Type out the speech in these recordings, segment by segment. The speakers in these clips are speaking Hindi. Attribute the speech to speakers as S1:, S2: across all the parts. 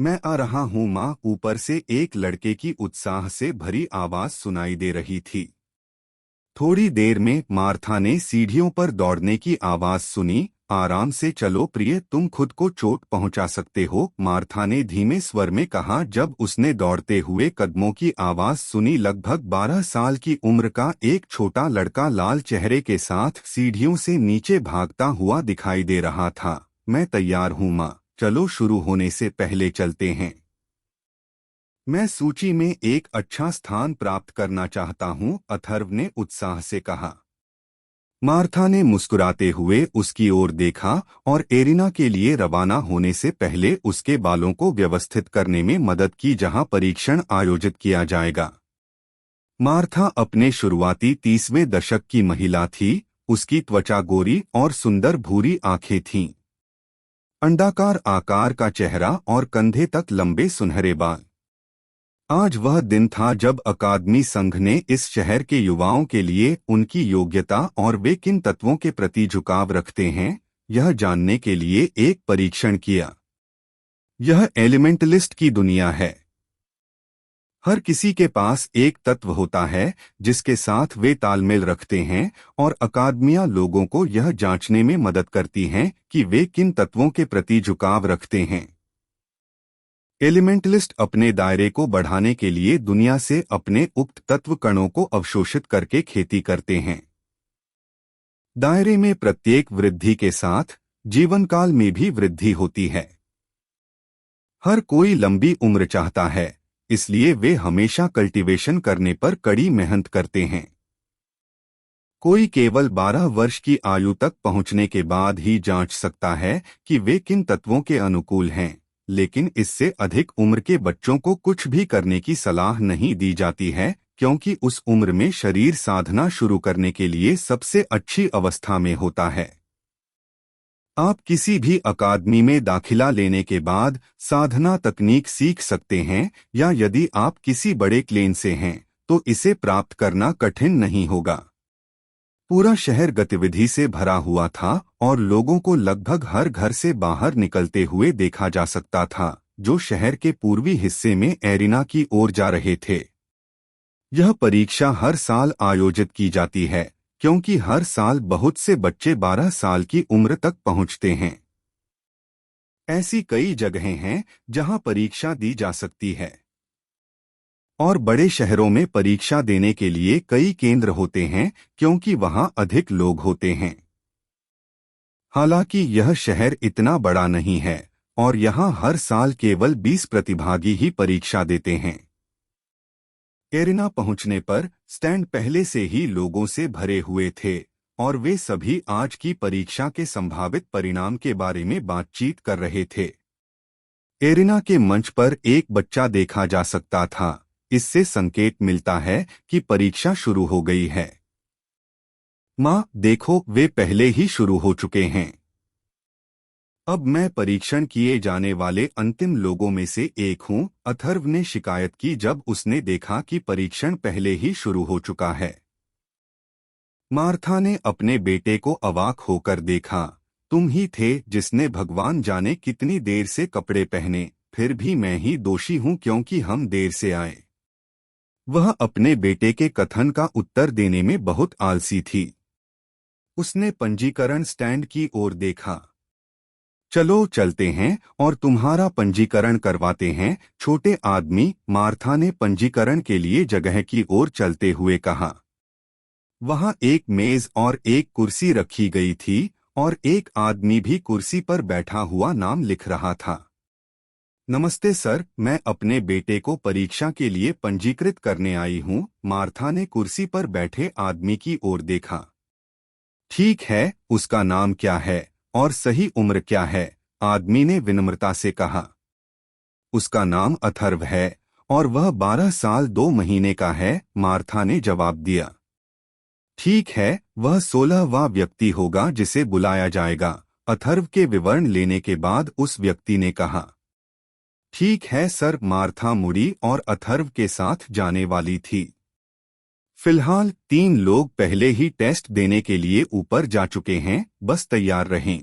S1: मैं आ रहा हूँ माँ। ऊपर से एक लड़के की उत्साह से भरी आवाज सुनाई दे रही थी। थोड़ी देर में मार्था ने सीढ़ियों पर दौड़ने की आवाज सुनी। आराम से चलो प्रिय, तुम खुद को चोट पहुंचा सकते हो, मार्था ने धीमे स्वर में कहा। जब उसने दौड़ते हुए कदमों की आवाज सुनी, लगभग 12 साल की उम्र का एक छोटा लड़का लाल चेहरे के साथ सीढ़ियों से नीचे भागता हुआ दिखाई दे रहा था। मैं तैयार हूँ माँ, चलो शुरू होने से पहले चलते हैं। मैं सूची में एक अच्छा स्थान प्राप्त करना चाहता हूँ, अथर्व ने उत्साह से कहा। मार्था ने मुस्कुराते हुए उसकी ओर देखा और एरिना के लिए रवाना होने से पहले उसके बालों को व्यवस्थित करने में मदद की जहां परीक्षण आयोजित किया जाएगा। मार्था अपने शुरुआती 30वें दशक की महिला थी। उसकी त्वचा गोरी और सुंदर भूरी आंखें थीं। अंडाकार आकार का चेहरा और कंधे तक लंबे सुनहरे बाल। आज वह दिन था जब अकादमी संघ ने इस शहर के युवाओं के लिए उनकी योग्यता और वे किन तत्वों के प्रति झुकाव रखते हैं, यह जानने के लिए एक परीक्षण किया। यह एलिमेंटलिस्ट की दुनिया है। हर किसी के पास एक तत्व होता है जिसके साथ वे तालमेल रखते हैं, और अकादमियां लोगों को यह जांचने में मदद करती हैं कि वे किन तत्वों के प्रति झुकाव रखते हैं। एलिमेंटलिस्ट अपने दायरे को बढ़ाने के लिए दुनिया से अपने उक्त तत्व कणों को अवशोषित करके खेती करते हैं। दायरे में प्रत्येक वृद्धि के साथ जीवन काल में भी वृद्धि होती है। हर कोई लंबी उम्र चाहता है, इसलिए वे हमेशा कल्टीवेशन करने पर कड़ी मेहनत करते हैं। कोई केवल 12 वर्ष की आयु तक पहुंचने के बाद ही जांच सकता है कि वे किन तत्वों के अनुकूल हैं, लेकिन इससे अधिक उम्र के बच्चों को कुछ भी करने की सलाह नहीं दी जाती है, क्योंकि उस उम्र में शरीर साधना शुरू करने के लिए सबसे अच्छी अवस्था में होता है। आप किसी भी अकादमी में दाखिला लेने के बाद साधना तकनीक सीख सकते हैं, या यदि आप किसी बड़े क्लेन से हैं तो इसे प्राप्त करना कठिन नहीं होगा। पूरा शहर गतिविधि से भरा हुआ था और लोगों को लगभग हर घर से बाहर निकलते हुए देखा जा सकता था, जो शहर के पूर्वी हिस्से में एरिना की ओर जा रहे थे। यह परीक्षा हर साल आयोजित की जाती है, क्योंकि हर साल बहुत से बच्चे 12 साल की उम्र तक पहुंचते हैं। ऐसी कई जगहें हैं जहां परीक्षा दी जा सकती है, और बड़े शहरों में परीक्षा देने के लिए कई केंद्र होते हैं, क्योंकि वहां अधिक लोग होते हैं। हालांकि यह शहर इतना बड़ा नहीं है और यहां हर साल केवल 20 प्रतिभागी ही परीक्षा देते हैं। एरिना पहुंचने पर स्टैंड पहले से ही लोगों से भरे हुए थे और वे सभी आज की परीक्षा के संभावित परिणाम के बारे में बातचीत कर रहे थे। एरिना के मंच पर एक बच्चा देखा जा सकता था। इससे संकेत मिलता है कि परीक्षा शुरू हो गई है। माँ देखो, वे पहले ही शुरू हो चुके हैं। अब मैं परीक्षण किए जाने वाले अंतिम लोगों में से एक हूँ, अथर्व ने शिकायत की जब उसने देखा कि परीक्षण पहले ही शुरू हो चुका है। मार्था ने अपने बेटे को अवाक होकर देखा। तुम ही थे जिसने भगवान जाने कितनी देर से कपड़े पहने, फिर भी मैं ही दोषी हूँ क्योंकि हम देर से आए। वह अपने बेटे के कथन का उत्तर देने में बहुत आलसी थी। उसने पंजीकरण स्टैंड की ओर देखा। चलो चलते हैं और तुम्हारा पंजीकरण करवाते हैं, छोटे आदमी, मार्था ने पंजीकरण के लिए जगह की ओर चलते हुए कहा। वहां एक मेज और एक कुर्सी रखी गई थी और एक आदमी भी कुर्सी पर बैठा हुआ नाम लिख रहा था। नमस्ते सर, मैं अपने बेटे को परीक्षा के लिए पंजीकृत करने आई हूँ, मार्था ने कुर्सी पर बैठे आदमी की ओर देखा। ठीक है, उसका नाम क्या है और सही उम्र क्या है? आदमी ने विनम्रता से कहा। उसका नाम अथर्व है और वह 12 साल 2 महीने का है, मार्था ने जवाब दिया। ठीक है, वह 16वां व्यक्ति होगा जिसे बुलाया जाएगा, अथर्व के विवरण लेने के बाद उस व्यक्ति ने कहा। ठीक है सर, मार्था मुड़ी और अथर्व के साथ जाने वाली थी। फिलहाल 3 लोग पहले ही टेस्ट देने के लिए ऊपर जा चुके हैं, बस तैयार रहें।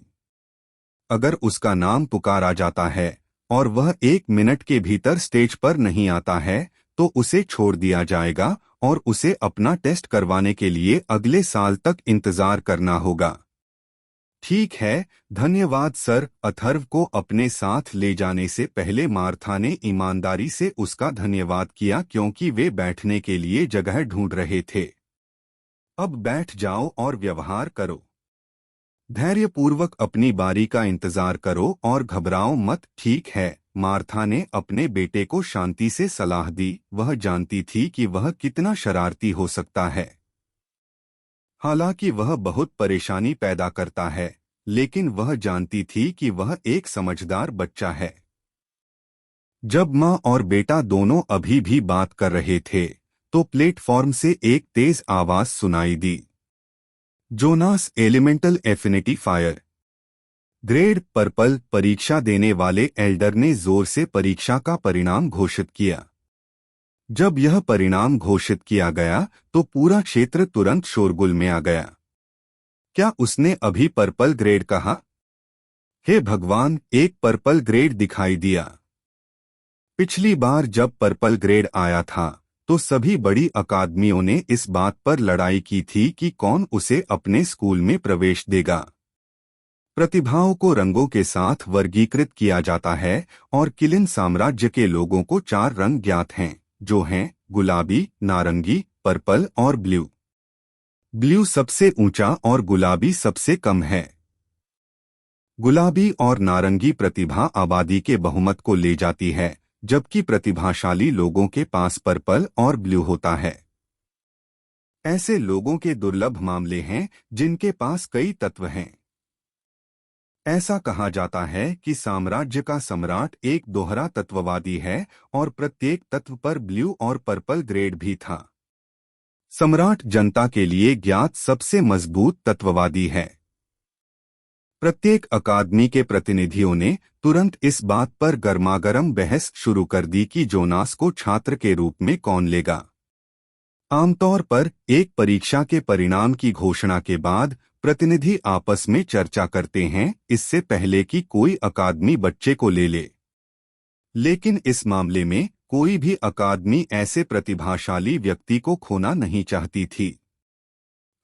S1: अगर उसका नाम पुकारा जाता है, और वह 1 मिनट के भीतर स्टेज पर नहीं आता है तो उसे छोड़ दिया जाएगा और उसे अपना टेस्ट करवाने के लिए अगले साल तक इंतजार करना होगा। ठीक है, धन्यवाद सर। अथर्व को अपने साथ ले जाने से पहले मार्था ने ईमानदारी से उसका धन्यवाद किया क्योंकि वे बैठने के लिए जगह ढूंढ रहे थे। अब बैठ जाओ और व्यवहार करो। धैर्यपूर्वक अपनी बारी का इंतजार करो और घबराओ मत, ठीक है? मार्था ने अपने बेटे को शांति से सलाह दी। वह जानती थी कि वह कितना शरारती हो सकता है। हालांकि वह बहुत परेशानी पैदा करता है, लेकिन वह जानती थी कि वह एक समझदार बच्चा है। जब माँ और बेटा दोनों अभी भी बात कर रहे थे तो प्लेटफॉर्म से एक तेज आवाज सुनाई दी। Jonas elemental affinity fire grade purple परीक्षा देने वाले एल्डर ने जोर से परीक्षा का परिणाम घोषित किया। जब यह परिणाम घोषित किया गया तो पूरा क्षेत्र तुरंत शोरगुल में आ गया। क्या उसने अभी पर्पल ग्रेड कहा? हे भगवान, एक पर्पल ग्रेड दिखाई दिया। पिछली बार जब पर्पल ग्रेड आया था तो सभी बड़ी अकादमियों ने इस बात पर लड़ाई की थी कि कौन उसे अपने स्कूल में प्रवेश देगा। प्रतिभाओं को रंगों के साथ वर्गीकृत किया जाता है और किलिन साम्राज्य के लोगों को 4 रंग ज्ञात हैं, जो हैं गुलाबी, नारंगी, पर्पल और ब्लू। ब्लू सबसे ऊंचा और गुलाबी सबसे कम है। गुलाबी और नारंगी प्रतिभा आबादी के बहुमत को ले जाती है, जबकि प्रतिभाशाली लोगों के पास पर्पल और ब्लू होता है। ऐसे लोगों के दुर्लभ मामले हैं जिनके पास कई तत्व हैं। ऐसा कहा जाता है कि साम्राज्य का सम्राट एक दोहरा तत्ववादी है और प्रत्येक तत्व पर ब्लू और पर्पल ग्रेड भी था। सम्राट जनता के लिए ज्ञात सबसे मजबूत तत्ववादी है। प्रत्येक अकादमी के प्रतिनिधियों ने तुरंत इस बात पर गर्मागर्म बहस शुरू कर दी कि जोनास को छात्र के रूप में कौन लेगा। आमतौर पर एक परीक्षा के परिणाम की घोषणा के बाद प्रतिनिधि आपस में चर्चा करते हैं, इससे पहले कि कोई अकादमी बच्चे को ले ले। लेकिन इस मामले में कोई भी अकादमी ऐसे प्रतिभाशाली व्यक्ति को खोना नहीं चाहती थी।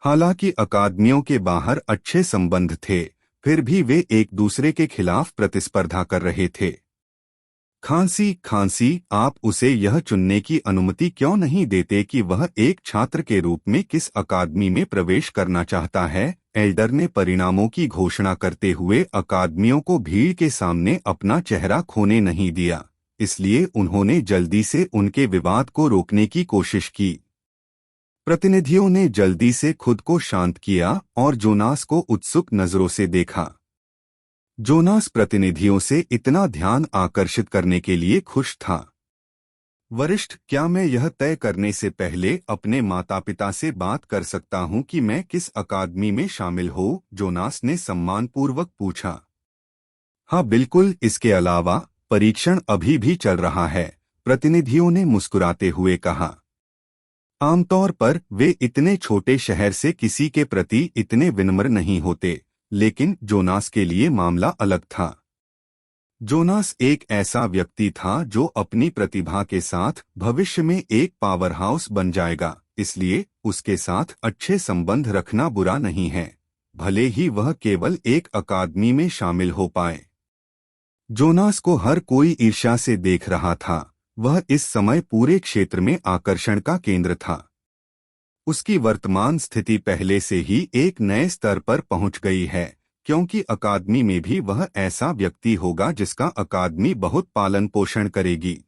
S1: हालांकि अकादमियों के बाहर अच्छे संबंध थे, फिर भी वे एक दूसरे के खिलाफ प्रतिस्पर्धा कर रहे थे। खांसी, आप उसे यह चुनने की अनुमति क्यों नहीं देते कि वह एक छात्र के रूप में किस अकादमी में प्रवेश करना चाहता है? एल्डर ने परिणामों की घोषणा करते हुए अकादमियों को भीड़ के सामने अपना चेहरा खोने नहीं दिया, इसलिए उन्होंने जल्दी से उनके विवाद को रोकने की कोशिश की। प्रतिनिधियों ने जल्दी से खुद को शांत किया और जोनास को उत्सुक नजरों से देखा। जोनास प्रतिनिधियों से इतना ध्यान आकर्षित करने के लिए खुश था। वरिष्ठ, क्या मैं यह तय करने से पहले अपने माता-पिता से बात कर सकता हूं कि मैं किस अकादमी में शामिल हो? जोनास ने सम्मानपूर्वक पूछा। हाँ बिल्कुल, इसके अलावा परीक्षण अभी भी चल रहा है, प्रतिनिधियों ने मुस्कुराते हुए कहा। आमतौर पर वे इतने छोटे शहर से किसी के प्रति इतने विनम्र नहीं होते, लेकिन जोनास के लिए मामला अलग था। जोनास एक ऐसा व्यक्ति था जो अपनी प्रतिभा के साथ भविष्य में एक पावर हाउस बन जाएगा, इसलिए उसके साथ अच्छे संबंध रखना बुरा नहीं है, भले ही वह केवल एक अकादमी में शामिल हो पाए। जोनास को हर कोई ईर्ष्या से देख रहा था। वह इस समय पूरे क्षेत्र में आकर्षण का केंद्र था। उसकी वर्तमान स्थिति पहले से ही एक नए स्तर पर पहुंच गई है, क्योंकि अकादमी में भी वह ऐसा व्यक्ति होगा जिसका अकादमी बहुत पालन पोषण करेगी।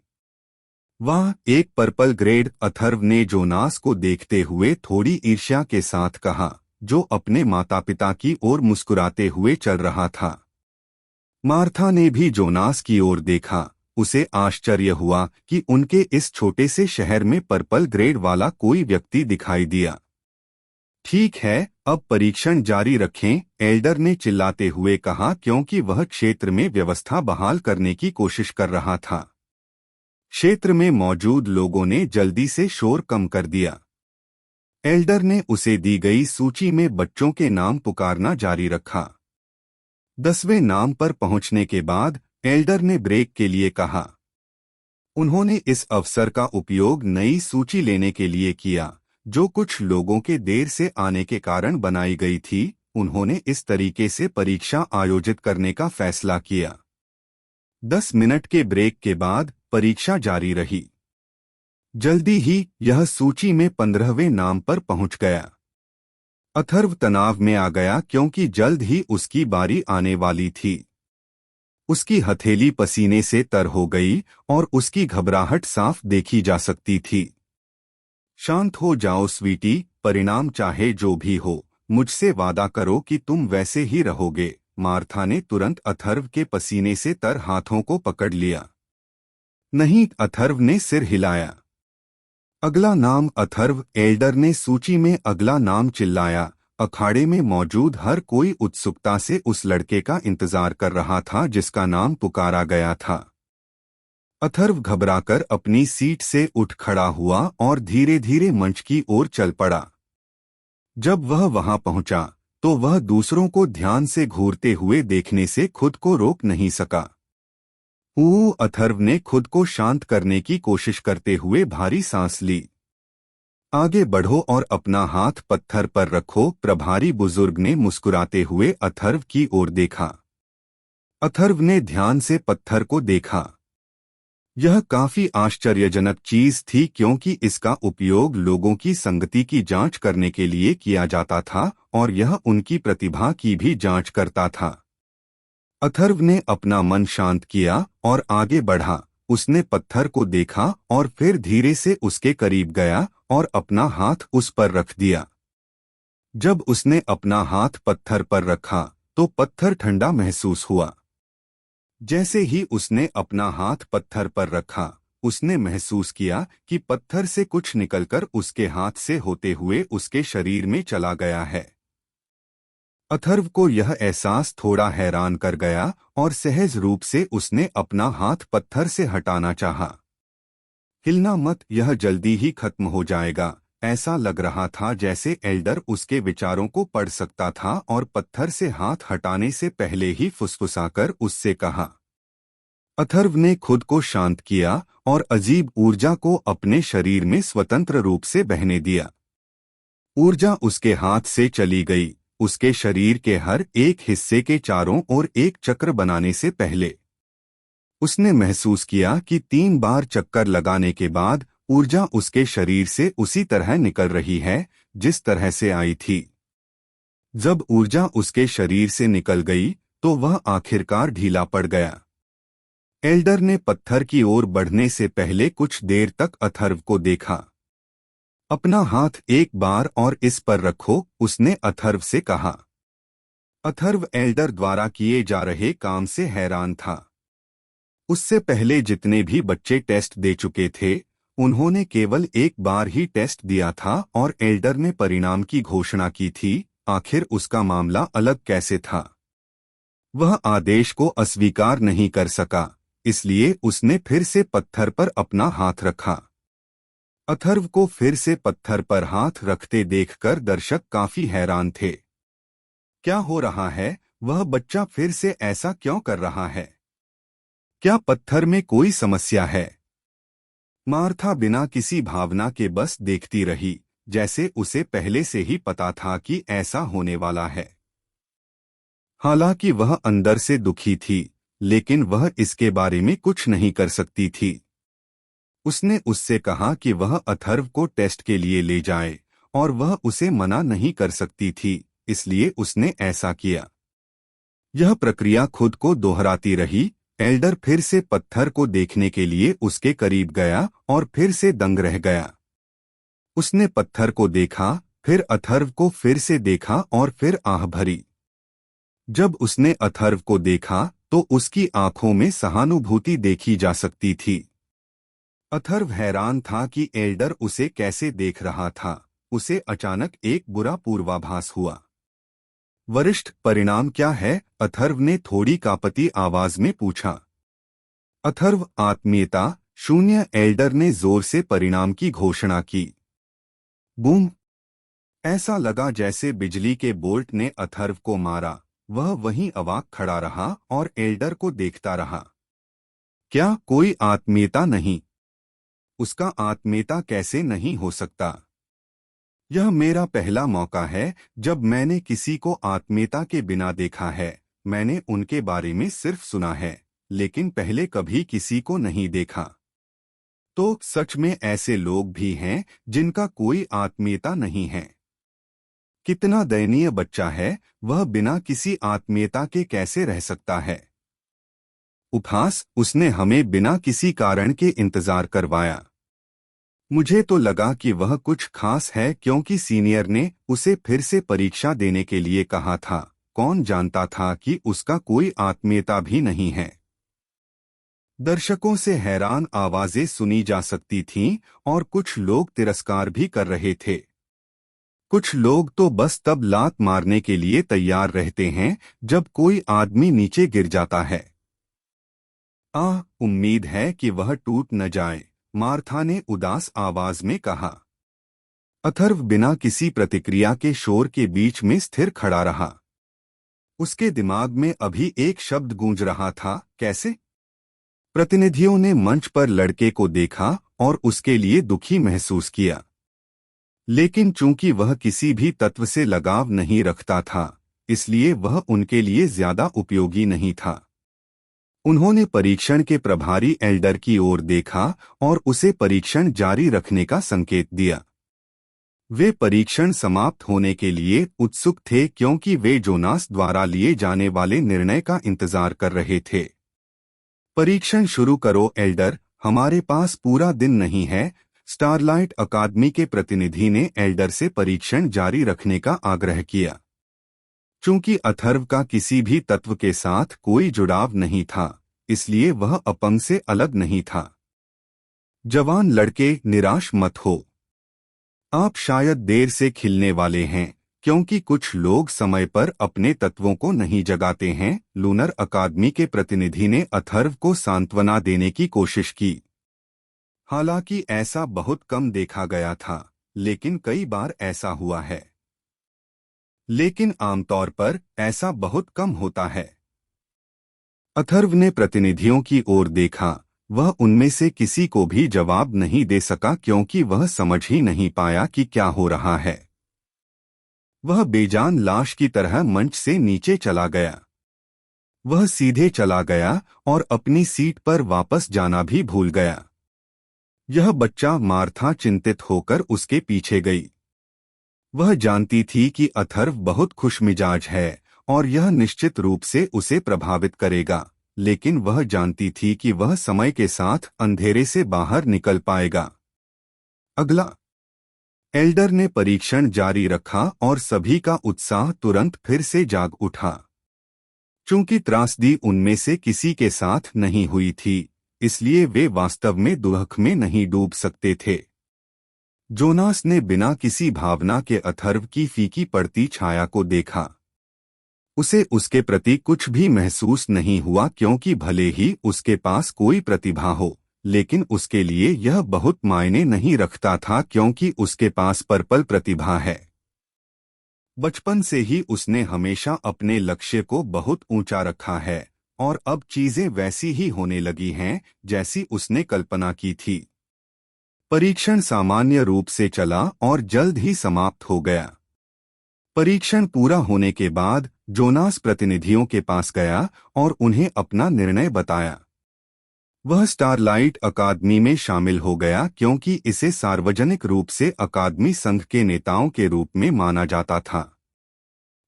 S1: वह एक पर्पल ग्रेड, अथर्व ने जोनास को देखते हुए थोड़ी ईर्ष्या के साथ कहा, जो अपने माता पिता की ओर मुस्कुराते हुए चल रहा था। मार्था ने भी जोनास की ओर देखा। उसे आश्चर्य हुआ कि उनके इस छोटे से शहर में पर्पल ग्रेड वाला कोई व्यक्ति दिखाई दिया। ठीक है, अब परीक्षण जारी रखें, एल्डर ने चिल्लाते हुए कहा, क्योंकि वह क्षेत्र में व्यवस्था बहाल करने की कोशिश कर रहा था। क्षेत्र में मौजूद लोगों ने जल्दी से शोर कम कर दिया। एल्डर ने उसे दी गई सूची में बच्चों के नाम पुकारना जारी रखा। 10वें नाम पर पहुंचने के बाद एल्डर ने ब्रेक के लिए कहा। उन्होंने इस अवसर का उपयोग नई सूची लेने के लिए किया, जो कुछ लोगों के देर से आने के कारण बनाई गई थी। उन्होंने इस तरीके से परीक्षा आयोजित करने का फैसला किया। 10 मिनट के ब्रेक के बाद परीक्षा जारी रही। जल्दी ही यह सूची में 15वें नाम पर पहुंच गया। अथर्व तनाव में आ गया क्योंकि जल्द ही उसकी बारी आने वाली थी। उसकी हथेली पसीने से तर हो गई और उसकी घबराहट साफ देखी जा सकती थी। शांत हो जाओ स्वीटी, परिणाम चाहे जो भी हो, मुझसे वादा करो कि तुम वैसे ही रहोगे। मार्था ने तुरंत अथर्व के पसीने से तर हाथों को पकड़ लिया। नहीं, अथर्व ने सिर हिलाया। अगला नाम अथर्व, एल्डर ने सूची में अगला नाम चिल्लाया। अखाड़े में मौजूद हर कोई उत्सुकता से उस लड़के का इंतजार कर रहा था जिसका नाम पुकारा गया था। अथर्व घबराकर अपनी सीट से उठ खड़ा हुआ और धीरे धीरे मंच की ओर चल पड़ा। जब वह वहां पहुंचा तो वह दूसरों को ध्यान से घूरते हुए देखने से खुद को रोक नहीं सका। अथर्व ने खुद को शांत करने की कोशिश करते हुए भारी सांस ली। आगे बढ़ो और अपना हाथ पत्थर पर रखो, प्रभारी बुजुर्ग ने मुस्कुराते हुए अथर्व की ओर देखा। अथर्व ने ध्यान से पत्थर को देखा। यह काफी आश्चर्यजनक चीज थी क्योंकि इसका उपयोग लोगों की संगति की जांच करने के लिए किया जाता था और यह उनकी प्रतिभा की भी जांच करता था। अथर्व ने अपना मन शांत किया और आगे बढ़ा। उसने पत्थर को देखा और फिर धीरे से उसके करीब गया और अपना हाथ उस पर रख दिया। जब उसने अपना हाथ पत्थर पर रखा तो पत्थर ठंडा महसूस हुआ। जैसे ही उसने अपना हाथ पत्थर पर रखा, उसने महसूस किया कि पत्थर से कुछ निकलकर उसके हाथ से होते हुए उसके शरीर में चला गया है। अथर्व को यह एहसास थोड़ा हैरान कर गया और सहज रूप से उसने अपना हाथ पत्थर से हटाना चाहा। हिलना मत, यह जल्दी ही खत्म हो जाएगा। ऐसा लग रहा था जैसे एल्डर उसके विचारों को पढ़ सकता था और पत्थर से हाथ हटाने से पहले ही फुसफुसाकर उससे कहा। अथर्व ने खुद को शांत किया और अजीब ऊर्जा को अपने शरीर में स्वतंत्र रूप से बहने दिया। ऊर्जा उसके हाथ से चली गई। उसके शरीर के हर एक हिस्से के चारों ओर एक चक्र बनाने से पहले उसने महसूस किया कि 3 बार चक्कर लगाने के बाद ऊर्जा उसके शरीर से उसी तरह निकल रही है जिस तरह से आई थी। जब ऊर्जा उसके शरीर से निकल गई तो वह आखिरकार ढीला पड़ गया। एल्डर ने पत्थर की ओर बढ़ने से पहले कुछ देर तक अथर्व को देखा। अपना हाथ एक बार और इस पर रखो, उसने अथर्व से कहा। अथर्व एल्डर द्वारा किए जा रहे काम से हैरान था। उससे पहले जितने भी बच्चे टेस्ट दे चुके थे, उन्होंने केवल एक बार ही टेस्ट दिया था और एल्डर ने परिणाम की घोषणा की थी। आखिर उसका मामला अलग कैसे था? वह आदेश को अस्वीकार नहीं कर सका, इसलिए उसने फिर से पत्थर पर अपना हाथ रखा। अथर्व को फिर से पत्थर पर हाथ रखते देखकर दर्शक काफी हैरान थे। क्या हो रहा है? वह बच्चा फिर से ऐसा क्यों कर रहा है? क्या पत्थर में कोई समस्या है? मार्था बिना किसी भावना के बस देखती रही, जैसे उसे पहले से ही पता था कि ऐसा होने वाला है। हालांकि वह अंदर से दुखी थी, लेकिन वह इसके बारे में कुछ नहीं कर सकती थी। उसने उससे कहा कि वह अथर्व को टेस्ट के लिए ले जाए और वह उसे मना नहीं कर सकती थी, इसलिए उसने ऐसा किया। यह प्रक्रिया खुद को दोहराती रही। एल्डर फिर से पत्थर को देखने के लिए उसके करीब गया और फिर से दंग रह गया। उसने पत्थर को देखा, फिर अथर्व को फिर से देखा और फिर आह भरी। जब उसने अथर्व को देखा तो उसकी आंखों में सहानुभूति देखी जा सकती थी। अथर्व हैरान था कि एल्डर उसे कैसे देख रहा था। उसे अचानक एक बुरा पूर्वाभास हुआ। वरिष्ठ, परिणाम क्या है? अथर्व ने थोड़ी कांपती आवाज में पूछा। अथर्व, आत्मीयता 0। एल्डर ने जोर से परिणाम की घोषणा की। बूम! ऐसा लगा जैसे बिजली के बोल्ट ने अथर्व को मारा। वह वहीं अवाक खड़ा रहा और एल्डर को देखता रहा। क्या कोई आत्मीयता नहीं? उसका आत्मीयता कैसे नहीं हो सकता? यह मेरा पहला मौका है जब मैंने किसी को आत्मीयता के बिना देखा है। मैंने उनके बारे में सिर्फ सुना है, लेकिन पहले कभी किसी को नहीं देखा। तो सच में ऐसे लोग भी हैं जिनका कोई आत्मीयता नहीं है। कितना दयनीय बच्चा है, वह बिना किसी आत्मीयता के कैसे रह सकता है? उपहास, उसने हमें बिना किसी कारण के इंतजार करवाया। मुझे तो लगा कि वह कुछ खास है क्योंकि सीनियर ने उसे फिर से परीक्षा देने के लिए कहा था। कौन जानता था कि उसका कोई आत्मीयता भी नहीं है। दर्शकों से हैरान आवाजें सुनी जा सकती थीं और कुछ लोग तिरस्कार भी कर रहे थे। कुछ लोग तो बस तब लात मारने के लिए तैयार रहते हैं जब कोई आदमी नीचे गिर जाता है। उम्मीद है कि वह टूट न जाए, मार्था ने उदास आवाज में कहा। अथर्व बिना किसी प्रतिक्रिया के शोर के बीच में स्थिर खड़ा रहा। उसके दिमाग में अभी एक शब्द गूंज रहा था, कैसे? प्रतिनिधियों ने मंच पर लड़के को देखा और उसके लिए दुखी महसूस किया, लेकिन चूंकि वह किसी भी तत्व से लगाव नहीं रखता था, इसलिए वह उनके लिए ज्यादा उपयोगी नहीं था। उन्होंने परीक्षण के प्रभारी एल्डर की ओर देखा और उसे परीक्षण जारी रखने का संकेत दिया। वे परीक्षण समाप्त होने के लिए उत्सुक थे क्योंकि वे जोनास द्वारा लिए जाने वाले निर्णय का इंतजार कर रहे थे। परीक्षण शुरू करो एल्डर, हमारे पास पूरा दिन नहीं है। स्टारलाइट अकादमी के प्रतिनिधि ने एल्डर से परीक्षण जारी रखने का आग्रह किया। चूंकि अथर्व का किसी भी तत्व के साथ कोई जुड़ाव नहीं था, इसलिए वह अपंग से अलग नहीं था। जवान लड़के, निराश मत हो। आप शायद देर से खिलने वाले हैं क्योंकि कुछ लोग समय पर अपने तत्वों को नहीं जगाते हैं। लूनर अकादमी के प्रतिनिधि ने अथर्व को सांत्वना देने की कोशिश की। हालांकि ऐसा बहुत कम देखा गया था, लेकिन कई बार ऐसा हुआ है। लेकिन आमतौर पर ऐसा बहुत कम होता है। अथर्व ने प्रतिनिधियों की ओर देखा। वह उनमें से किसी को भी जवाब नहीं दे सका क्योंकि वह समझ ही नहीं पाया कि क्या हो रहा है। वह बेजान लाश की तरह मंच से नीचे चला गया। वह सीधे चला गया और अपनी सीट पर वापस जाना भी भूल गया। यह बच्चा, मार्था चिंतित होकर उसके पीछे गई। वह जानती थी कि अथर्व बहुत खुशमिजाज है और यह निश्चित रूप से उसे प्रभावित करेगा, लेकिन वह जानती थी कि वह समय के साथ अंधेरे से बाहर निकल पाएगा। अगला। एल्डर ने परीक्षण जारी रखा और सभी का उत्साह तुरंत फिर से जाग उठा। चूंकि त्रासदी उनमें से किसी के साथ नहीं हुई थी, इसलिए वे वास्तव में दुख में नहीं डूब सकते थे। जोनास ने बिना किसी भावना के अथर्व की फीकी पड़ती छाया को देखा। उसे उसके प्रति कुछ भी महसूस नहीं हुआ क्योंकि भले ही उसके पास कोई प्रतिभा हो, लेकिन उसके लिए यह बहुत मायने नहीं रखता था क्योंकि उसके पास पर्पल प्रतिभा है। बचपन से ही उसने हमेशा अपने लक्ष्य को बहुत ऊंचा रखा है और अब चीजें वैसी ही होने लगी हैं जैसी उसने कल्पना की थी। परीक्षण सामान्य रूप से चला और जल्द ही समाप्त हो गया। परीक्षण पूरा होने के बाद जोनास प्रतिनिधियों के पास गया और उन्हें अपना निर्णय बताया। वह स्टारलाइट अकादमी में शामिल हो गया क्योंकि इसे सार्वजनिक रूप से अकादमी संघ के नेताओं के रूप में माना जाता था।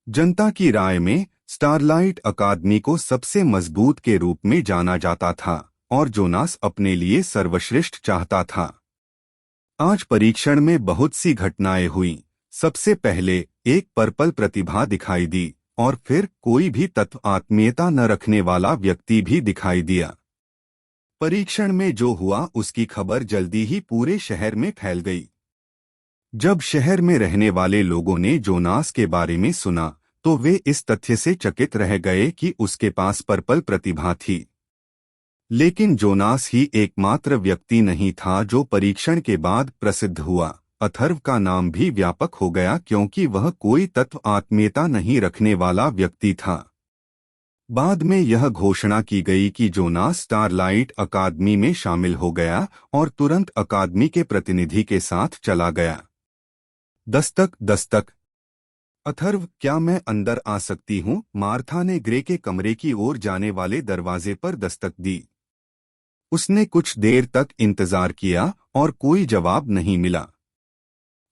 S1: जनता की राय में स्टारलाइट अकादमी को सबसे मजबूत के रूप में जाना जाता था और जोनास अपने लिए सर्वश्रेष्ठ चाहता था। आज परीक्षण में बहुत सी घटनाएं हुईं। सबसे पहले एक पर्पल प्रतिभा दिखाई दी और फिर कोई भी तत्व आत्मीयता न रखने वाला व्यक्ति भी दिखाई दिया। परीक्षण में जो हुआ उसकी खबर जल्दी ही पूरे शहर में फैल गई। जब शहर में रहने वाले लोगों ने जोनास के बारे में सुना तो वे इस तथ्य से चकित रह गए कि उसके पास पर्पल प्रतिभा थी। लेकिन जोनास ही एकमात्र व्यक्ति नहीं था जो परीक्षण के बाद प्रसिद्ध हुआ। अथर्व का नाम भी व्यापक हो गया क्योंकि वह कोई तत्व आत्मीयता नहीं रखने वाला व्यक्ति था। बाद में यह घोषणा की गई कि जोनास स्टारलाइट अकादमी में शामिल हो गया और तुरंत अकादमी के प्रतिनिधि के साथ चला गया। दस्तक दस्तक। अथर्व, क्या मैं अंदर आ सकती हूँ? मार्था ने ग्रे के कमरे की ओर जाने वाले दरवाजे पर दस्तक दी। उसने कुछ देर तक इंतजार किया और कोई जवाब नहीं मिला।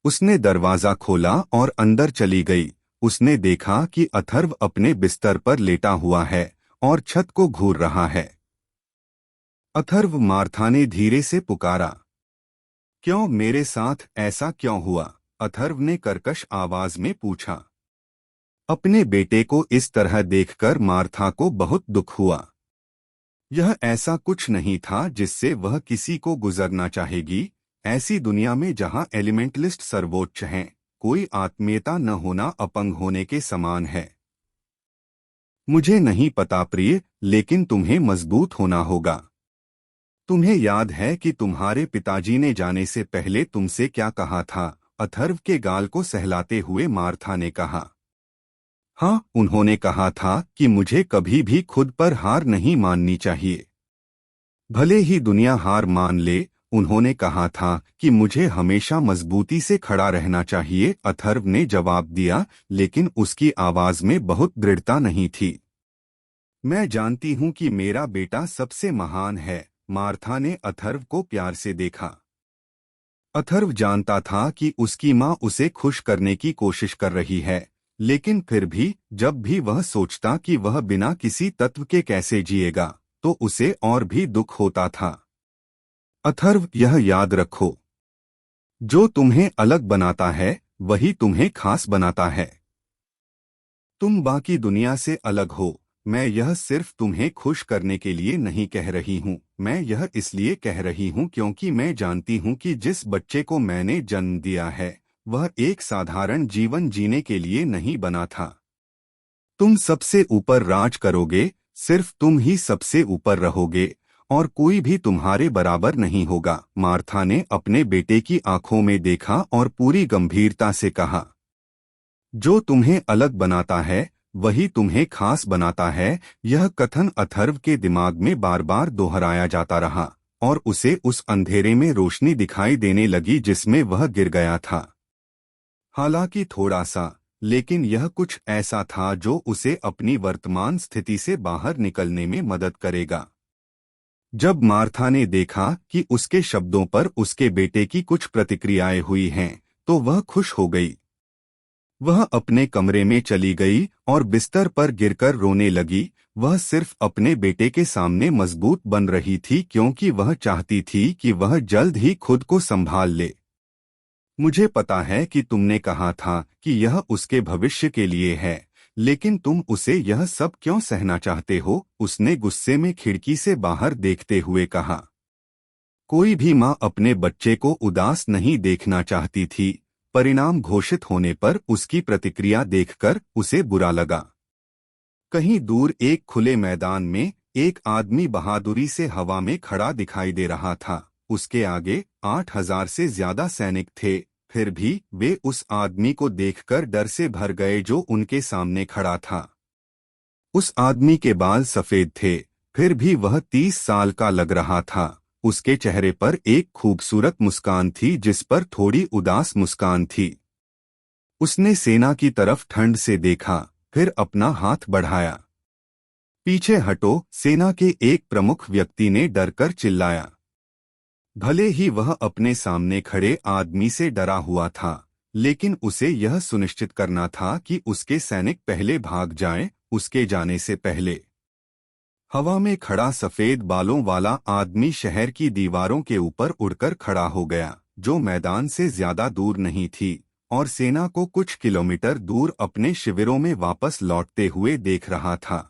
S1: उसने दरवाजा खोला और अंदर चली गई। उसने देखा कि अथर्व अपने बिस्तर पर लेटा हुआ है और छत को घूर रहा है। अथर्व, मार्था ने धीरे से पुकारा। क्यों, मेरे साथ ऐसा क्यों हुआ? अथर्व ने कर्कश आवाज में पूछा। अपने बेटे को इस तरह देखकर मार्था को बहुत दुख हुआ। यह ऐसा कुछ नहीं था जिससे वह किसी को गुजरना चाहेगी। ऐसी दुनिया में जहां एलिमेंटलिस्ट सर्वोच्च हैं, कोई आत्मीयता न होना अपंग होने के समान है। मुझे नहीं पता प्रिय, लेकिन तुम्हें मजबूत होना होगा। तुम्हें याद है कि तुम्हारे पिताजी ने जाने से पहले तुमसे क्या कहा था? अथर्व के गाल को सहलाते हुए मार्था ने कहा। हाँ, उन्होंने कहा था कि मुझे कभी भी खुद पर हार नहीं माननी चाहिए, भले ही दुनिया हार मान ले। उन्होंने कहा था कि मुझे हमेशा मजबूती से खड़ा रहना चाहिए, अथर्व ने जवाब दिया, लेकिन उसकी आवाज में बहुत दृढ़ता नहीं थी। मैं जानती हूँ कि मेरा बेटा सबसे महान है। मार्था ने अथर्व को प्यार से देखा। अथर्व जानता था कि उसकी माँ उसे खुश करने की कोशिश कर रही है, लेकिन फिर भी जब भी वह सोचता कि वह बिना किसी तत्व के कैसे जिएगा, तो उसे और भी दुख होता था। अथर्व, यह याद रखो, जो तुम्हें अलग बनाता है वही तुम्हें खास बनाता है। तुम बाकी दुनिया से अलग हो। मैं यह सिर्फ तुम्हें खुश करने के लिए नहीं कह रही हूँ, मैं यह इसलिए कह रही हूँ क्योंकि मैं जानती हूँ कि जिस बच्चे को मैंने जन्म दिया है, वह एक साधारण जीवन जीने के लिए नहीं बना था। तुम सबसे ऊपर राज करोगे, सिर्फ तुम ही सबसे ऊपर रहोगे, और कोई भी तुम्हारे बराबर नहीं होगा। मार्था ने अपने बेटे की आंखों में देखा और पूरी गंभीरता से कहा। जो तुम्हें अलग बनाता है वही तुम्हें खास बनाता है। यह कथन अथर्व के दिमाग में बार बार दोहराया जाता रहा और उसे उस अंधेरे में रोशनी दिखाई देने लगी जिसमें वह गिर गया था। हालांकि थोड़ा सा, लेकिन यह कुछ ऐसा था जो उसे अपनी वर्तमान स्थिति से बाहर निकलने में मदद करेगा। जब मार्था ने देखा कि उसके शब्दों पर उसके बेटे की कुछ प्रतिक्रियाएं हुई हैं, तो वह खुश हो गई। वह अपने कमरे में चली गई और बिस्तर पर गिरकर रोने लगी। वह सिर्फ अपने बेटे के सामने मजबूत बन रही थी क्योंकि वह चाहती थी कि वह जल्द ही खुद को संभाल ले। मुझे पता है कि तुमने कहा था कि यह उसके भविष्य के लिए है, लेकिन तुम उसे यह सब क्यों सहना चाहते हो? उसने गुस्से में खिड़की से बाहर देखते हुए कहा। कोई भी माँ अपने बच्चे को उदास नहीं देखना चाहती थी। परिणाम घोषित होने पर उसकी प्रतिक्रिया देखकर उसे बुरा लगा। कहीं दूर एक खुले मैदान में एक आदमी बहादुरी से हवा में खड़ा दिखाई दे रहा था। उसके आगे 8,000 से ज्यादा सैनिक थे, फिर भी वे उस आदमी को देखकर डर से भर गए जो उनके सामने खड़ा था। उस आदमी के बाल सफेद थे, फिर भी वह 30 साल का लग रहा था। उसके चेहरे पर एक खूबसूरत मुस्कान थी जिस पर थोड़ी उदास मुस्कान थी। उसने सेना की तरफ ठंड से देखा, फिर अपना हाथ बढ़ाया। पीछे हटो, सेना के एक प्रमुख व्यक्ति ने डरकर चिल्लाया। भले ही वह अपने सामने खड़े आदमी से डरा हुआ था, लेकिन उसे यह सुनिश्चित करना था कि उसके सैनिक पहले भाग जाएं, उसके जाने से पहले। हवा में खड़ा सफेद बालों वाला आदमी शहर की दीवारों के ऊपर उड़कर खड़ा हो गया, जो मैदान से ज्यादा दूर नहीं थी, और सेना को कुछ किलोमीटर दूर अपने शिविरों में वापस लौटते हुए देख रहा था।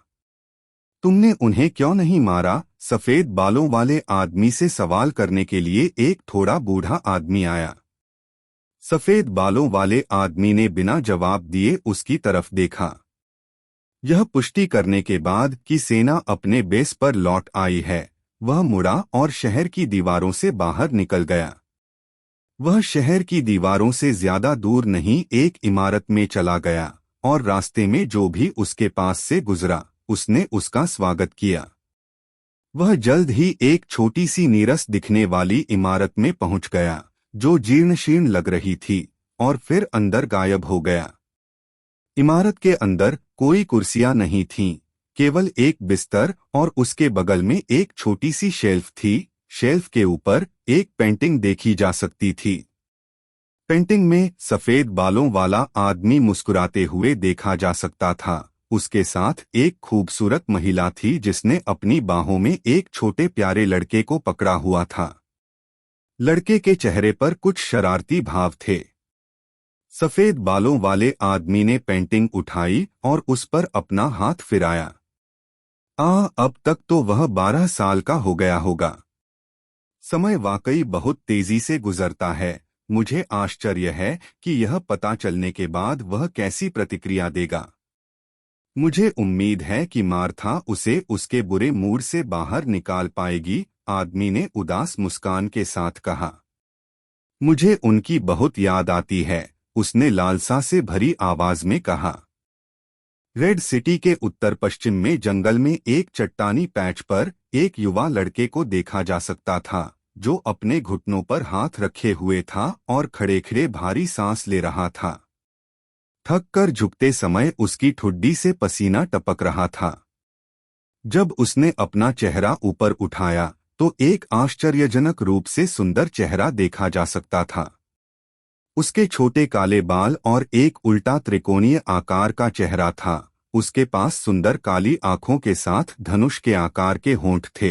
S1: तुमने उन्हें क्यों नहीं मारा? सफेद बालों वाले आदमी से सवाल करने के लिए एक थोड़ा बूढ़ा आदमी आया। सफेद बालों वाले आदमी ने बिना जवाब दिए उसकी तरफ देखा। यह पुष्टि करने के बाद कि सेना अपने बेस पर लौट आई है, वह मुड़ा और शहर की दीवारों से बाहर निकल गया। वह शहर की दीवारों से ज्यादा दूर नहीं एक इमारत में चला गया, और रास्ते में जो भी उसके पास से गुजरा, उसने उसका स्वागत किया। वह जल्द ही एक छोटी सी नीरस दिखने वाली इमारत में पहुंच गया, जो जीर्ण-शीर्ण लग रही थी, और फिर अंदर गायब हो गया। इमारत के अंदर कोई कुर्सियां नहीं थीं, केवल एक बिस्तर और उसके बगल में एक छोटी सी शेल्फ थी। शेल्फ के ऊपर एक पेंटिंग देखी जा सकती थी। पेंटिंग में सफेद बालों वाला आदमी मुस्कुराते हुए देखा जा सकता था। उसके साथ एक खूबसूरत महिला थी जिसने अपनी बाहों में एक छोटे प्यारे लड़के को पकड़ा हुआ था। लड़के के चेहरे पर कुछ शरारती भाव थे। सफेद बालों वाले आदमी ने पेंटिंग उठाई और उस पर अपना हाथ फिराया। अब तक तो वह 12 साल का हो गया होगा। समय वाकई बहुत तेजी से गुजरता है। मुझे आश्चर्य है कि यह पता चलने के बाद वह कैसी प्रतिक्रिया देगा। मुझे उम्मीद है कि मार्था उसे उसके बुरे मूड से बाहर निकाल पाएगी, आदमी ने उदास मुस्कान के साथ कहा। मुझे उनकी बहुत याद आती है, उसने लालसा से भरी आवाज में कहा। रेड सिटी के उत्तर पश्चिम में जंगल में एक चट्टानी पैच पर एक युवा लड़के को देखा जा सकता था, जो अपने घुटनों पर हाथ रखे हुए था और खड़े खड़े भारी सांस ले रहा था। थक कर झुकते समय उसकी ठुड्डी से पसीना टपक रहा था। जब उसने अपना चेहरा ऊपर उठाया तो एक आश्चर्यजनक रूप से सुंदर चेहरा देखा जा सकता था। उसके छोटे काले बाल और एक उल्टा त्रिकोणीय आकार का चेहरा था। उसके पास सुंदर काली आंखों के साथ धनुष के आकार के होंठ थे।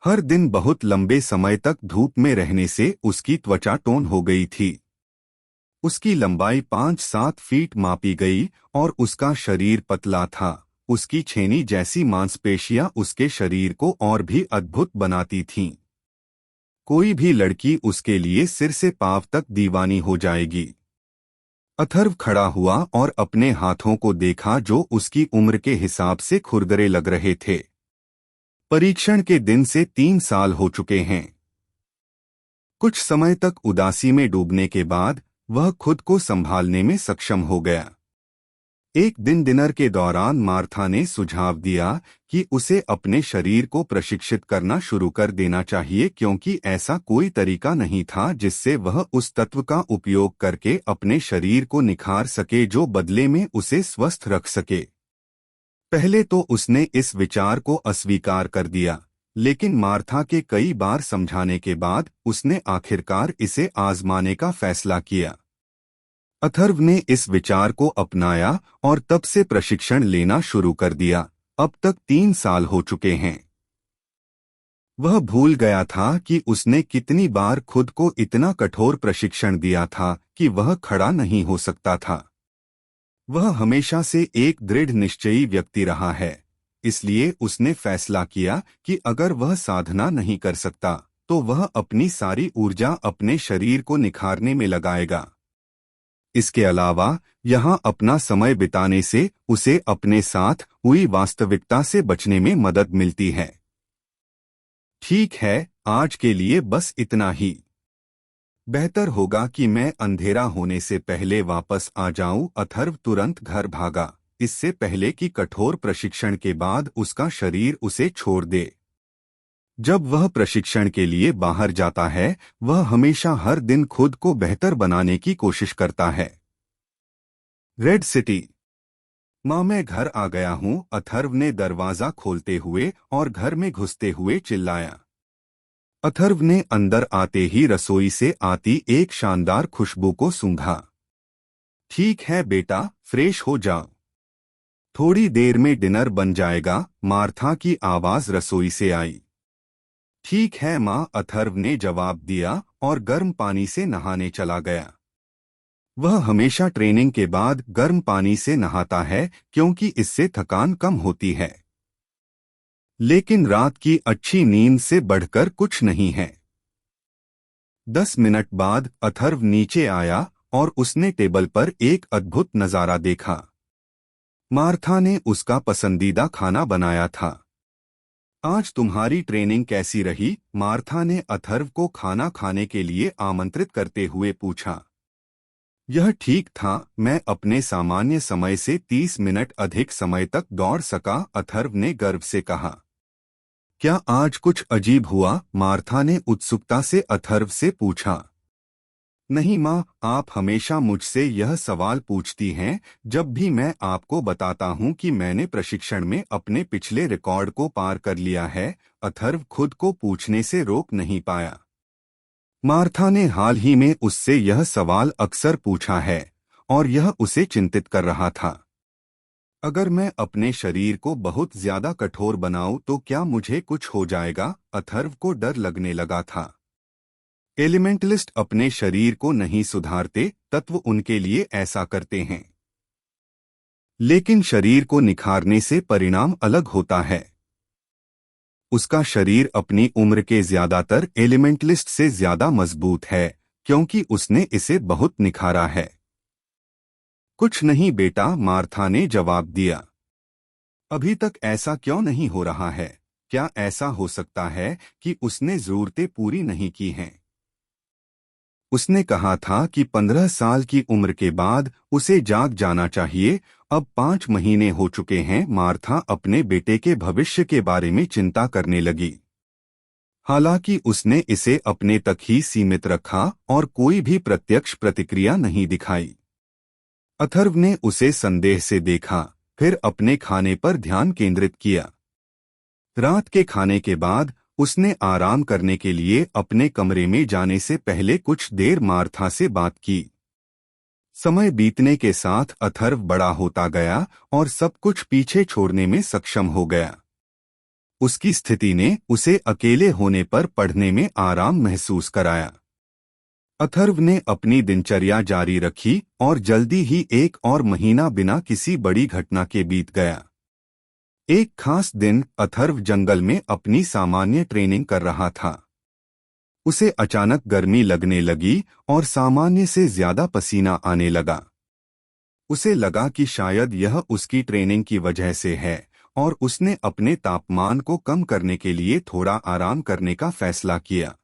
S1: हर दिन बहुत लंबे समय तक धूप में रहने से उसकी त्वचा टोन हो गई थी। उसकी लंबाई 5-7 फीट मापी गई और उसका शरीर पतला था। उसकी छेनी जैसी मांसपेशियां उसके शरीर को और भी अद्भुत बनाती थीं। कोई भी लड़की उसके लिए सिर से पांव तक दीवानी हो जाएगी। अथर्व खड़ा हुआ और अपने हाथों को देखा जो उसकी उम्र के हिसाब से खुरदरे लग रहे थे। परीक्षण के दिन से 3 साल हो चुके हैं। कुछ समय तक उदासी में डूबने के बाद वह खुद को संभालने में सक्षम हो गया। एक दिन डिनर के दौरान मार्था ने सुझाव दिया कि उसे अपने शरीर को प्रशिक्षित करना शुरू कर देना चाहिए, क्योंकि ऐसा कोई तरीका नहीं था जिससे वह उस तत्व का उपयोग करके अपने शरीर को निखार सके जो बदले में उसे स्वस्थ रख सके। पहले तो उसने इस विचार को अस्वीकार कर दिया, लेकिन मार्था के कई बार समझाने के बाद उसने आखिरकार इसे आजमाने का फैसला किया। अथर्व ने इस विचार को अपनाया और तब से प्रशिक्षण लेना शुरू कर दिया। अब तक 3 साल हो चुके हैं। वह भूल गया था कि उसने कितनी बार खुद को इतना कठोर प्रशिक्षण दिया था कि वह खड़ा नहीं हो सकता था। वह हमेशा से एक दृढ़ निश्चयी व्यक्ति रहा है, इसलिए उसने फैसला किया कि अगर वह साधना नहीं कर सकता तो वह अपनी सारी ऊर्जा अपने शरीर को निखारने में लगाएगा। इसके अलावा यहाँ अपना समय बिताने से उसे अपने साथ हुई वास्तविकता से बचने में मदद मिलती है। ठीक है, आज के लिए बस इतना ही। बेहतर होगा कि मैं अंधेरा होने से पहले वापस आ जाऊं। अथर्व तुरंत घर भागा, इससे पहले कि कठोर प्रशिक्षण के बाद उसका शरीर उसे छोड़ दे। जब वह प्रशिक्षण के लिए बाहर जाता है, वह हमेशा हर दिन खुद को बेहतर बनाने की कोशिश करता है। Red city. माँ, मैं घर आ गया हूँ, अथर्व ने दरवाजा खोलते हुए और घर में घुसते हुए चिल्लाया। अथर्व ने अंदर आते ही रसोई से आती एक शानदार खुशबू को सूंघा। ठीक है बेटा, फ्रेश हो जाओ, थोड़ी देर में डिनर बन जाएगा, मार्था की आवाज रसोई से आई। ठीक है माँ, अथर्व ने जवाब दिया और गर्म पानी से नहाने चला गया। वह हमेशा ट्रेनिंग के बाद गर्म पानी से नहाता है क्योंकि इससे थकान कम होती है। लेकिन रात की अच्छी नींद से बढ़कर कुछ नहीं है। 10 मिनट बाद अथर्व नीचे आया और उसने टेबल पर एक अद्भुत नजारा देखा। मार्था ने उसका पसंदीदा खाना बनाया था। आज तुम्हारी ट्रेनिंग कैसी रही? मार्था ने अथर्व को खाना खाने के लिए आमंत्रित करते हुए पूछा। यह ठीक था, मैं अपने सामान्य समय से 30 मिनट अधिक समय तक दौड़ सका, अथर्व ने गर्व से कहा। क्या आज कुछ अजीब हुआ? मार्था ने उत्सुकता से अथर्व से पूछा। नहीं माँ, आप हमेशा मुझसे यह सवाल पूछती हैं जब भी मैं आपको बताता हूँ कि मैंने प्रशिक्षण में अपने पिछले रिकॉर्ड को पार कर लिया है। अथर्व खुद को पूछने से रोक नहीं पाया। मार्था ने हाल ही में उससे यह सवाल अक्सर पूछा है और यह उसे चिंतित कर रहा था। अगर मैं अपने शरीर को बहुत ज्यादा कठोर बनाऊं तो क्या मुझे कुछ हो जाएगा? अथर्व को डर लगने लगा था। एलिमेंटलिस्ट अपने शरीर को नहीं सुधारते, तत्व उनके लिए ऐसा करते हैं। लेकिन शरीर को निखारने से परिणाम अलग होता है। उसका शरीर अपनी उम्र के ज्यादातर एलिमेंटलिस्ट से ज्यादा मजबूत है क्योंकि उसने इसे बहुत निखारा है। कुछ नहीं बेटा, मार्था ने जवाब दिया। अभी तक ऐसा क्यों नहीं हो रहा है? क्या ऐसा हो सकता है कि उसने जरूरतें पूरी नहीं की हैं? उसने कहा था कि 15 साल की उम्र के बाद उसे जाग जाना चाहिए। अब 5 महीने हो चुके हैं। मार्था अपने बेटे के भविष्य के बारे में चिंता करने लगी। हालांकि उसने इसे अपने तक ही सीमित रखा और कोई भी प्रत्यक्ष प्रतिक्रिया नहीं दिखाई। अथर्व ने उसे संदेह से देखा, फिर अपने खाने पर ध्यान केंद्रित किया। रात के खाने के बाद उसने आराम करने के लिए अपने कमरे में जाने से पहले कुछ देर मार्था से बात की। समय बीतने के साथ अथर्व बड़ा होता गया और सब कुछ पीछे छोड़ने में सक्षम हो गया। उसकी स्थिति ने उसे अकेले होने पर पढ़ने में आराम महसूस कराया। अथर्व ने अपनी दिनचर्या जारी रखी और जल्दी ही 1 और महीना बिना किसी बड़ी घटना के बीत गया। एक खास दिन अथर्व जंगल में अपनी सामान्य ट्रेनिंग कर रहा था। उसे अचानक गर्मी लगने लगी और सामान्य से ज्यादा पसीना आने लगा। उसे लगा कि शायद यह उसकी ट्रेनिंग की वजह से है और उसने अपने तापमान को कम करने के लिए थोड़ा आराम करने का फैसला किया।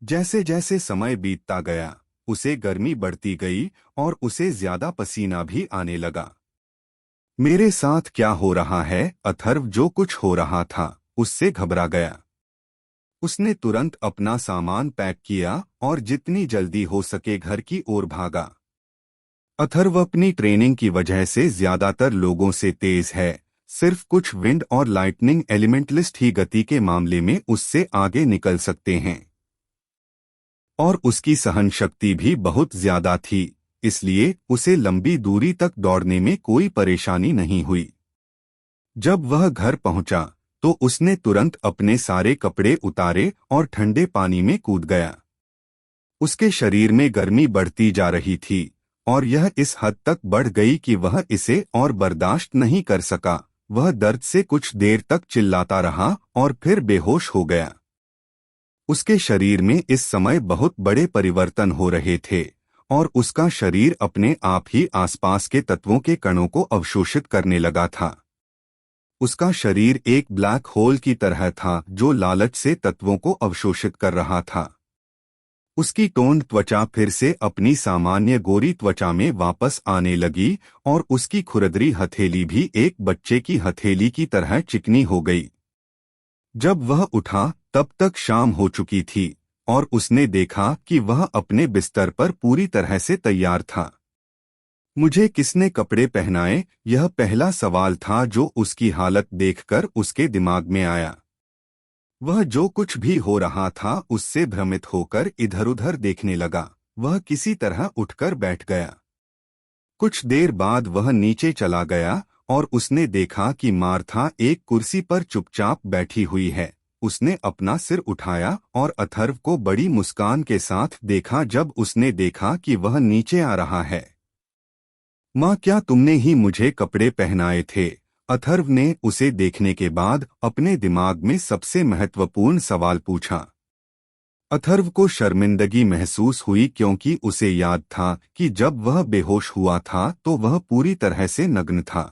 S1: जैसे जैसे समय बीतता गया, उसे गर्मी बढ़ती गई और उसे ज्यादा पसीना भी आने लगा। मेरे साथ क्या हो रहा है? अथर्व जो कुछ हो रहा था उससे घबरा गया। उसने तुरंत अपना सामान पैक किया और जितनी जल्दी हो सके घर की ओर भागा। अथर्व अपनी ट्रेनिंग की वजह से ज्यादातर लोगों से तेज है। सिर्फ कुछ विंड और लाइटनिंग एलिमेंटलिस्ट ही गति के मामले में उससे आगे निकल सकते हैं। और उसकी सहन शक्ति भी बहुत ज्यादा थी, इसलिए उसे लंबी दूरी तक दौड़ने में कोई परेशानी नहीं हुई। जब वह घर पहुंचा तो उसने तुरंत अपने सारे कपड़े उतारे और ठंडे पानी में कूद गया। उसके शरीर में गर्मी बढ़ती जा रही थी और यह इस हद तक बढ़ गई कि वह इसे और बर्दाश्त नहीं कर सका। वह दर्द से कुछ देर तक चिल्लाता रहा और फिर बेहोश हो गया। उसके शरीर में इस समय बहुत बड़े परिवर्तन हो रहे थे और उसका शरीर अपने आप ही आसपास के तत्वों के कणों को अवशोषित करने लगा था। उसका शरीर एक ब्लैक होल की तरह था जो लालच से तत्वों को अवशोषित कर रहा था। उसकी टोन्ड त्वचा फिर से अपनी सामान्य गोरी त्वचा में वापस आने लगी और उसकी खुरदरी हथेली भी एक बच्चे की हथेली की तरह चिकनी हो गई। जब वह उठा तब तक शाम हो चुकी थी और उसने देखा कि वह अपने बिस्तर पर पूरी तरह से तैयार था। मुझे किसने कपड़े पहनाए? यह पहला सवाल था जो उसकी हालत देखकर उसके दिमाग में आया। वह जो कुछ भी हो रहा था उससे भ्रमित होकर इधर-उधर देखने लगा। वह किसी तरह उठकर बैठ गया। कुछ देर बाद वह नीचे चला गया और उसने देखा कि मार्था एक कुर्सी पर चुपचाप बैठी हुई है। उसने अपना सिर उठाया और अथर्व को बड़ी मुस्कान के साथ देखा जब उसने देखा कि वह नीचे आ रहा है। माँ, क्या तुमने ही मुझे कपड़े पहनाए थे? अथर्व ने उसे देखने के बाद अपने दिमाग में सबसे महत्वपूर्ण सवाल पूछा। अथर्व को शर्मिंदगी महसूस हुई क्योंकि उसे याद था कि जब वह बेहोश हुआ था तो वह पूरी तरह से नग्न था।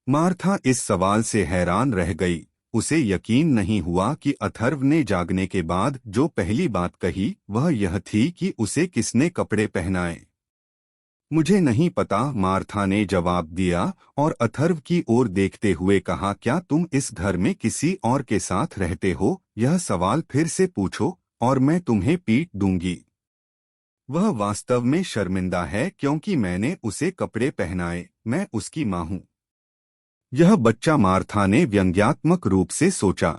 S1: मार्था इस सवाल से हैरान रह गई। उसे यकीन नहीं हुआ कि अथर्व ने जागने के बाद जो पहली बात कही वह यह थी कि उसे किसने कपड़े पहनाए। मुझे नहीं पता, मार्था ने जवाब दिया और अथर्व की ओर देखते हुए कहा, क्या तुम इस घर में किसी और के साथ रहते हो? यह सवाल फिर से पूछो और मैं तुम्हें पीट दूंगी। वह वास्तव में शर्मिंदा है क्योंकि मैंने उसे कपड़े पहनाए। मैं उसकी माँ हूँ। यह बच्चा, मार्था ने व्यंग्यात्मक रूप से सोचा।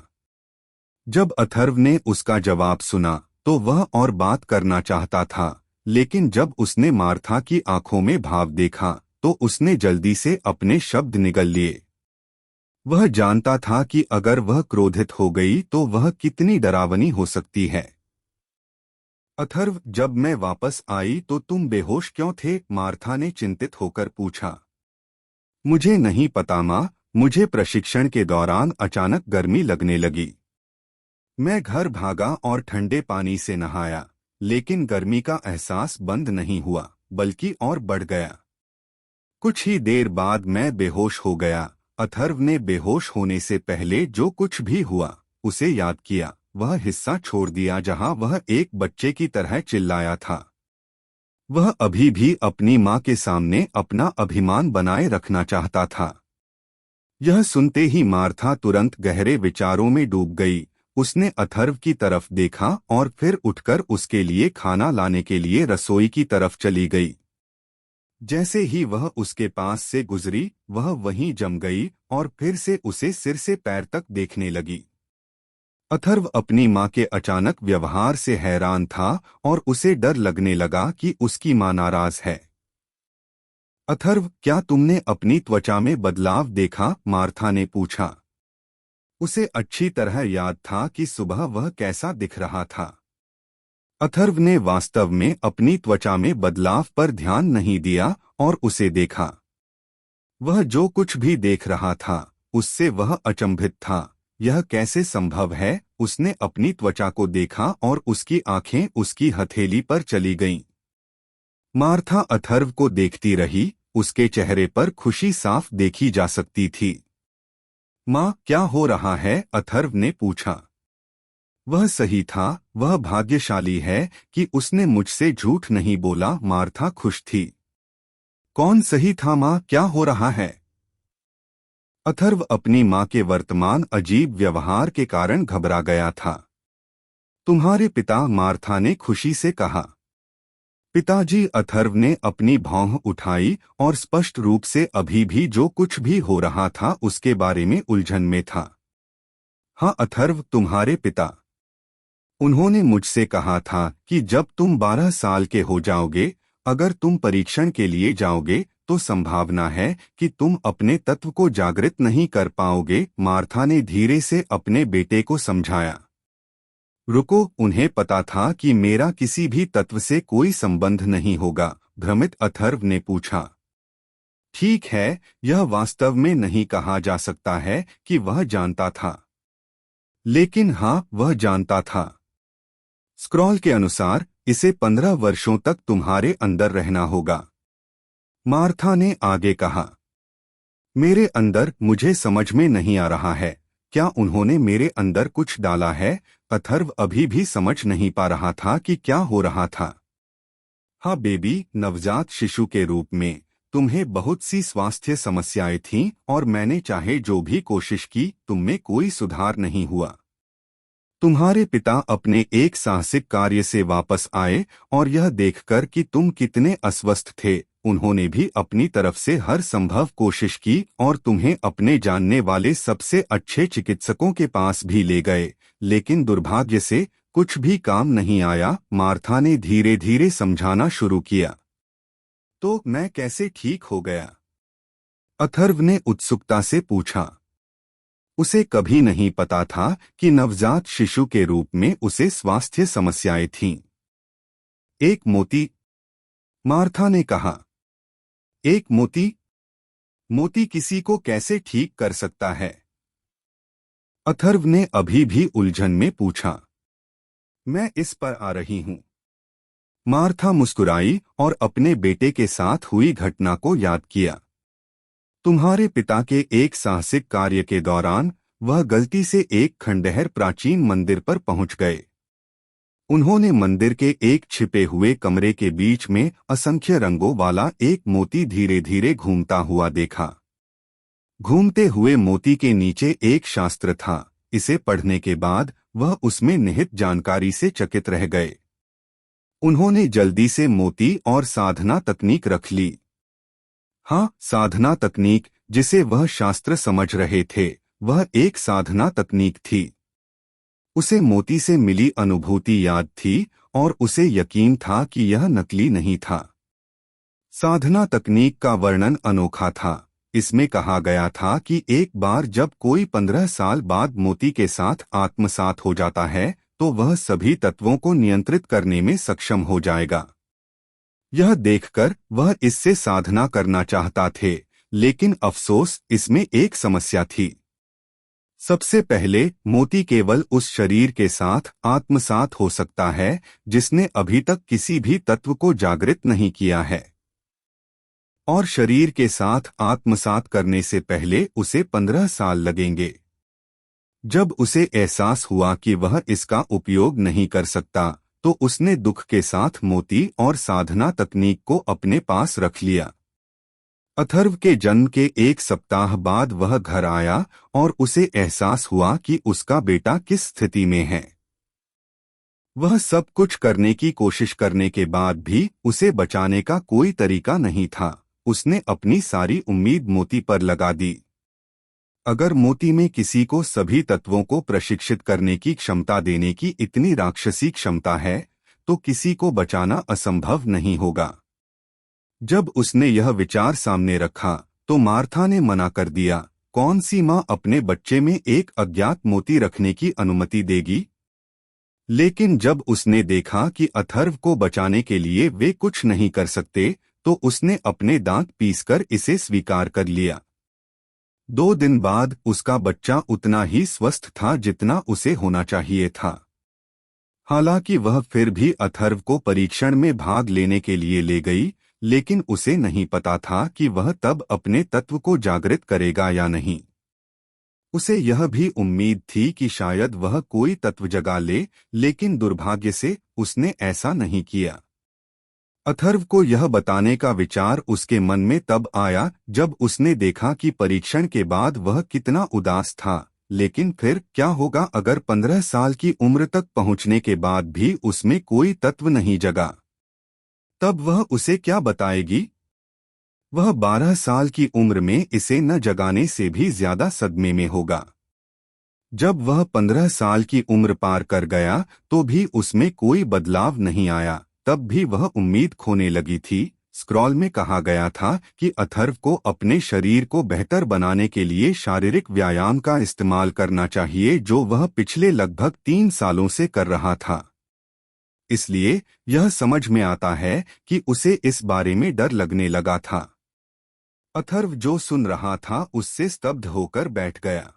S1: जब अथर्व ने उसका जवाब सुना तो वह और बात करना चाहता था, लेकिन जब उसने मार्था की आंखों में भाव देखा तो उसने जल्दी से अपने शब्द निगल लिए। वह जानता था कि अगर वह क्रोधित हो गई तो वह कितनी डरावनी हो सकती है। अथर्व, जब मैं वापस आई तो तुम बेहोश क्यों थे? मार्था ने चिंतित होकर पूछा। मुझे नहीं पता माँ, मुझे प्रशिक्षण के दौरान अचानक गर्मी लगने लगी। मैं घर भागा और ठंडे पानी से नहाया, लेकिन गर्मी का एहसास बंद नहीं हुआ बल्कि और बढ़ गया। कुछ ही देर बाद मैं बेहोश हो गया। अथर्व ने बेहोश होने से पहले जो कुछ भी हुआ उसे याद किया। वह हिस्सा छोड़ दिया जहां वह एक बच्चे की तरह चिल्लाया था। वह अभी भी अपनी माँ के सामने अपना अभिमान बनाए रखना चाहता था। यह सुनते ही मार्था तुरंत गहरे विचारों में डूब गई। उसने अथर्व की तरफ देखा और फिर उठकर उसके लिए खाना लाने के लिए रसोई की तरफ चली गई। जैसे ही वह उसके पास से गुजरी, वह वहीं जम गई और फिर से उसे सिर से पैर तक देखने लगी। अथर्व अपनी माँ के अचानक व्यवहार से हैरान था और उसे डर लगने लगा कि उसकी माँ नाराज है। अथर्व, क्या तुमने अपनी त्वचा में बदलाव देखा? मार्था ने पूछा। उसे अच्छी तरह याद था कि सुबह वह कैसा दिख रहा था। अथर्व ने वास्तव में अपनी त्वचा में बदलाव पर ध्यान नहीं दिया और उसे देखा। वह जो कुछ भी देख रहा था उससे वह अचंभित था। यह कैसे संभव है? उसने अपनी त्वचा को देखा और उसकी आंखें उसकी हथेली पर चली गईं। मार्था अथर्व को देखती रही। उसके चेहरे पर खुशी साफ देखी जा सकती थी। माँ, क्या हो रहा है? अथर्व ने पूछा। वह सही था। वह भाग्यशाली है कि उसने मुझसे झूठ नहीं बोला। मार्था खुश थी। कौन सही था माँ? क्या हो रहा है? अथर्व अपनी माँ के वर्तमान अजीब व्यवहार के कारण घबरा गया था। तुम्हारे पिता, मार्था ने खुशी से कहा। पिताजी, अथर्व ने अपनी भौं उठाई और स्पष्ट रूप से अभी भी जो कुछ भी हो रहा था उसके बारे में उलझन में था। हाँ अथर्व, तुम्हारे पिता। उन्होंने मुझसे कहा था कि जब तुम 12 साल के हो जाओगे, अगर तुम परीक्षण के लिए जाओगे तो संभावना है कि तुम अपने तत्व को जागृत नहीं कर पाओगे। मार्था ने धीरे से अपने बेटे को समझाया। रुको, उन्हें पता था कि मेरा किसी भी तत्व से कोई संबंध नहीं होगा? भ्रमित अथर्व ने पूछा। ठीक है, यह वास्तव में नहीं कहा जा सकता है कि वह जानता था, लेकिन हाँ, वह जानता था। स्क्रॉल के अनुसार इसे 15 वर्षों तक तुम्हारे अंदर रहना होगा। मार्था ने आगे कहा। मेरे अंदर? मुझे समझ में नहीं आ रहा है। क्या उन्होंने मेरे अंदर कुछ डाला है? अथर्व अभी भी समझ नहीं पा रहा था कि क्या हो रहा था। हाँ बेबी, नवजात शिशु के रूप में तुम्हें बहुत सी स्वास्थ्य समस्याएं थीं और मैंने चाहे जो भी कोशिश की, तुम में कोई सुधार नहीं हुआ। तुम्हारे पिता अपने एक साहसिक कार्य से वापस आए और यह देखकर कि तुम कितने अस्वस्थ थे, उन्होंने भी अपनी तरफ से हर संभव कोशिश की और तुम्हें अपने जानने वाले सबसे अच्छे चिकित्सकों के पास भी ले गए, लेकिन दुर्भाग्य से कुछ भी काम नहीं आया। मार्था ने धीरे धीरे समझाना शुरू किया। तो मैं कैसे ठीक हो गया? अथर्व ने उत्सुकता से पूछा। उसे कभी नहीं पता था कि नवजात शिशु के रूप में उसे स्वास्थ्य समस्याएं थीं। एक मोती, मार्था ने कहा। एक मोती? मोती किसी को कैसे ठीक कर सकता है? अथर्व ने अभी भी उलझन में पूछा। मैं इस पर आ रही हूं। मार्था मुस्कुराई और अपने बेटे के साथ हुई घटना को याद किया। तुम्हारे पिता के एक साहसिक कार्य के दौरान वह गलती से एक खंडहर प्राचीन मंदिर पर पहुंच गए। उन्होंने मंदिर के एक छिपे हुए कमरे के बीच में असंख्य रंगों वाला एक मोती धीरे धीरे घूमता हुआ देखा। घूमते हुए मोती के नीचे एक शास्त्र था। इसे पढ़ने के बाद वह उसमें निहित जानकारी से चकित रह गए। उन्होंने जल्दी से मोती और साधना तकनीक रख ली। हाँ, साधना तकनीक जिसे वह शास्त्र समझ रहे थे, वह एक साधना तकनीक थी। उसे मोती से मिली अनुभूति याद थी और उसे यकीन था कि यह नकली नहीं था। साधना तकनीक का वर्णन अनोखा था। इसमें कहा गया था कि एक बार जब कोई 15 साल बाद मोती के साथ आत्मसात हो जाता है तो वह सभी तत्वों को नियंत्रित करने में सक्षम हो जाएगा। यह देखकर वह इससे साधना करना चाहता थे, लेकिन अफसोस इसमें एक समस्या थी। सबसे पहले मोती केवल उस शरीर के साथ आत्मसात हो सकता है जिसने अभी तक किसी भी तत्व को जागृत नहीं किया है, और शरीर के साथ आत्मसात करने से पहले उसे 15 साल लगेंगे। जब उसे एहसास हुआ कि वह इसका उपयोग नहीं कर सकता तो उसने दुख के साथ मोती और साधना तकनीक को अपने पास रख लिया। अथर्व के जन्म के एक सप्ताह बाद वह घर आया और उसे एहसास हुआ कि उसका बेटा किस स्थिति में है। वह सब कुछ करने की कोशिश करने के बाद भी उसे बचाने का कोई तरीका नहीं था। उसने अपनी सारी उम्मीद मोती पर लगा दी। अगर मोती में किसी को सभी तत्वों को प्रशिक्षित करने की क्षमता देने की इतनी राक्षसी क्षमता है तो किसी को बचाना असंभव नहीं होगा। जब उसने यह विचार सामने रखा तो मार्था ने मना कर दिया। कौन सी माँ अपने बच्चे में एक अज्ञात मोती रखने की अनुमति देगी? लेकिन जब उसने देखा कि अथर्व को बचाने के लिए वे कुछ नहीं कर सकते तो उसने अपने दांत पीसकर इसे स्वीकार कर लिया। 2 दिन बाद उसका बच्चा उतना ही स्वस्थ था जितना उसे होना चाहिए था। हालांकि वह फिर भी अथर्व को परीक्षण में भाग लेने के लिए ले गई, लेकिन उसे नहीं पता था कि वह तब अपने तत्व को जागृत करेगा या नहीं। उसे यह भी उम्मीद थी कि शायद वह कोई तत्व जगा ले, लेकिन दुर्भाग्य से उसने ऐसा नहीं किया। अथर्व को यह बताने का विचार उसके मन में तब आया जब उसने देखा कि परीक्षण के बाद वह कितना उदास था। लेकिन फिर क्या होगा अगर 15 साल की उम्र तक पहुंचने के बाद भी उसमें कोई तत्व नहीं जगा? तब वह उसे क्या बताएगी? वह 12 साल की उम्र में इसे न जगाने से भी ज्यादा सदमे में होगा। जब वह 15 साल की उम्र पार कर गया तो भी उसमें कोई बदलाव नहीं आया। तब भी वह उम्मीद खोने लगी थी। स्क्रॉल में कहा गया था कि अथर्व को अपने शरीर को बेहतर बनाने के लिए शारीरिक व्यायाम का इस्तेमाल करना चाहिए, जो वह पिछले लगभग 3 सालों से कर रहा था। इसलिए यह समझ में आता है कि उसे इस बारे में डर लगने लगा था। अथर्व जो सुन रहा था उससे स्तब्ध होकर बैठ गया।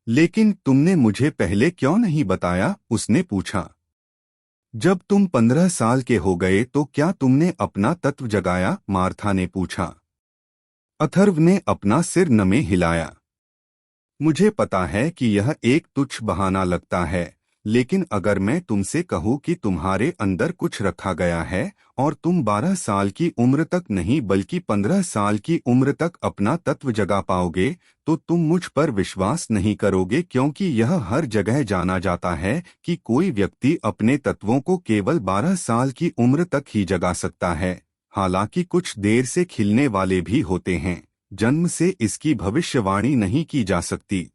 S1: लेकिन तुमने मुझे पहले क्यों नहीं बताया? उसने पूछा। जब तुम 15 साल के हो गए तो क्या तुमने अपना तत्व जगाया? मार्था ने पूछा। अथर्व ने अपना सिर नमे हिलाया। मुझे पता है कि यह एक तुच्छ बहाना लगता है, लेकिन अगर मैं तुमसे कहूं कि तुम्हारे अंदर कुछ रखा गया है और तुम 12 साल की उम्र तक नहीं बल्कि 15 साल की उम्र तक अपना तत्व जगा पाओगे तो तुम मुझ पर विश्वास नहीं करोगे, क्योंकि यह हर जगह जाना जाता है कि कोई व्यक्ति अपने तत्वों को केवल 12 साल की उम्र तक ही जगा सकता है। हालांकि कुछ देर से खिलने वाले भी होते हैं। जन्म से इसकी भविष्यवाणी नहीं की जा सकती।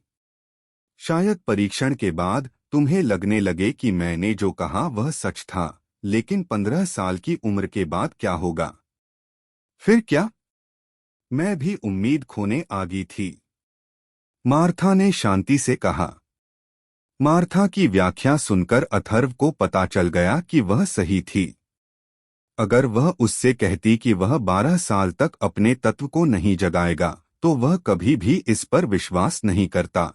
S1: शायद परीक्षण के बाद तुम्हें लगने लगे कि मैंने जो कहा वह सच था, लेकिन 15 साल की उम्र के बाद क्या होगा? फिर क्या? मैं भी उम्मीद खोने आ गई थी, मार्था ने शांति से कहा। मार्था की व्याख्या सुनकर अथर्व को पता चल गया कि वह सही थी। अगर वह उससे कहती कि वह 12 साल तक अपने तत्व को नहीं जगाएगा तो वह कभी भी इस पर विश्वास नहीं करता।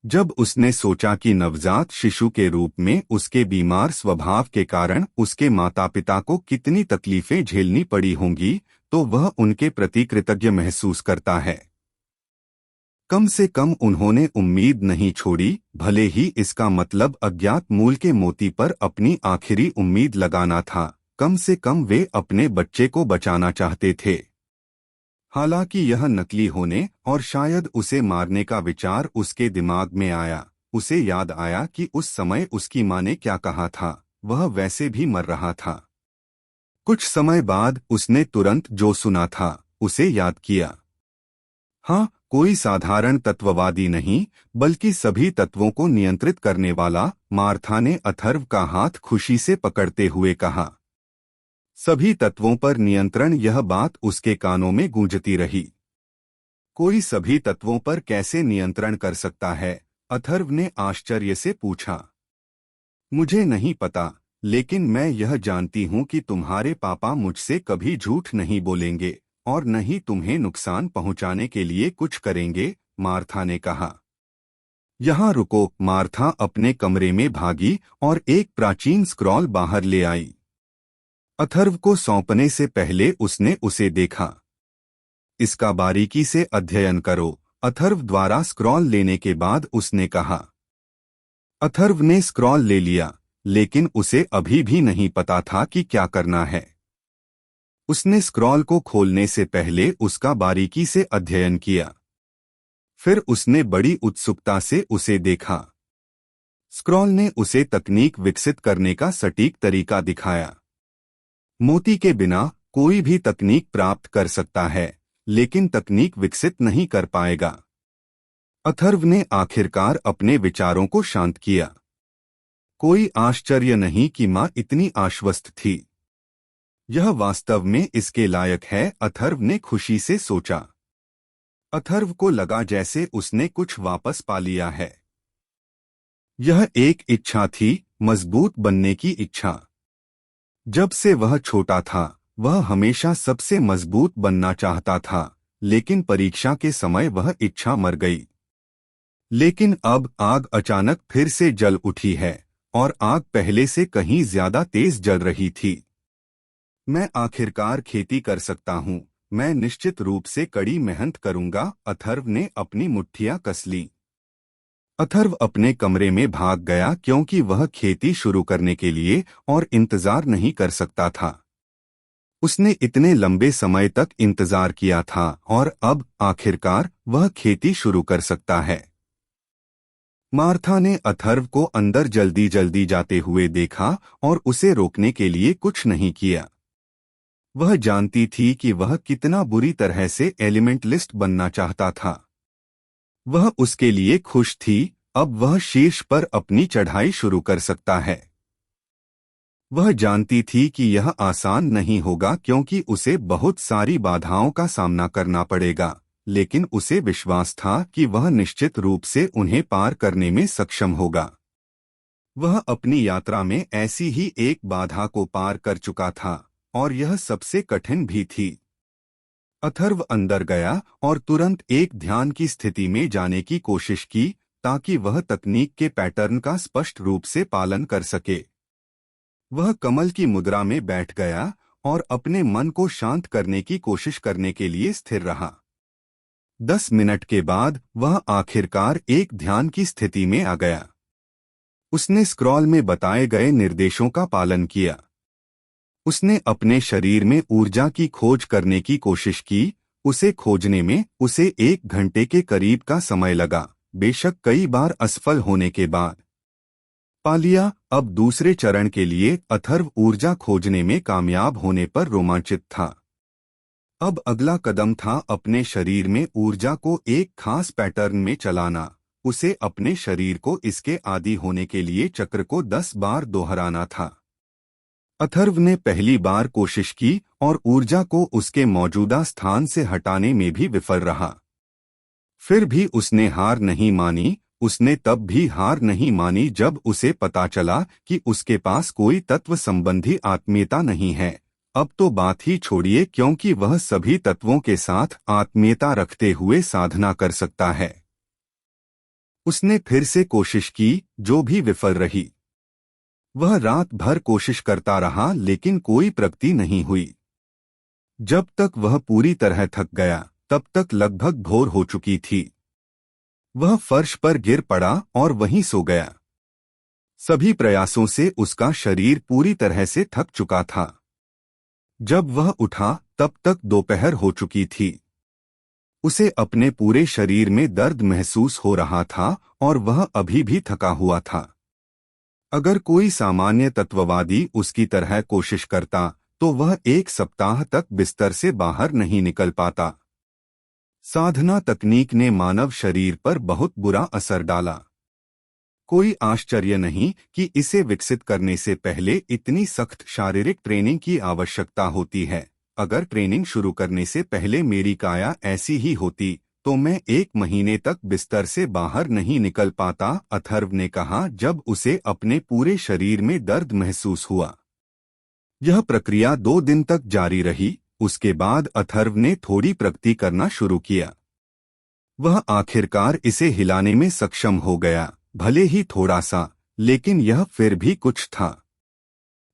S1: जब उसने सोचा कि नवजात शिशु के रूप में उसके बीमार स्वभाव के कारण उसके माता पिता को कितनी तकलीफें झेलनी पड़ी होंगी, तो वह उनके प्रति कृतज्ञ महसूस करता है। कम से कम उन्होंने उम्मीद नहीं छोड़ी, भले ही इसका मतलब अज्ञात मूल के मोती पर अपनी आखिरी उम्मीद लगाना था। कम से कम वे अपने बच्चे को बचाना चाहते थे। हालांकि यह नकली होने और शायद उसे मारने का विचार उसके दिमाग में आया। उसे याद आया कि उस समय उसकी माँ ने क्या कहा था, वह वैसे भी मर रहा था। कुछ समय बाद उसने तुरंत जो सुना था उसे याद किया। हाँ, कोई साधारण तत्ववादी नहीं, बल्कि सभी तत्वों को नियंत्रित करने वाला। मार्था ने अथर्व का हाथ खुशी से पकड़ते हुए कहा। सभी तत्वों पर नियंत्रण, यह बात उसके कानों में गूंजती रही। कोई सभी तत्वों पर कैसे नियंत्रण कर सकता है? अथर्व ने आश्चर्य से पूछा। मुझे नहीं पता, लेकिन मैं यह जानती हूँ कि तुम्हारे पापा मुझसे कभी झूठ नहीं बोलेंगे और न ही तुम्हें नुकसान पहुंचाने के लिए कुछ करेंगे, मार्था ने कहा। यहाँ रुको। मार्था अपने कमरे में भागी और एक प्राचीन स्क्रॉल बाहर ले आई। अथर्व को सौंपने से पहले उसने उसे देखा। इसका बारीकी से अध्ययन करो, अथर्व द्वारा स्क्रॉल लेने के बाद उसने कहा। अथर्व ने स्क्रॉल ले लिया, लेकिन उसे अभी भी नहीं पता था कि क्या करना है। उसने स्क्रॉल को खोलने से पहले उसका बारीकी से अध्ययन किया। फिर उसने बड़ी उत्सुकता से उसे देखा। स्क्रॉल ने उसे तकनीक विकसित करने का सटीक तरीका दिखाया। मोती के बिना कोई भी तकनीक प्राप्त कर सकता है, लेकिन तकनीक विकसित नहीं कर पाएगा। अथर्व ने आखिरकार अपने विचारों को शांत किया। कोई आश्चर्य नहीं कि माँ इतनी आश्वस्त थी। यह वास्तव में इसके लायक है, अथर्व ने खुशी से सोचा। अथर्व को लगा जैसे उसने कुछ वापस पा लिया है। यह एक इच्छा थी, मजबूत बनने की इच्छा। जब से वह छोटा था, वह हमेशा सबसे मजबूत बनना चाहता था, लेकिन परीक्षा के समय वह इच्छा मर गई। लेकिन अब आग अचानक फिर से जल उठी है, और आग पहले से कहीं ज्यादा तेज जल रही थी। मैं आखिरकार खेती कर सकता हूँ, मैं निश्चित रूप से कड़ी मेहनत करूंगा, अथर्व ने अपनी मुट्ठियां कस लीं। अथर्व अपने कमरे में भाग गया क्योंकि वह खेती शुरू करने के लिए और इंतजार नहीं कर सकता था। उसने इतने लंबे समय तक इंतजार किया था और अब आखिरकार वह खेती शुरू कर सकता है। मार्था ने अथर्व को अंदर जल्दी जल्दी जाते हुए देखा और उसे रोकने के लिए कुछ नहीं किया। वह जानती थी कि वह कितना बुरी तरह से एलिमेंटलिस्ट बनना चाहता था। वह उसके लिए खुश थी, अब वह शीर्ष पर अपनी चढ़ाई शुरू कर सकता है। वह जानती थी कि यह आसान नहीं होगा क्योंकि उसे बहुत सारी बाधाओं का सामना करना पड़ेगा, लेकिन उसे विश्वास था कि वह निश्चित रूप से उन्हें पार करने में सक्षम होगा। वह अपनी यात्रा में ऐसी ही एक बाधा को पार कर चुका था, और यह सबसे कठिन भी थी। अथर्व अंदर गया और तुरंत एक ध्यान की स्थिति में जाने की कोशिश की, ताकि वह तकनीक के पैटर्न का स्पष्ट रूप से पालन कर सके। वह कमल की मुद्रा में बैठ गया और अपने मन को शांत करने की कोशिश करने के लिए स्थिर रहा। 10 मिनट के बाद वह आखिरकार एक ध्यान की स्थिति में आ गया। उसने स्क्रॉल में बताए गए निर्देशों का पालन किया। उसने अपने शरीर में ऊर्जा की खोज करने की कोशिश की। उसे खोजने में उसे 1 घंटे के करीब का समय लगा, बेशक कई बार असफल होने के बाद। पा लिया। अब दूसरे चरण के लिए अथर्व ऊर्जा खोजने में कामयाब होने पर रोमांचित था। अब अगला कदम था अपने शरीर में ऊर्जा को एक खास पैटर्न में चलाना। उसे अपने शरीर को इसके आदी होने के लिए चक्र को 10 बार दोहराना था। अथर्व ने पहली बार कोशिश की और ऊर्जा को उसके मौजूदा स्थान से हटाने में भी विफल रहा। फिर भी उसने हार नहीं मानी। उसने तब भी हार नहीं मानी जब उसे पता चला कि उसके पास कोई तत्व संबंधी आत्मीयता नहीं है। अब तो बात ही छोड़िए, क्योंकि वह सभी तत्वों के साथ आत्मीयता रखते हुए साधना कर सकता है। उसने फिर से कोशिश की, जो भी विफल रही। वह रात भर कोशिश करता रहा, लेकिन कोई प्रगति नहीं हुई। जब तक वह पूरी तरह थक गया, तब तक लगभग भोर हो चुकी थी। वह फर्श पर गिर पड़ा और वहीं सो गया। सभी प्रयासों से उसका शरीर पूरी तरह से थक चुका था। जब वह उठा तब तक दोपहर हो चुकी थी। उसे अपने पूरे शरीर में दर्द महसूस हो रहा था और वह अभी भी थका हुआ था। अगर कोई सामान्य तत्ववादी उसकी तरह कोशिश करता तो वह 1 सप्ताह तक बिस्तर से बाहर नहीं निकल पाता। साधना तकनीक ने मानव शरीर पर बहुत बुरा असर डाला। कोई आश्चर्य नहीं कि इसे विकसित करने से पहले इतनी सख्त शारीरिक ट्रेनिंग की आवश्यकता होती है। अगर ट्रेनिंग शुरू करने से पहले मेरी काया ऐसी ही होती तो मैं 1 महीने तक बिस्तर से बाहर नहीं निकल पाता, अथर्व ने कहा जब उसे अपने पूरे शरीर में दर्द महसूस हुआ। यह प्रक्रिया 2 दिन तक जारी रही। उसके बाद अथर्व ने थोड़ी प्रगति करना शुरू किया। वह आखिरकार इसे हिलाने में सक्षम हो गया, भले ही थोड़ा सा, लेकिन यह फिर भी कुछ था।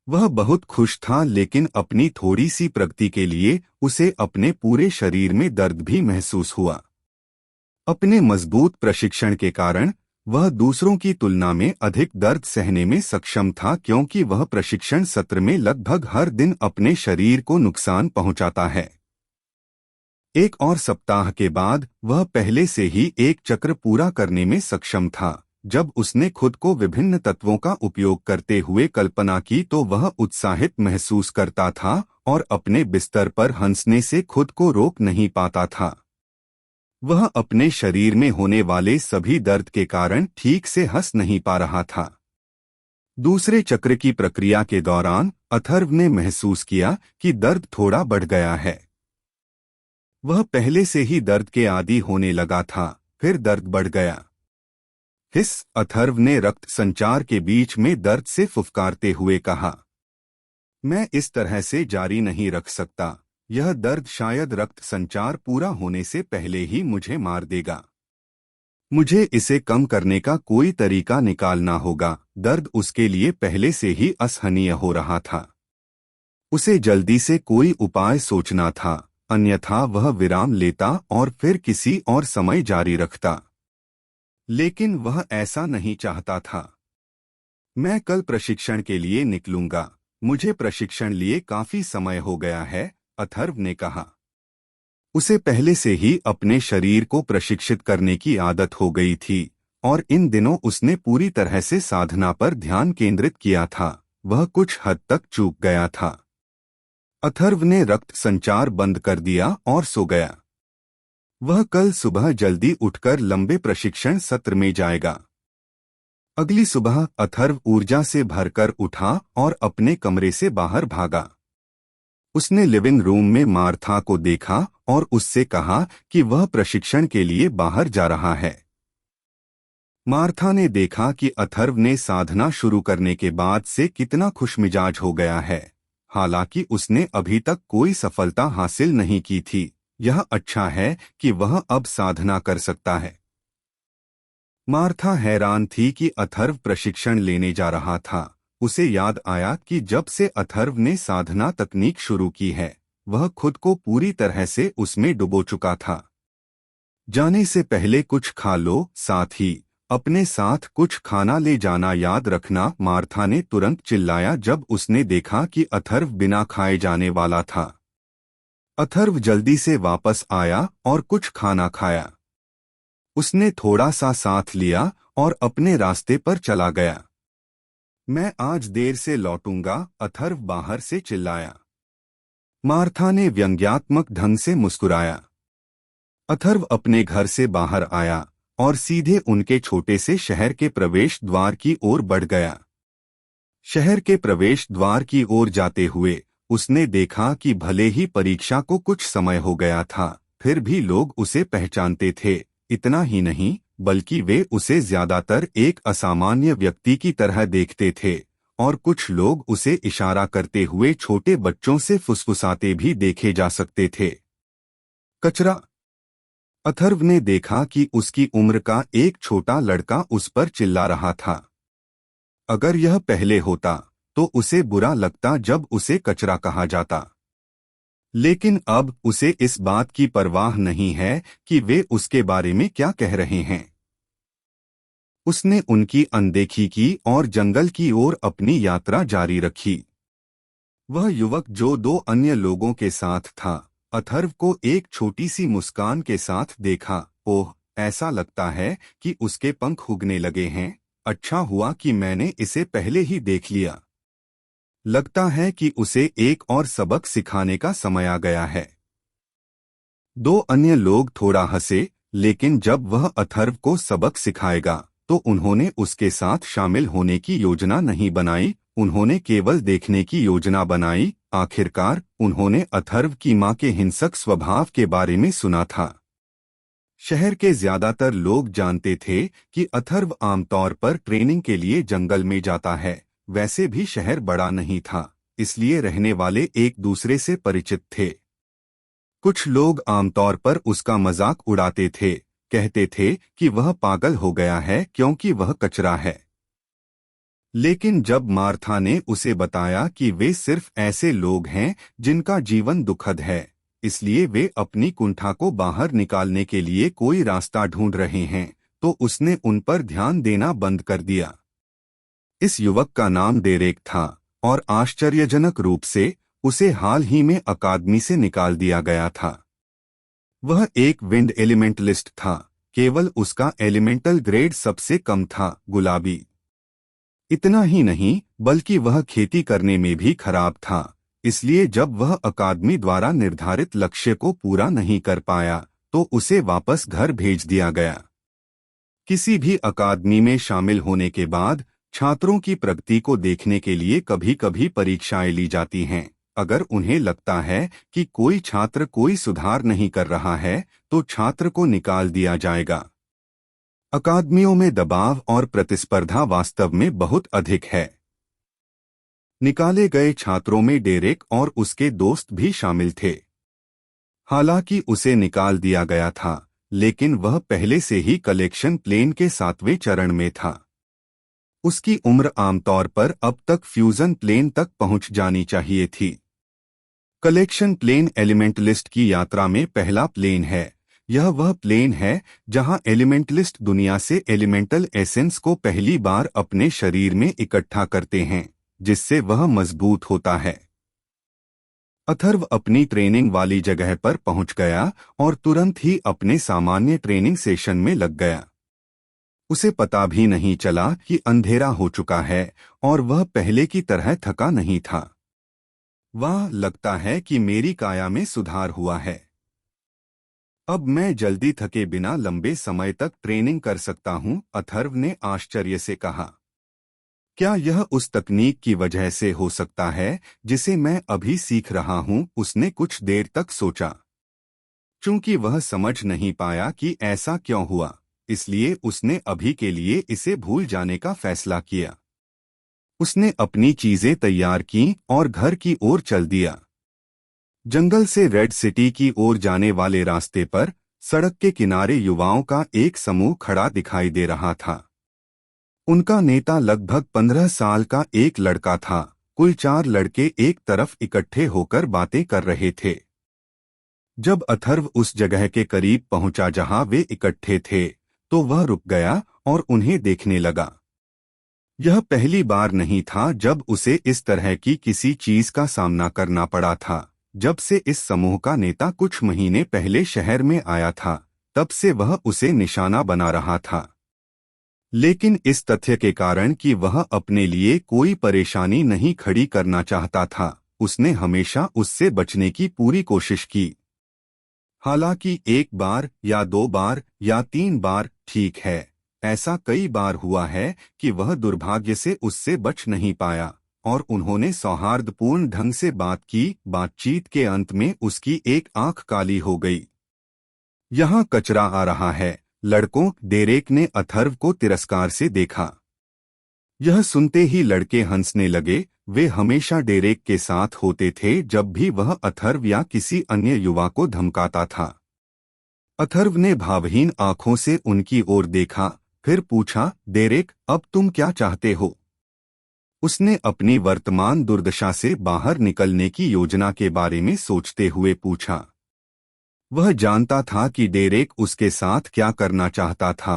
S1: वह बहुत खुश था, लेकिन अपनी थोड़ी सी प्रगति के लिए उसे अपने पूरे शरीर में दर्द भी महसूस हुआ। अपने मजबूत प्रशिक्षण के कारण वह दूसरों की तुलना में अधिक दर्द सहने में सक्षम था, क्योंकि वह प्रशिक्षण सत्र में लगभग हर दिन अपने शरीर को नुकसान पहुंचाता है। 1 और सप्ताह के बाद वह पहले से ही एक चक्र पूरा करने में सक्षम था। जब उसने खुद को विभिन्न तत्वों का उपयोग करते हुए कल्पना की तो वह उत्साहित महसूस करता था और अपने बिस्तर पर हंसने से खुद को रोक नहीं पाता था। वह अपने शरीर में होने वाले सभी दर्द के कारण ठीक से हंस नहीं पा रहा था। दूसरे चक्र की प्रक्रिया के दौरान अथर्व ने महसूस किया कि दर्द थोड़ा बढ़ गया है। वह पहले से ही दर्द के आदी होने लगा था, फिर दर्द बढ़ गया। अथर्व ने रक्त संचार के बीच में दर्द से फुफकारते हुए कहा, मैं इस तरह से जारी नहीं रख सकता। यह दर्द शायद रक्त संचार पूरा होने से पहले ही मुझे मार देगा। मुझे इसे कम करने का कोई तरीका निकालना होगा। दर्द उसके लिए पहले से ही असहनीय हो रहा था। उसे जल्दी से कोई उपाय सोचना था, अन्यथा वह विराम लेता और फिर किसी और समय जारी रखता। लेकिन वह ऐसा नहीं चाहता था। मैं कल प्रशिक्षण के लिए निकलूंगा। मुझे प्रशिक्षण लिए काफी समय हो गया है, अथर्व ने कहा। उसे पहले से ही अपने शरीर को प्रशिक्षित करने की आदत हो गई थी और इन दिनों उसने पूरी तरह से साधना पर ध्यान केंद्रित किया था। वह कुछ हद तक चूक गया था। अथर्व ने रक्त संचार बंद कर दिया और सो गया। वह कल सुबह जल्दी उठकर लंबे प्रशिक्षण सत्र में जाएगा। अगली सुबह अथर्व ऊर्जा से भरकर उठा और अपने कमरे से बाहर भागा। उसने लिविंग रूम में मार्था को देखा और उससे कहा कि वह प्रशिक्षण के लिए बाहर जा रहा है। मार्था ने देखा कि अथर्व ने साधना शुरू करने के बाद से कितना खुशमिजाज हो गया है। हालांकि उसने अभी तक कोई सफलता हासिल नहीं की थी, यह अच्छा है कि वह अब साधना कर सकता है। मार्था हैरान थी कि अथर्व प्रशिक्षण लेने जा रहा था। उसे याद आया कि जब से अथर्व ने साधना तकनीक शुरू की है, वह खुद को पूरी तरह से उसमें डुबो चुका था। जाने से पहले कुछ खा लो, साथ ही अपने साथ कुछ खाना ले जाना याद रखना, मार्था ने तुरंत चिल्लाया जब उसने देखा कि अथर्व बिना खाए जाने वाला था। अथर्व जल्दी से वापस आया और कुछ खाना खाया। उसने थोड़ा सा साथ लिया और अपने रास्ते पर चला गया। मैं आज देर से लौटूंगा, अथर्व बाहर से चिल्लाया। मार्था ने व्यंग्यात्मक ढंग से मुस्कुराया। अथर्व अपने घर से बाहर आया और सीधे उनके छोटे से शहर के प्रवेश द्वार की ओर बढ़ गया। शहर के प्रवेश द्वार की ओर जाते हुए उसने देखा कि भले ही परीक्षा को कुछ समय हो गया था, फिर भी लोग उसे पहचानते थे। इतना ही नहीं, बल्कि वे उसे ज्यादातर एक असामान्य व्यक्ति की तरह देखते थे और कुछ लोग उसे इशारा करते हुए छोटे बच्चों से फुसफुसाते भी देखे जा सकते थे। कचरा। अथर्व ने देखा कि उसकी उम्र का एक छोटा लड़का उस पर चिल्ला रहा था। अगर यह पहले होता तो उसे बुरा लगता जब उसे कचरा कहा जाता, लेकिन अब उसे इस बात की परवाह नहीं है कि वे उसके बारे में क्या कह रहे हैं। उसने उनकी अनदेखी की और जंगल की ओर अपनी यात्रा जारी रखी। वह युवक जो दो अन्य लोगों के साथ था, अथर्व को एक छोटी सी मुस्कान के साथ देखा। ओह, ऐसा लगता है कि उसके पंख उगने लगे हैं। अच्छा हुआ कि मैंने इसे पहले ही देख लिया। लगता है कि उसे एक और सबक सिखाने का समय आ गया है। दो अन्य लोग थोड़ा हंसे, लेकिन जब वह अथर्व को सबक सिखाएगा तो उन्होंने उसके साथ शामिल होने की योजना नहीं बनाई। उन्होंने केवल देखने की योजना बनाई। आखिरकार उन्होंने अथर्व की मां के हिंसक स्वभाव के बारे में सुना था। शहर के ज्यादातर लोग जानते थे कि अथर्व आमतौर पर ट्रेनिंग के लिए जंगल में जाता है। वैसे भी शहर बड़ा नहीं था, इसलिए रहने वाले एक दूसरे से परिचित थे। कुछ लोग आमतौर पर उसका मजाक उड़ाते थे, कहते थे कि वह पागल हो गया है क्योंकि वह कचरा है। लेकिन जब मार्था ने उसे बताया कि वे सिर्फ ऐसे लोग हैं जिनका जीवन दुखद है, इसलिए वे अपनी कुंठा को बाहर निकालने के लिए कोई रास्ता ढूंढ रहे हैं, तो उसने उन पर ध्यान देना बंद कर दिया। इस युवक का नाम डेरेक था और आश्चर्यजनक रूप से उसे हाल ही में अकादमी से निकाल दिया गया था। वह एक विंड एलिमेंटलिस्ट था, केवल उसका एलिमेंटल ग्रेड सबसे कम था, गुलाबी। इतना ही नहीं, बल्कि वह खेती करने में भी खराब था। इसलिए जब वह अकादमी द्वारा निर्धारित लक्ष्य को पूरा नहीं कर पाया तो उसे वापस घर भेज दिया गया। किसी भी अकादमी में शामिल होने के बाद छात्रों की प्रगति को देखने के लिए कभी-कभी परीक्षाएं ली जाती हैं। अगर उन्हें लगता है कि कोई छात्र कोई सुधार नहीं कर रहा है तो छात्र को निकाल दिया जाएगा। अकादमियों में दबाव और प्रतिस्पर्धा वास्तव में बहुत अधिक है। निकाले गए छात्रों में डेरेक और उसके दोस्त भी शामिल थे। हालांकि उसे निकाल दिया गया था, लेकिन वह पहले से ही कलेक्शन प्लेन के 7वें चरण में था। उसकी उम्र आमतौर पर अब तक फ्यूजन प्लेन तक पहुंच जानी चाहिए थी। कलेक्शन प्लेन एलिमेंटलिस्ट की यात्रा में पहला प्लेन है। यह वह प्लेन है जहां एलिमेंटलिस्ट दुनिया से एलिमेंटल एसेंस को पहली बार अपने शरीर में इकट्ठा करते हैं, जिससे वह मजबूत होता है। अथर्व अपनी ट्रेनिंग वाली जगह पर पहुंच गया और तुरंत ही अपने सामान्य ट्रेनिंग सेशन में लग गया। उसे पता भी नहीं चला कि अंधेरा हो चुका है और वह पहले की तरह थका नहीं था। वाह, लगता है कि मेरी काया में सुधार हुआ है। अब मैं जल्दी थके बिना लंबे समय तक ट्रेनिंग कर सकता हूं, अथर्व ने आश्चर्य से कहा। क्या यह उस तकनीक की वजह से हो सकता है जिसे मैं अभी सीख रहा हूं? उसने कुछ देर तक सोचा। चूंकि वह समझ नहीं पाया कि ऐसा क्यों हुआ, इसलिए उसने अभी के लिए इसे भूल जाने का फैसला किया। उसने अपनी चीजें तैयार की और घर की ओर चल दिया। जंगल से रेड सिटी की ओर जाने वाले रास्ते पर सड़क के किनारे युवाओं का एक समूह खड़ा दिखाई दे रहा था। उनका नेता लगभग 15 साल का एक लड़का था। कुल 4 लड़के एक तरफ इकट्ठे होकर बातें कर रहे थे। जब अथर्व उस जगह के करीब पहुंचा जहां वे इकट्ठे थे, तो वह रुक गया और उन्हें देखने लगा। यह पहली बार नहीं था जब उसे इस तरह की किसी चीज का सामना करना पड़ा था। जब से इस समूह का नेता कुछ महीने पहले शहर में आया था, तब से वह उसे निशाना बना रहा था। लेकिन इस तथ्य के कारण कि वह अपने लिए कोई परेशानी नहीं खड़ी करना चाहता था, उसने हमेशा उससे बचने की पूरी कोशिश की। हालांकि एक बार या 2 बार या 3 बार ठीक है, ऐसा कई बार हुआ है कि वह दुर्भाग्य से उससे बच नहीं पाया और उन्होंने सौहार्दपूर्ण ढंग से बात की। बातचीत के अंत में उसकी एक आंख काली हो गई। यहाँ कचरा आ रहा है, लड़कों, डेरेक ने अथर्व को तिरस्कार से देखा। यह सुनते ही लड़के हंसने लगे। वे हमेशा डेरेक के साथ होते थे जब भी वह अथर्व या किसी अन्य युवा को धमकाता था। अथर्व ने भावहीन आंखों से उनकी ओर देखा, फिर पूछा, डेरेक, अब तुम क्या चाहते हो? उसने अपनी वर्तमान दुर्दशा से बाहर निकलने की योजना के बारे में सोचते हुए पूछा। वह जानता था कि डेरेक उसके साथ क्या करना चाहता था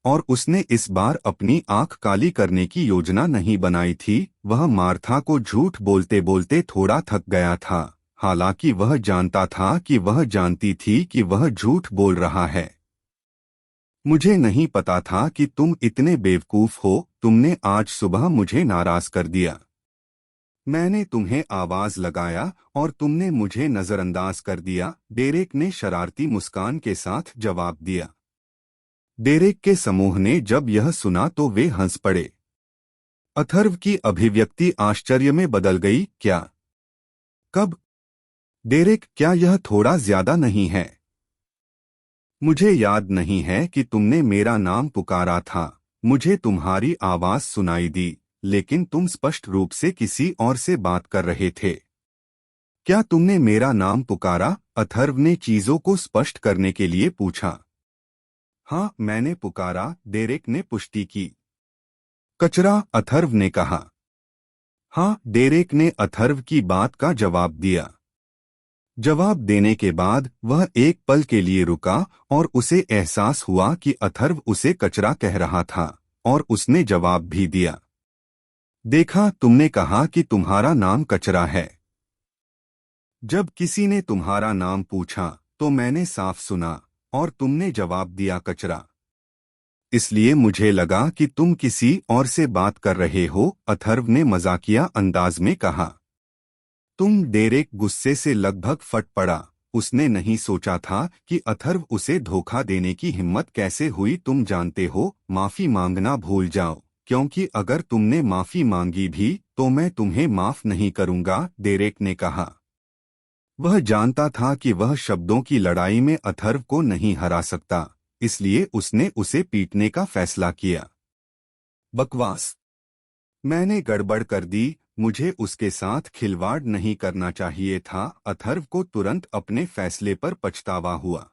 S1: और उसने इस बार अपनी आंख काली करने की योजना नहीं बनाई थी। वह मार्था को झूठ बोलते बोलते थोड़ा थक गया था, हालांकि वह जानता था कि वह जानती थी कि वह झूठ बोल रहा है। मुझे नहीं पता था कि तुम इतने बेवकूफ हो। तुमने आज सुबह मुझे नाराज कर दिया। मैंने तुम्हें आवाज लगाया और तुमने मुझे नजरअंदाज कर दिया, डेरेक ने शरारती मुस्कान के साथ जवाब दिया। डेरेक के समूह ने जब यह सुना तो वे हंस पड़े। अथर्व की अभिव्यक्ति आश्चर्य में बदल गई। क्या? कब? डेरेक, क्या यह थोड़ा ज्यादा नहीं है? मुझे याद नहीं है कि तुमने मेरा नाम पुकारा था। मुझे तुम्हारी आवाज सुनाई दी, लेकिन तुम स्पष्ट रूप से किसी और से बात कर रहे थे। क्या तुमने मेरा नाम पुकारा? अथर्व ने चीजों को स्पष्ट करने के लिए पूछा। हाँ, मैंने पुकारा, डेरेक ने पुष्टि की। कचरा, अथर्व ने कहा। हाँ, डेरेक ने अथर्व की बात का जवाब दिया। जवाब देने के बाद वह एक पल के लिए रुका और उसे एहसास हुआ कि अथर्व उसे कचरा कह रहा था, और उसने जवाब भी दिया। देखा, तुमने कहा कि तुम्हारा नाम कचरा है। जब किसी ने तुम्हारा नाम पूछा तो मैंने साफ सुना और तुमने जवाब दिया कचरा। इसलिए मुझे लगा कि तुम किसी और से बात कर रहे हो, अथर्व ने मजाकिया अंदाज में कहा। तुम? डेरेक गुस्से से लगभग फट पड़ा। उसने नहीं सोचा था कि अथर्व उसे धोखा देने की हिम्मत कैसे हुई। तुम जानते हो, माफी मांगना भूल जाओ, क्योंकि अगर तुमने माफी मांगी भी तो मैं तुम्हें माफ नहीं करूंगा, डेरेक ने कहा। वह जानता था कि वह शब्दों की लड़ाई में अथर्व को नहीं हरा सकता, इसलिए उसने उसे पीटने का फैसला किया। बकवास! मैंने गड़बड़ कर दी। मुझे उसके साथ खिलवाड़ नहीं करना चाहिए था। अथर्व को तुरंत अपने फैसले पर पछतावा हुआ।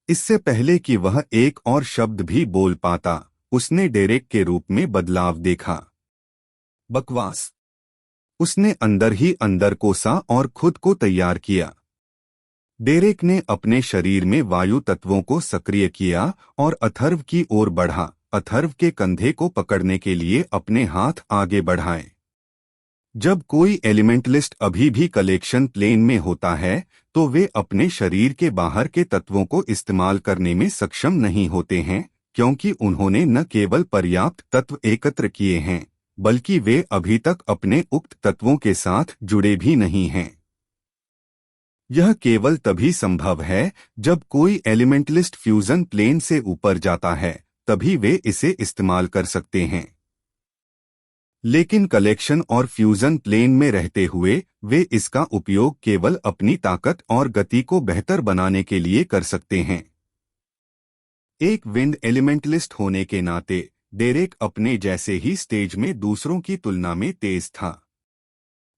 S1: इससे पहले कि वह एक और शब्द भी बोल पाता, उसने डेरेक के रूप में बदलाव देखा। बकवास! उसने अंदर ही अंदर कोसा और खुद को तैयार किया। डेरेक ने अपने शरीर में वायु तत्वों को सक्रिय किया और अथर्व की ओर बढ़ा। अथर्व के कंधे को पकड़ने के लिए अपने हाथ आगे बढ़ाए। जब कोई एलिमेंटलिस्ट अभी भी कलेक्शन प्लेन में होता है तो वे अपने शरीर के बाहर के तत्वों को इस्तेमाल करने में सक्षम नहीं होते हैं, क्योंकि उन्होंने न केवल पर्याप्त तत्व एकत्र किए हैं, बल्कि वे अभी तक अपने उक्त तत्वों के साथ जुड़े भी नहीं हैं। यह केवल तभी संभव है जब कोई एलिमेंटलिस्ट फ्यूजन प्लेन से ऊपर जाता है, तभी वे इसे इस्तेमाल कर सकते हैं। लेकिन कलेक्शन और फ्यूजन प्लेन में रहते हुए वे इसका उपयोग केवल अपनी ताकत और गति को बेहतर बनाने के लिए कर सकते हैं। एक विंड एलिमेंटलिस्ट होने के नाते डेरेक अपने जैसे ही स्टेज में दूसरों की तुलना में तेज था।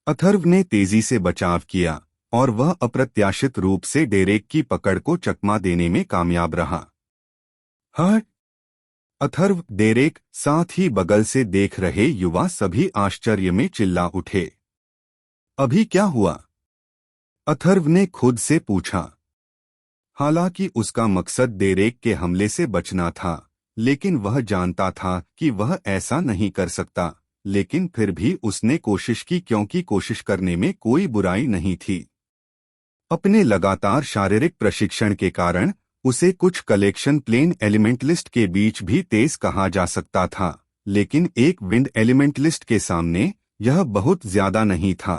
S1: अथर्व ने तेजी से बचाव किया और वह अप्रत्याशित रूप से डेरेक की पकड़ को चकमा देने में कामयाब रहा। हाँ, अथर्व, डेरेक, साथ ही बगल से देख रहे युवा सभी आश्चर्य में चिल्ला उठे। अभी क्या हुआ? अथर्व ने खुद से पूछा। हालांकि उसका मकसद डेरेक के हमले से बचना था, लेकिन वह जानता था कि वह ऐसा नहीं कर सकता, लेकिन फिर भी उसने कोशिश की, क्योंकि कोशिश करने में कोई बुराई नहीं थी। अपने लगातार शारीरिक प्रशिक्षण के कारण उसे कुछ कलेक्शन प्लेन एलिमेंटलिस्ट के बीच भी तेज कहा जा सकता था, लेकिन एक विंड एलिमेंटलिस्ट के सामने यह बहुत ज्यादा नहीं था।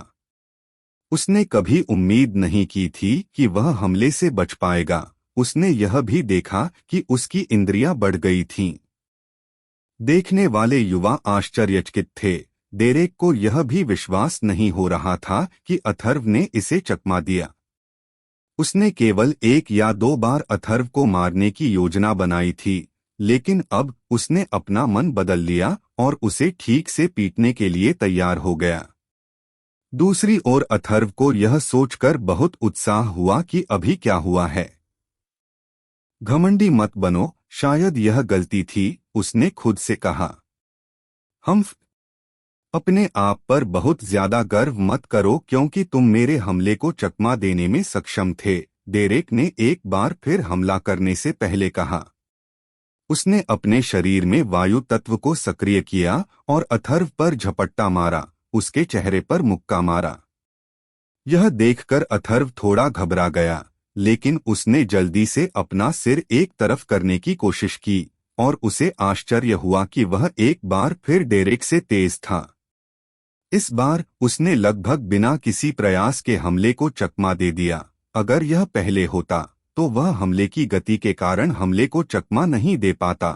S1: उसने कभी उम्मीद नहीं की थी कि वह हमले से बच पाएगा। उसने यह भी देखा कि उसकी इंद्रियां बढ़ गई थीं। देखने वाले युवा आश्चर्यचकित थे। डेरेक को यह भी विश्वास नहीं हो रहा था कि अथर्व ने इसे चकमा दिया। उसने केवल 1 या 2 बार अथर्व को मारने की योजना बनाई थी, लेकिन अब उसने अपना मन बदल लिया और उसे ठीक से पीटने के लिए तैयार हो गया। दूसरी ओर अथर्व को यह सोचकर बहुत उत्साह हुआ कि अभी क्या हुआ है। घमंडी मत बनो, शायद यह गलती थी, उसने खुद से कहा। हम अपने आप पर बहुत ज्यादा गर्व मत करो, क्योंकि तुम मेरे हमले को चकमा देने में सक्षम थे, डेरेक ने एक बार फिर हमला करने से पहले कहा। उसने अपने शरीर में वायु तत्व को सक्रिय किया और अथर्व पर झपट्टा मारा, उसके चेहरे पर मुक्का मारा। यह देखकर अथर्व थोड़ा घबरा गया, लेकिन उसने जल्दी से अपना सिर एक तरफ करने की कोशिश की और उसे आश्चर्य हुआ कि वह एक बार फिर डेरेक से तेज था। इस बार उसने लगभग बिना किसी प्रयास के हमले को चकमा दे दिया। अगर यह पहले होता तो वह हमले की गति के कारण हमले को चकमा नहीं दे पाता।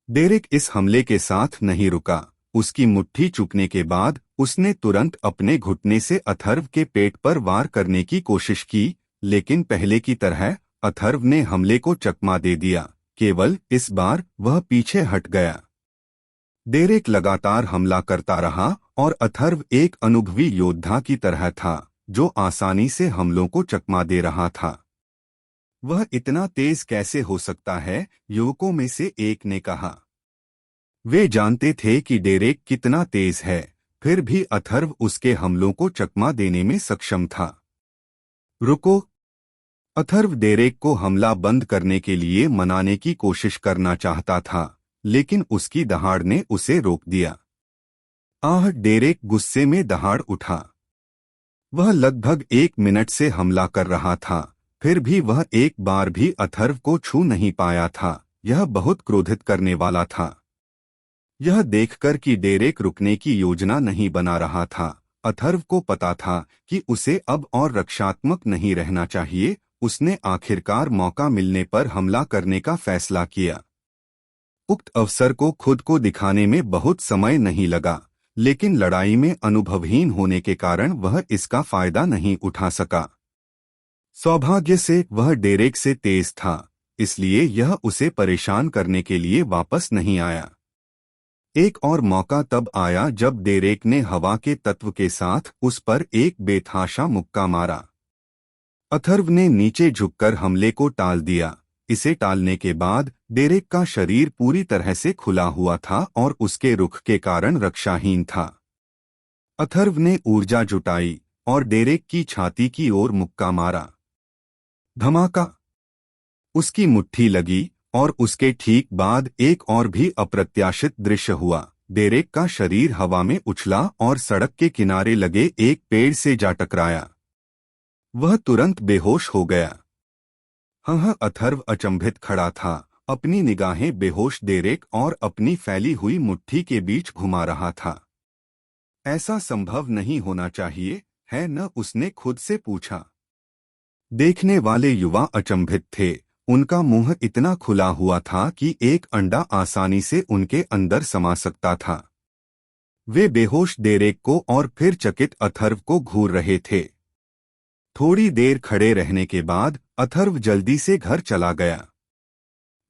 S1: डेरेक इस हमले के साथ नहीं रुका। उसकी मुट्ठी चुकने के बाद उसने तुरंत अपने घुटने से अथर्व के पेट पर वार करने की कोशिश की, लेकिन पहले की तरह अथर्व ने हमले को चकमा दे दिया। केवल इस बार वह पीछे हट गया। डेरेक लगातार हमला करता रहा और अथर्व एक अनुभवी योद्धा की तरह था जो आसानी से हमलों को चकमा दे रहा था। वह इतना तेज कैसे हो सकता है? युवकों में से एक ने कहा। वे जानते थे कि डेरेक कितना तेज है, फिर भी अथर्व उसके हमलों को चकमा देने में सक्षम था। रुको! अथर्व डेरेक को हमला बंद करने के लिए मनाने की कोशिश करना चाहता था, लेकिन उसकी दहाड़ ने उसे रोक दिया। डेरेक गुस्से में दहाड़ उठा। वह लगभग 1 मिनट से हमला कर रहा था, फिर भी वह एक बार भी अथर्व को छू नहीं पाया था। यह बहुत क्रोधित करने वाला था। यह देखकर कि डेरेक रुकने की योजना नहीं बना रहा था, अथर्व को पता था कि उसे अब और रक्षात्मक नहीं रहना चाहिए। उसने आखिरकार मौका मिलने पर हमला करने का फैसला किया। उक्त अवसर को खुद को दिखाने में बहुत समय नहीं लगा, लेकिन लड़ाई में अनुभवहीन होने के कारण वह इसका फायदा नहीं उठा सका। सौभाग्य से वह डेरेक से तेज था, इसलिए यह उसे परेशान करने के लिए वापस नहीं आया। एक और मौका तब आया जब डेरेक ने हवा के तत्व के साथ उस पर एक बेतहाशा मुक्का मारा। अथर्व ने नीचे झुककर हमले को टाल दिया। इसे टालने के बाद डेरेक का शरीर पूरी तरह से खुला हुआ था और उसके रुख के कारण रक्षाहीन था। अथर्व ने ऊर्जा जुटाई और डेरेक की छाती की ओर मुक्का मारा। धमाका! उसकी मुट्ठी लगी और उसके ठीक बाद एक और भी अप्रत्याशित दृश्य हुआ। डेरेक का शरीर हवा में उछला और सड़क के किनारे लगे एक पेड़ से जा टकराया। वह तुरंत बेहोश हो गया। अथर्व अचंभित खड़ा था, अपनी निगाहें बेहोश डेरेक और अपनी फैली हुई मुट्ठी के बीच घुमा रहा था। ऐसा संभव नहीं होना चाहिए, है न? उसने खुद से पूछा। देखने वाले युवा अचंभित थे। उनका मुंह इतना खुला हुआ था कि एक अंडा आसानी से उनके अंदर समा सकता था। वे बेहोश डेरेक को और फिर चकित अथर्व को घूर रहे थे। थोड़ी देर खड़े रहने के बाद अथर्व जल्दी से घर चला गया।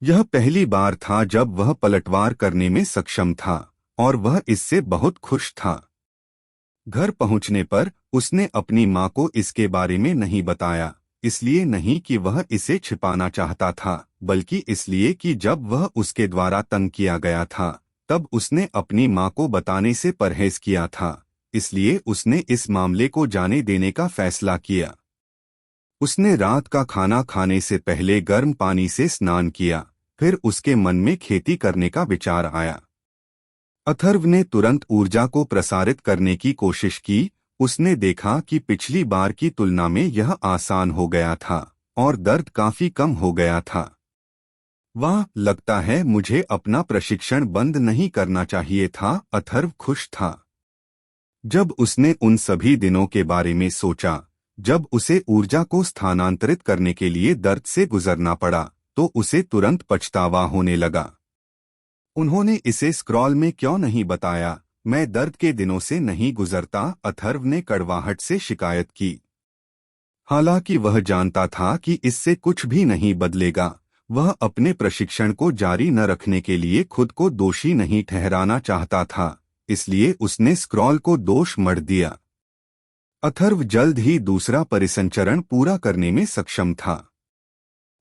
S1: यह पहली बार था जब वह पलटवार करने में सक्षम था और वह इससे बहुत खुश था। घर पहुंचने पर उसने अपनी मां को इसके बारे में नहीं बताया, इसलिए नहीं कि वह इसे छिपाना चाहता था, बल्कि इसलिए कि जब वह उसके द्वारा तंग किया गया था तब उसने अपनी मां को बताने से परहेज किया था। इसलिए उसने इस मामले को जाने देने का फैसला किया। उसने रात का खाना खाने से पहले गर्म पानी से स्नान किया। फिर उसके मन में खेती करने का विचार आया। अथर्व ने तुरंत ऊर्जा को प्रसारित करने की कोशिश की। उसने देखा कि पिछली बार की तुलना में यह आसान हो गया था और दर्द काफी कम हो गया था। वाह, लगता है मुझे अपना प्रशिक्षण बंद नहीं करना चाहिए था। अथर्व खुश था। जब उसने उन सभी दिनों के बारे में सोचा जब उसे ऊर्जा को स्थानांतरित करने के लिए दर्द से गुजरना पड़ा, तो उसे तुरंत पछतावा होने लगा। उन्होंने इसे स्क्रॉल में क्यों नहीं बताया? मैं दर्द के दिनों से नहीं गुजरता, अथर्व ने कड़वाहट से शिकायत की। हालांकि वह जानता था कि इससे कुछ भी नहीं बदलेगा। वह अपने प्रशिक्षण को जारी न रखने के लिए खुद को दोषी नहीं ठहराना चाहता था, इसलिए उसने स्क्रॉल को दोष मढ़ दिया। अथर्व जल्द ही दूसरा परिसंचरण पूरा करने में सक्षम था।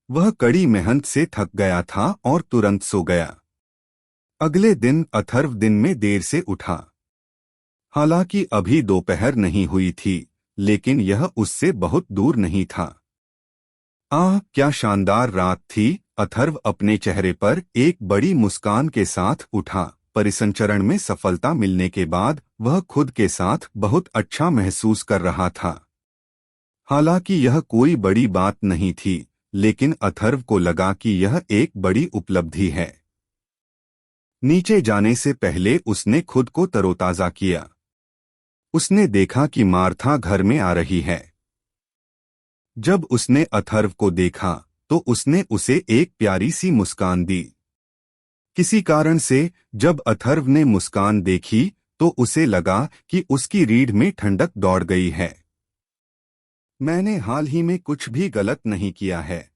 S1: वह कड़ी मेहनत से थक गया था और तुरंत सो गया। अगले दिन अथर्व दिन में देर से उठा। हालांकि अभी दोपहर नहीं हुई थी, लेकिन यह उससे बहुत दूर नहीं था। आह, क्या शानदार रात थी। अथर्व अपने चेहरे पर एक बड़ी मुस्कान के साथ उठा। परिसंचरण में सफलता मिलने के बाद वह खुद के साथ बहुत अच्छा महसूस कर रहा था। हालांकि यह कोई बड़ी बात नहीं थी, लेकिन अथर्व को लगा कि यह एक बड़ी उपलब्धि है। नीचे जाने से पहले उसने खुद को तरोताजा किया। उसने देखा कि मार्था घर में आ रही है। जब उसने अथर्व को देखा तो उसने उसे एक प्यारी सी मुस्कान दी। किसी कारण से जब अथर्व ने मुस्कान देखी तो उसे लगा कि उसकी रीढ़ में ठंडक दौड़ गई है। मैंने हाल ही में कुछ भी गलत नहीं किया है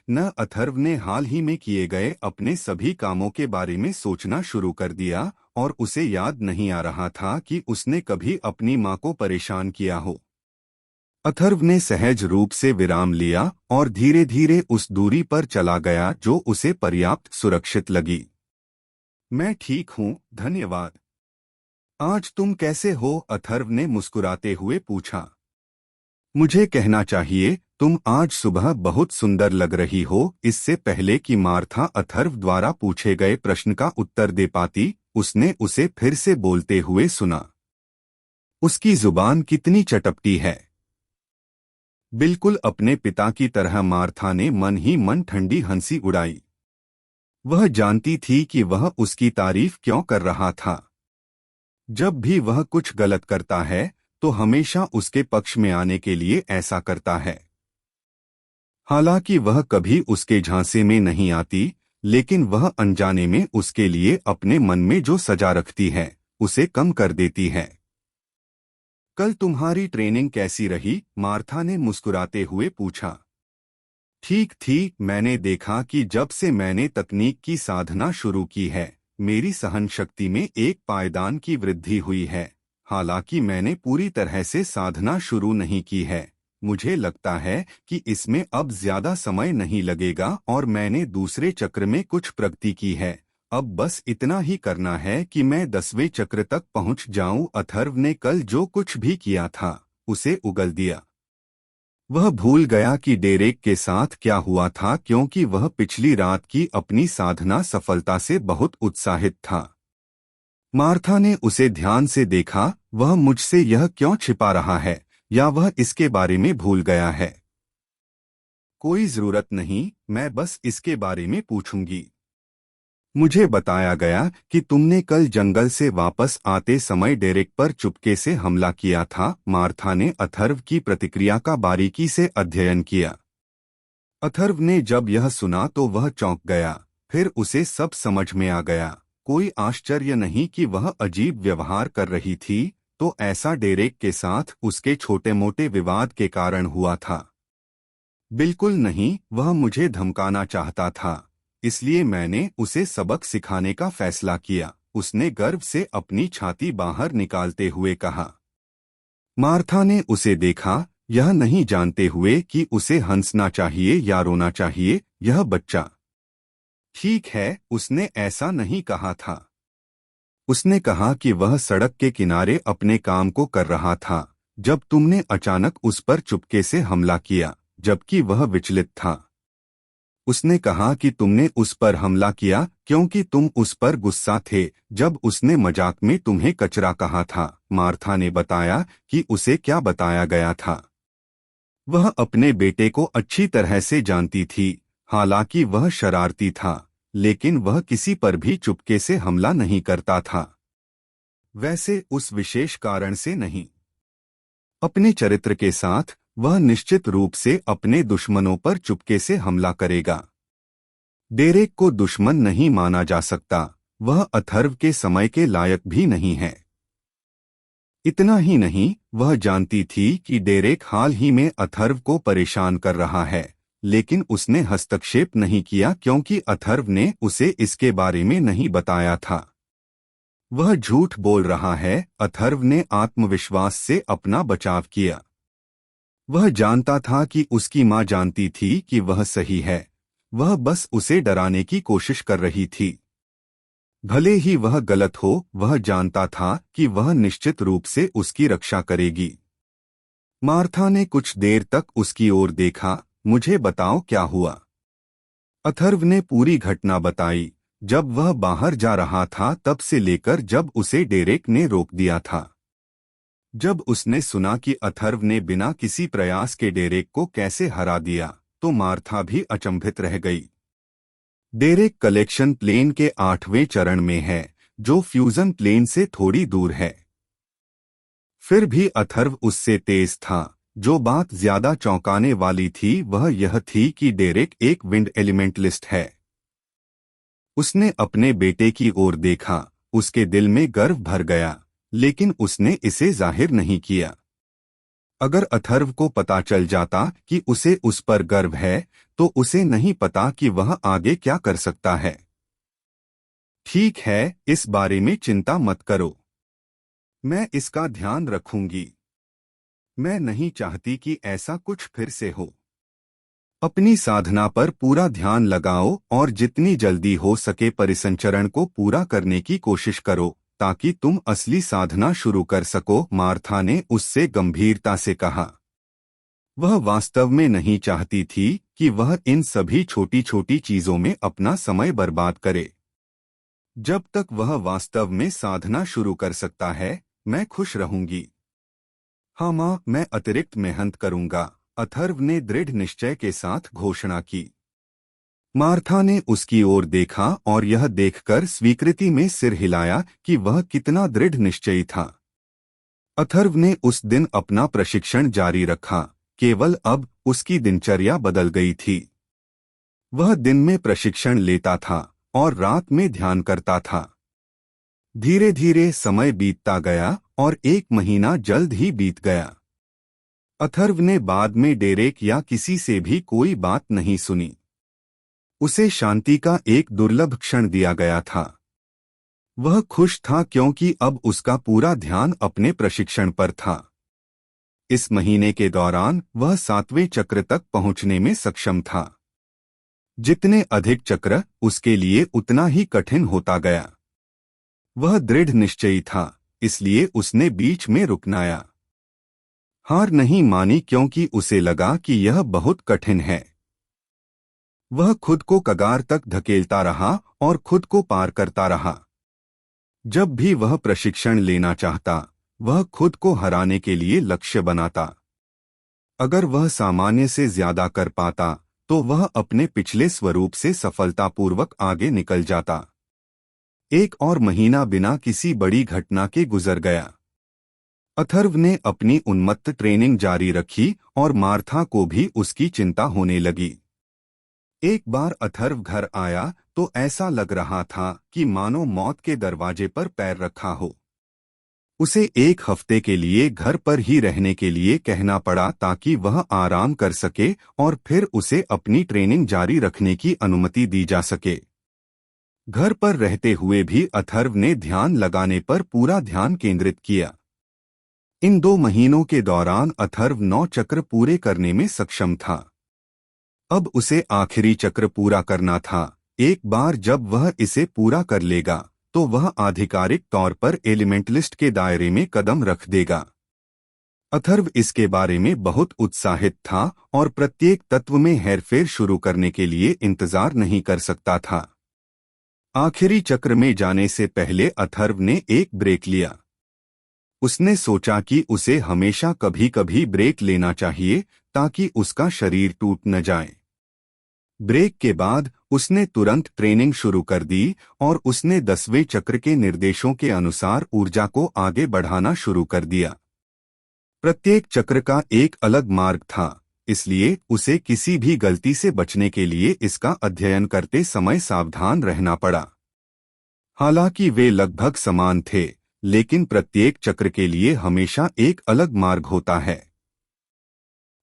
S1: न। अथर्व ने हाल ही में किए गए अपने सभी कामों के बारे में सोचना शुरू कर दिया और उसे याद नहीं आ रहा था कि उसने कभी अपनी माँ को परेशान किया हो। अथर्व ने सहज रूप से विराम लिया और धीरे धीरे उस दूरी पर चला गया जो उसे पर्याप्त सुरक्षित लगी। मैं ठीक हूँ, धन्यवाद। आज तुम कैसे हो? अथर्व ने मुस्कुराते हुए पूछा। मुझे कहना चाहिए तुम आज सुबह बहुत सुंदर लग रही हो। इससे पहले कि मार्था अथर्व द्वारा पूछे गए प्रश्न का उत्तर दे पाती, उसने उसे फिर से बोलते हुए सुना। उसकी जुबान कितनी चटपटी है। बिल्कुल अपने पिता की तरह मार्था ने मन ही मन ठंडी हंसी उड़ाई। वह जानती थी कि वह उसकी तारीफ क्यों कर रहा था। जब भी वह कुछ गलत करता है तो हमेशा उसके पक्ष में आने के लिए ऐसा करता है। हालांकि वह कभी उसके झांसे में नहीं आती, लेकिन वह अनजाने में उसके लिए अपने मन में जो सजा रखती है उसे कम कर देती है। कल तुम्हारी ट्रेनिंग कैसी रही? मार्था ने मुस्कुराते हुए पूछा। ठीक थी। मैंने देखा कि जब से मैंने तकनीक की साधना शुरू की है, मेरी सहन शक्ति में एक पायदान की वृद्धि हुई है। हालांकि मैंने पूरी तरह से साधना शुरू नहीं की है। मुझे लगता है कि इसमें अब ज्यादा समय नहीं लगेगा और मैंने दूसरे चक्र में कुछ प्रगति की है। अब बस इतना ही करना है कि मैं 10वें चक्र तक पहुंच जाऊं। अथर्व ने कल जो कुछ भी किया था उसे उगल दिया। वह भूल गया कि डेरेक के साथ क्या हुआ था, क्योंकि वह पिछली रात की अपनी साधना सफलता से बहुत उत्साहित था। मार्था ने उसे ध्यान से देखा। वह मुझसे यह क्यों छिपा रहा है, या वह इसके बारे में भूल गया है? कोई जरूरत नहीं, मैं बस इसके बारे में पूछूंगी। मुझे बताया गया कि तुमने कल जंगल से वापस आते समय डेरेक पर चुपके से हमला किया था। मार्था ने अथर्व की प्रतिक्रिया का बारीकी से अध्ययन किया। अथर्व ने जब यह सुना तो वह चौंक गया। फिर उसे सब समझ में आ गया। कोई आश्चर्य नहीं कि वह अजीब व्यवहार कर रही थी। तो ऐसा डेरेक के साथ उसके छोटे मोटे विवाद के कारण हुआ था। बिल्कुल नहीं, वह मुझे धमकाना चाहता था, इसलिए मैंने उसे सबक सिखाने का फैसला किया। उसने गर्व से अपनी छाती बाहर निकालते हुए कहा। मार्था ने उसे देखा, यह नहीं जानते हुए कि उसे हंसना चाहिए या रोना चाहिए। यह बच्चा। ठीक है, उसने ऐसा नहीं कहा था। उसने कहा कि वह सड़क के किनारे अपने काम को कर रहा था जब तुमने अचानक उस पर चुपके से हमला किया, जबकि वह विचलित था। उसने कहा कि तुमने उस पर हमला किया क्योंकि तुम उस पर गुस्सा थे जब उसने मजाक में तुम्हें कचरा कहा था। मार्था ने बताया कि उसे क्या बताया गया था। वह अपने बेटे को अच्छी तरह से जानती थी। हालांकि वह शरारती था, लेकिन वह किसी पर भी चुपके से हमला नहीं करता था। वैसे उस विशेष कारण से नहीं। अपने चरित्र के साथ वह निश्चित रूप से अपने दुश्मनों पर चुपके से हमला करेगा। डेरेक को दुश्मन नहीं माना जा सकता। वह अथर्व के समय के लायक भी नहीं है। इतना ही नहीं, वह जानती थी कि डेरेक हाल ही में अथर्व को परेशान कर रहा है, लेकिन उसने हस्तक्षेप नहीं किया क्योंकि अथर्व ने उसे इसके बारे में नहीं बताया था। वह झूठ बोल रहा है। अथर्व ने आत्मविश्वास से अपना बचाव किया। वह जानता था कि उसकी माँ जानती थी कि वह सही है। वह बस उसे डराने की कोशिश कर रही थी। भले ही वह गलत हो, वह जानता था कि वह निश्चित रूप से उसकी रक्षा करेगी। मार्था ने कुछ देर तक उसकी ओर देखा। मुझे बताओ क्या हुआ। अथर्व ने पूरी घटना बताई। जब वह बाहर जा रहा था तब से लेकर जब उसे डेरेक ने रोक दिया था। जब उसने सुना कि अथर्व ने बिना किसी प्रयास के डेरेक को कैसे हरा दिया तो मार्था भी अचंभित रह गई। डेरेक कलेक्शन प्लेन के 8वें चरण में है, जो फ्यूजन प्लेन से थोड़ी दूर है। फिर भी अथर्व उससे तेज था। जो बात ज्यादा चौंकाने वाली थी वह यह थी कि डेरेक एक विंड एलिमेंटलिस्ट है। उसने अपने बेटे की ओर देखा, उसके दिल में गर्व भर गया, लेकिन उसने इसे जाहिर नहीं किया। अगर अथर्व को पता चल जाता कि उसे उस पर गर्व है, तो उसे नहीं पता कि वह आगे क्या कर सकता है। ठीक है, इस बारे में चिंता मत करो, मैं इसका ध्यान रखूंगी। मैं नहीं चाहती कि ऐसा कुछ फिर से हो। अपनी साधना पर पूरा ध्यान लगाओ और जितनी जल्दी हो सके परिसंचरण को पूरा करने की कोशिश करो, ताकि तुम असली साधना शुरू कर सको, मार्था ने उससे गंभीरता से कहा। वह वास्तव में नहीं चाहती थी कि वह इन सभी छोटी छोटी चीजों में अपना समय बर्बाद करे। जब तक वह वास्तव में साधना शुरू कर सकता है, मैं खुश रहूंगी। हाँ माँ, मैं अतिरिक्त मेहनत करूंगा, अथर्व ने दृढ़ निश्चय के साथ घोषणा की। मार्था ने उसकी ओर देखा और यह देखकर स्वीकृति में सिर हिलाया कि वह कितना दृढ़ निश्चयी था। अथर्व ने उस दिन अपना प्रशिक्षण जारी रखा, केवल अब उसकी दिनचर्या बदल गई थी। वह दिन में प्रशिक्षण लेता था और रात में ध्यान करता था। धीरे धीरे समय बीतता गया और 1 महीना जल्द ही बीत गया। अथर्व ने बाद में डेरेक या किसी से भी कोई बात नहीं सुनी। उसे शांति का एक दुर्लभ क्षण दिया गया था। वह खुश था क्योंकि अब उसका पूरा ध्यान अपने प्रशिक्षण पर था। इस महीने के दौरान वह 7वें चक्र तक पहुंचने में सक्षम था। जितने अधिक चक्र, उसके लिए उतना ही कठिन होता गया। वह दृढ़ निश्चयी था, इसलिए उसने बीच में रुकनाया। हार नहीं मानी क्योंकि उसे लगा कि यह बहुत कठिन है। वह खुद को कगार तक धकेलता रहा और खुद को पार करता रहा। जब भी वह प्रशिक्षण लेना चाहता, वह खुद को हराने के लिए लक्ष्य बनाता। अगर वह सामान्य से ज्यादा कर पाता, तो वह अपने पिछले स्वरूप से सफलतापूर्वक आगे निकल जाता। 1 और महीना बिना किसी बड़ी घटना के गुजर गया। अथर्व ने अपनी उन्मत्त ट्रेनिंग जारी रखी और मार्था को भी उसकी चिंता होने लगी। एक बार अथर्व घर आया तो ऐसा लग रहा था कि मानो मौत के दरवाजे पर पैर रखा हो। उसे 1 हफ्ते के लिए घर पर ही रहने के लिए कहना पड़ा ताकि वह आराम कर सके और फिर उसे अपनी ट्रेनिंग जारी रखने की अनुमति दी जा सके। घर पर रहते हुए भी अथर्व ने ध्यान लगाने पर पूरा ध्यान केंद्रित किया। इन 2 महीनों के दौरान अथर्व 9 चक्र पूरे करने में सक्षम था। अब उसे आखिरी चक्र पूरा करना था। एक बार जब वह इसे पूरा कर लेगा, तो वह आधिकारिक तौर पर एलिमेंटलिस्ट के दायरे में कदम रख देगा। अथर्व इसके बारे में बहुत उत्साहित था और प्रत्येक तत्व में हेरफेर शुरू करने के लिए इंतजार नहीं कर सकता था। आखिरी चक्र में जाने से पहले अथर्व ने एक ब्रेक लिया। उसने सोचा कि उसे हमेशा कभी कभी ब्रेक लेना चाहिए ताकि उसका शरीर टूट न जाए। ब्रेक के बाद उसने तुरंत ट्रेनिंग शुरू कर दी और उसने 10वें चक्र के निर्देशों के अनुसार ऊर्जा को आगे बढ़ाना शुरू कर दिया। प्रत्येक चक्र का एक अलग मार्ग था, इसलिए उसे किसी भी गलती से बचने के लिए इसका अध्ययन करते समय सावधान रहना पड़ा। हालांकि वे लगभग समान थे, लेकिन प्रत्येक चक्र के लिए हमेशा एक अलग मार्ग होता है।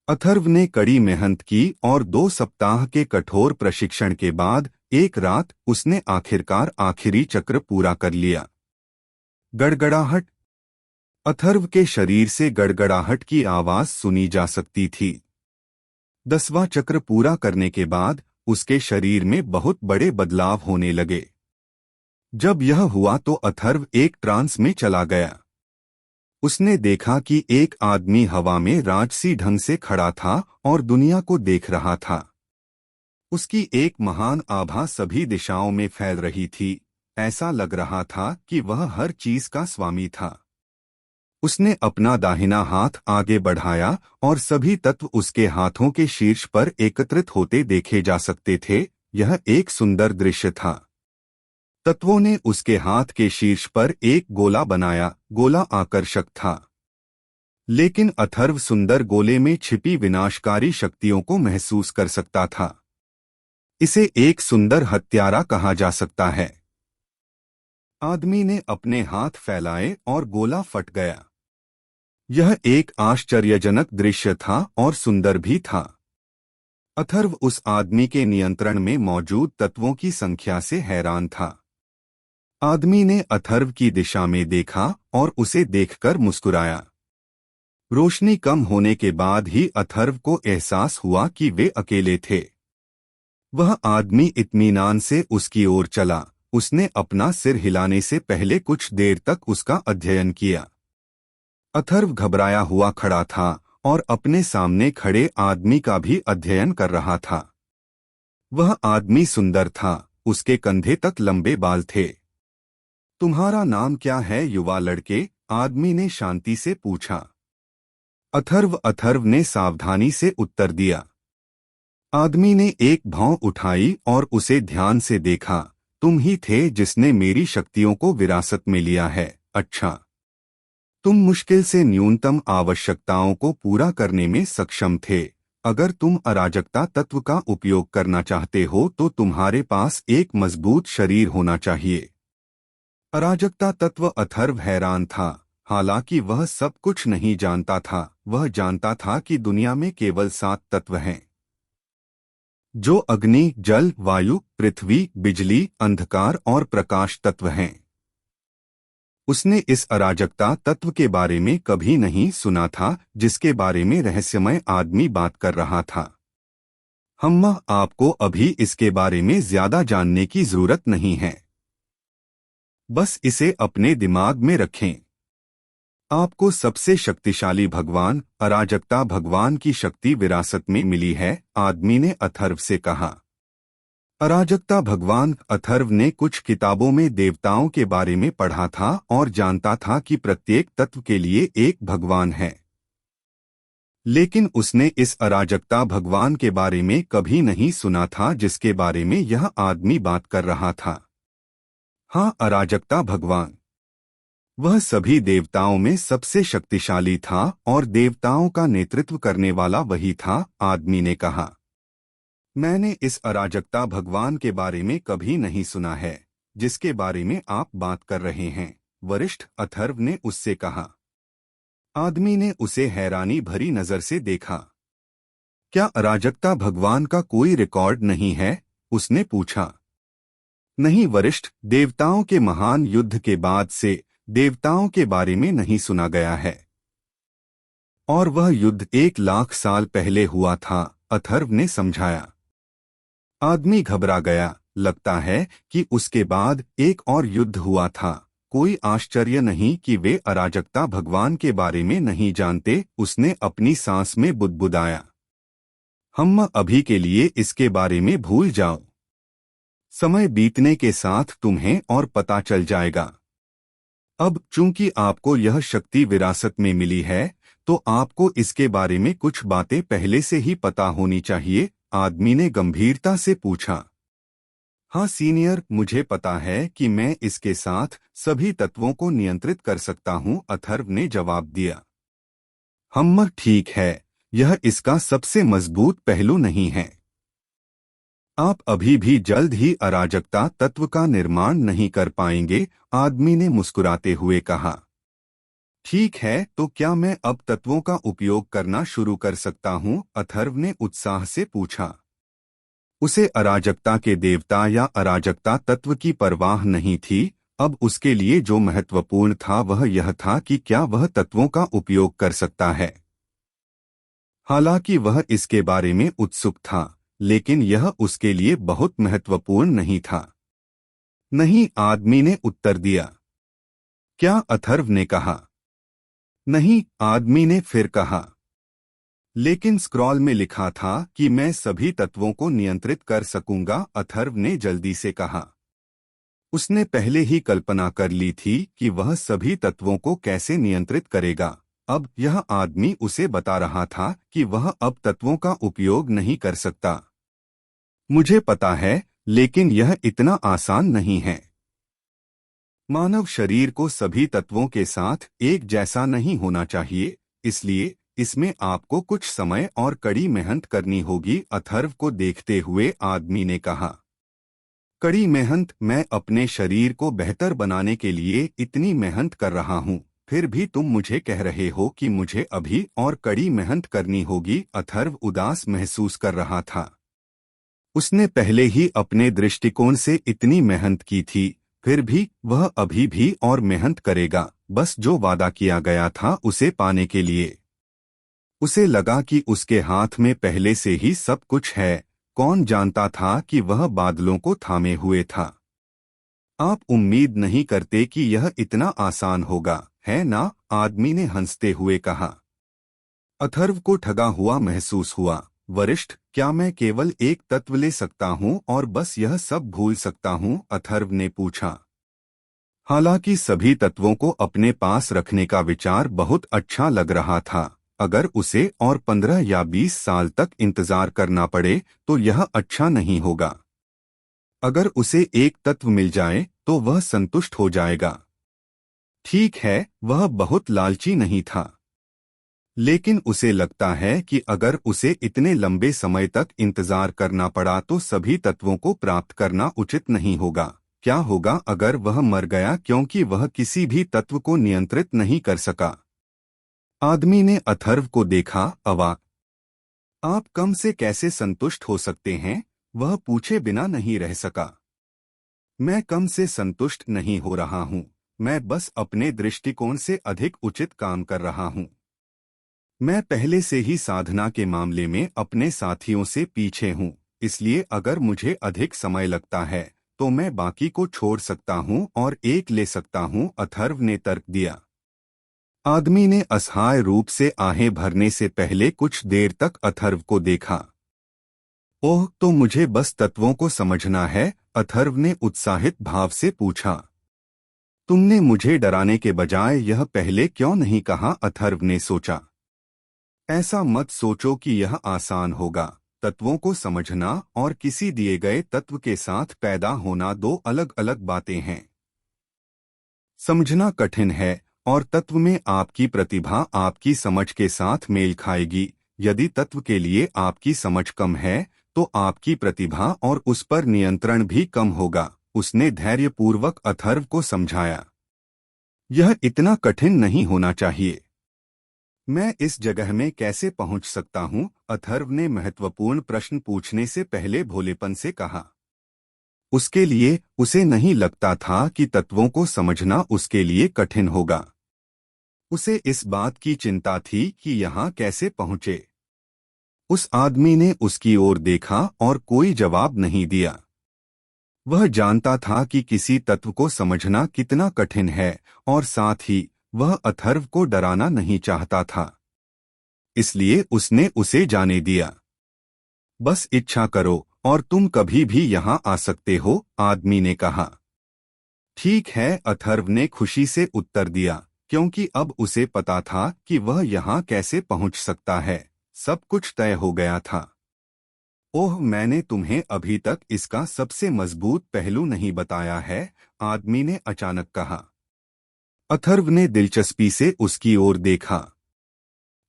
S1: अथर्व ने कड़ी मेहनत की और 2 सप्ताह के कठोर प्रशिक्षण के बाद एक रात उसने आखिरकार आखिरी चक्र पूरा कर लिया। गड़गड़ाहट। अथर्व के शरीर से गड़गड़ाहट की आवाज सुनी जा सकती थी। 10वां चक्र पूरा करने के बाद उसके शरीर में बहुत बड़े बदलाव होने लगे। जब यह हुआ तो अथर्व एक ट्रांस में चला गया। उसने देखा कि एक आदमी हवा में राजसी ढंग से खड़ा था और दुनिया को देख रहा था। उसकी एक महान आभा सभी दिशाओं में फैल रही थी। ऐसा लग रहा था कि वह हर चीज का स्वामी था। उसने अपना दाहिना हाथ आगे बढ़ाया और सभी तत्व उसके हाथों के शीर्ष पर एकत्रित होते देखे जा सकते थे। यह एक सुंदर दृश्य था। तत्वों ने उसके हाथ के शीर्ष पर एक गोला बनाया। गोला आकर्षक था, लेकिन अथर्व सुंदर गोले में छिपी विनाशकारी शक्तियों को महसूस कर सकता था। इसे एक सुंदर हत्यारा कहा जा सकता है। आदमी ने अपने हाथ फैलाए और गोला फट गया। यह एक आश्चर्यजनक दृश्य था और सुंदर भी था। अथर्व उस आदमी के नियंत्रण में मौजूद तत्वों की संख्या से हैरान था। आदमी ने अथर्व की दिशा में देखा और उसे देखकर मुस्कुराया। रोशनी कम होने के बाद ही अथर्व को एहसास हुआ कि वे अकेले थे। वह आदमी इत्मीनान से उसकी ओर चला। उसने अपना सिर हिलाने से पहले कुछ देर तक उसका अध्ययन किया। अथर्व घबराया हुआ खड़ा था और अपने सामने खड़े आदमी का भी अध्ययन कर रहा था। वह आदमी सुंदर था। उसके कंधे तक लंबे बाल थे। तुम्हारा नाम क्या है, युवा लड़के? आदमी ने शांति से पूछा। अथर्व ने सावधानी से उत्तर दिया। आदमी ने एक भौं उठाई और उसे ध्यान से देखा। तुम ही थे जिसने मेरी शक्तियों को विरासत में लिया है। अच्छा, तुम मुश्किल से न्यूनतम आवश्यकताओं को पूरा करने में सक्षम थे। अगर तुम अराजकता तत्व का उपयोग करना चाहते हो तो तुम्हारे पास एक मजबूत शरीर होना चाहिए। अराजकता तत्व? अथर्व हैरान था। हालांकि वह सब कुछ नहीं जानता था। वह जानता था कि दुनिया में केवल 7 तत्व हैं, जो अग्नि, जल, वायु, पृथ्वी, बिजली, अंधकार और प्रकाश तत्व हैं। उसने इस अराजकता तत्व के बारे में कभी नहीं सुना था, जिसके बारे में रहस्यमय आदमी बात कर रहा था। आपको अभी इसके बारे में ज्यादा जानने की जरूरत नहीं है। बस इसे अपने दिमाग में रखें। आपको सबसे शक्तिशाली भगवान, अराजकता भगवान की शक्ति विरासत में मिली है, आदमी ने अथर्व से कहा। अराजकता भगवान? अथर्व ने कुछ किताबों में देवताओं के बारे में पढ़ा था और जानता था कि प्रत्येक तत्व के लिए एक भगवान है, लेकिन उसने इस अराजकता भगवान के बारे में कभी नहीं सुना था जिसके बारे में यह आदमी बात कर रहा था। हाँ, अराजकता भगवान। वह सभी देवताओं में सबसे शक्तिशाली था और देवताओं का नेतृत्व करने वाला वही था, आदमी ने कहा। मैंने इस अराजकता भगवान के बारे में कभी नहीं सुना है जिसके बारे में आप बात कर रहे हैं, वरिष्ठ, अथर्व ने उससे कहा। आदमी ने उसे हैरानी भरी नजर से देखा। क्या अराजकता भगवान का कोई रिकॉर्ड नहीं है? उसने पूछा। नहीं वरिष्ठ, देवताओं के महान युद्ध के बाद से देवताओं के बारे में नहीं सुना गया है, और वह युद्ध 1 लाख साल पहले हुआ था, अथर्व ने समझाया। आदमी घबरा गया। लगता है कि उसके बाद एक और युद्ध हुआ था। कोई आश्चर्य नहीं कि वे अराजकता भगवान के बारे में नहीं जानते। उसने अपनी सांस में बुदबुदाया। अभी के लिए इसके बारे में भूल जाओ। समय बीतने के साथ तुम्हें और पता चल जाएगा। अब चूंकि आपको यह शक्ति विरासत में मिली है, तो आपको इसके बारे में कुछ बातें पहले से ही पता होनी चाहिए, आदमी ने गंभीरता से पूछा। हाँ सीनियर, मुझे पता है कि मैं इसके साथ सभी तत्वों को नियंत्रित कर सकता हूँ, अथर्व ने जवाब दिया। ठीक है, यह इसका सबसे मजबूत पहलू नहीं है। आप अभी भी जल्द ही अराजकता तत्व का निर्माण नहीं कर पाएंगे, आदमी ने मुस्कुराते हुए कहा। ठीक है, तो क्या मैं अब तत्वों का उपयोग करना शुरू कर सकता हूँ? अथर्व ने उत्साह से पूछा। उसे अराजकता के देवता या अराजकता तत्व की परवाह नहीं थी। अब उसके लिए जो महत्वपूर्ण था वह यह था कि क्या वह तत्वों का उपयोग कर सकता है। हालांकि वह इसके बारे में उत्सुक था, लेकिन यह उसके लिए बहुत महत्वपूर्ण नहीं था। नहीं, आदमी ने उत्तर दिया। क्या? अथर्व ने कहा। नहीं, आदमी ने फिर कहा। लेकिन स्क्रॉल में लिखा था कि मैं सभी तत्वों को नियंत्रित कर सकूंगा, अथर्व ने जल्दी से कहा। उसने पहले ही कल्पना कर ली थी कि वह सभी तत्वों को कैसे नियंत्रित करेगा। अब यह आदमी उसे बता रहा था कि वह अब तत्वों का उपयोग नहीं कर सकता। मुझे पता है, लेकिन यह इतना आसान नहीं है। मानव शरीर को सभी तत्वों के साथ एक जैसा नहीं होना चाहिए, इसलिए इसमें आपको कुछ समय और कड़ी मेहनत करनी होगी, अथर्व को देखते हुए आदमी ने कहा। कड़ी मेहनत? मैं अपने शरीर को बेहतर बनाने के लिए इतनी मेहनत कर रहा हूँ, फिर भी तुम मुझे कह रहे हो कि मुझे अभी और कड़ी मेहनत करनी होगी, अथर्व उदास महसूस कर रहा था। उसने पहले ही अपने दृष्टिकोण से इतनी मेहनत की थी, फिर भी वह अभी भी और मेहनत करेगा, बस जो वादा किया गया था उसे पाने के लिए। उसे लगा कि उसके हाथ में पहले से ही सब कुछ है, कौन जानता था कि वह बादलों को थामे हुए था। आप उम्मीद नहीं करते कि यह इतना आसान होगा, है ना? आदमी ने हंसते हुए कहा। अथर्व को ठगा हुआ महसूस हुआ। वरिष्ठ, क्या मैं केवल एक तत्व ले सकता हूँ और बस यह सब भूल सकता हूँ? अथर्व ने पूछा। हालांकि सभी तत्वों को अपने पास रखने का विचार बहुत अच्छा लग रहा था। अगर उसे और 15 या 20 साल तक इंतजार करना पड़े तो यह अच्छा नहीं होगा। अगर उसे एक तत्व मिल जाए तो वह संतुष्ट हो जाएगा। ठीक है, वह बहुत लालची नहीं था, लेकिन उसे लगता है कि अगर उसे इतने लंबे समय तक इंतजार करना पड़ा तो सभी तत्वों को प्राप्त करना उचित नहीं होगा। क्या होगा अगर वह मर गया क्योंकि वह किसी भी तत्व को नियंत्रित नहीं कर सका? आदमी ने अथर्व को देखा, अवाक। आप कम से कैसे संतुष्ट हो सकते हैं? वह पूछे बिना नहीं रह सका। मैं कम से संतुष्ट नहीं हो रहा हूँ, मैं बस अपने दृष्टिकोण से अधिक उचित काम कर रहा हूँ। मैं पहले से ही साधना के मामले में अपने साथियों से पीछे हूँ, इसलिए अगर मुझे अधिक समय लगता है तो मैं बाकी को छोड़ सकता हूँ और एक ले सकता हूँ, अथर्व ने तर्क दिया। आदमी ने असहाय रूप से आहें भरने से पहले कुछ देर तक अथर्व को देखा। ओह, तो मुझे बस तत्वों को समझना है? अथर्व ने उत्साहित भाव से पूछा। तुमने मुझे डराने के बजाय यह पहले क्यों नहीं कहा? अथर्व ने सोचा। ऐसा मत सोचो कि यह आसान होगा। तत्वों को समझना और किसी दिए गए तत्व के साथ पैदा होना दो अलग अलग बातें हैं। समझना कठिन है और तत्व में आपकी प्रतिभा आपकी समझ के साथ मेल खाएगी। यदि तत्व के लिए आपकी समझ कम है तो आपकी प्रतिभा और उस पर नियंत्रण भी कम होगा, उसने धैर्यपूर्वक अथर्व को समझाया। यह इतना कठिन नहीं होना चाहिए। मैं इस जगह में कैसे पहुंच सकता हूं? अथर्व ने महत्वपूर्ण प्रश्न पूछने से पहले भोलेपन से कहा। उसके लिए उसे नहीं लगता था कि तत्वों को समझना उसके लिए कठिन होगा। उसे इस बात की चिंता थी कि यहाँ कैसे पहुँचे। उस आदमी ने उसकी ओर देखा और कोई जवाब नहीं दिया। वह जानता था कि किसी तत्व को समझना कितना कठिन है और साथ ही वह अथर्व को डराना नहीं चाहता था, इसलिए उसने उसे जाने दिया। बस इच्छा करो और तुम कभी भी यहाँ आ सकते हो, आदमी ने कहा। ठीक है, अथर्व ने खुशी से उत्तर दिया, क्योंकि अब उसे पता था कि वह यहाँ कैसे पहुँच सकता है। सब कुछ तय हो गया था। ओह, मैंने तुम्हें अभी तक इसका सबसे मजबूत पहलू नहीं बताया है, आदमी ने अचानक कहा। अथर्व ने दिलचस्पी से उसकी ओर देखा।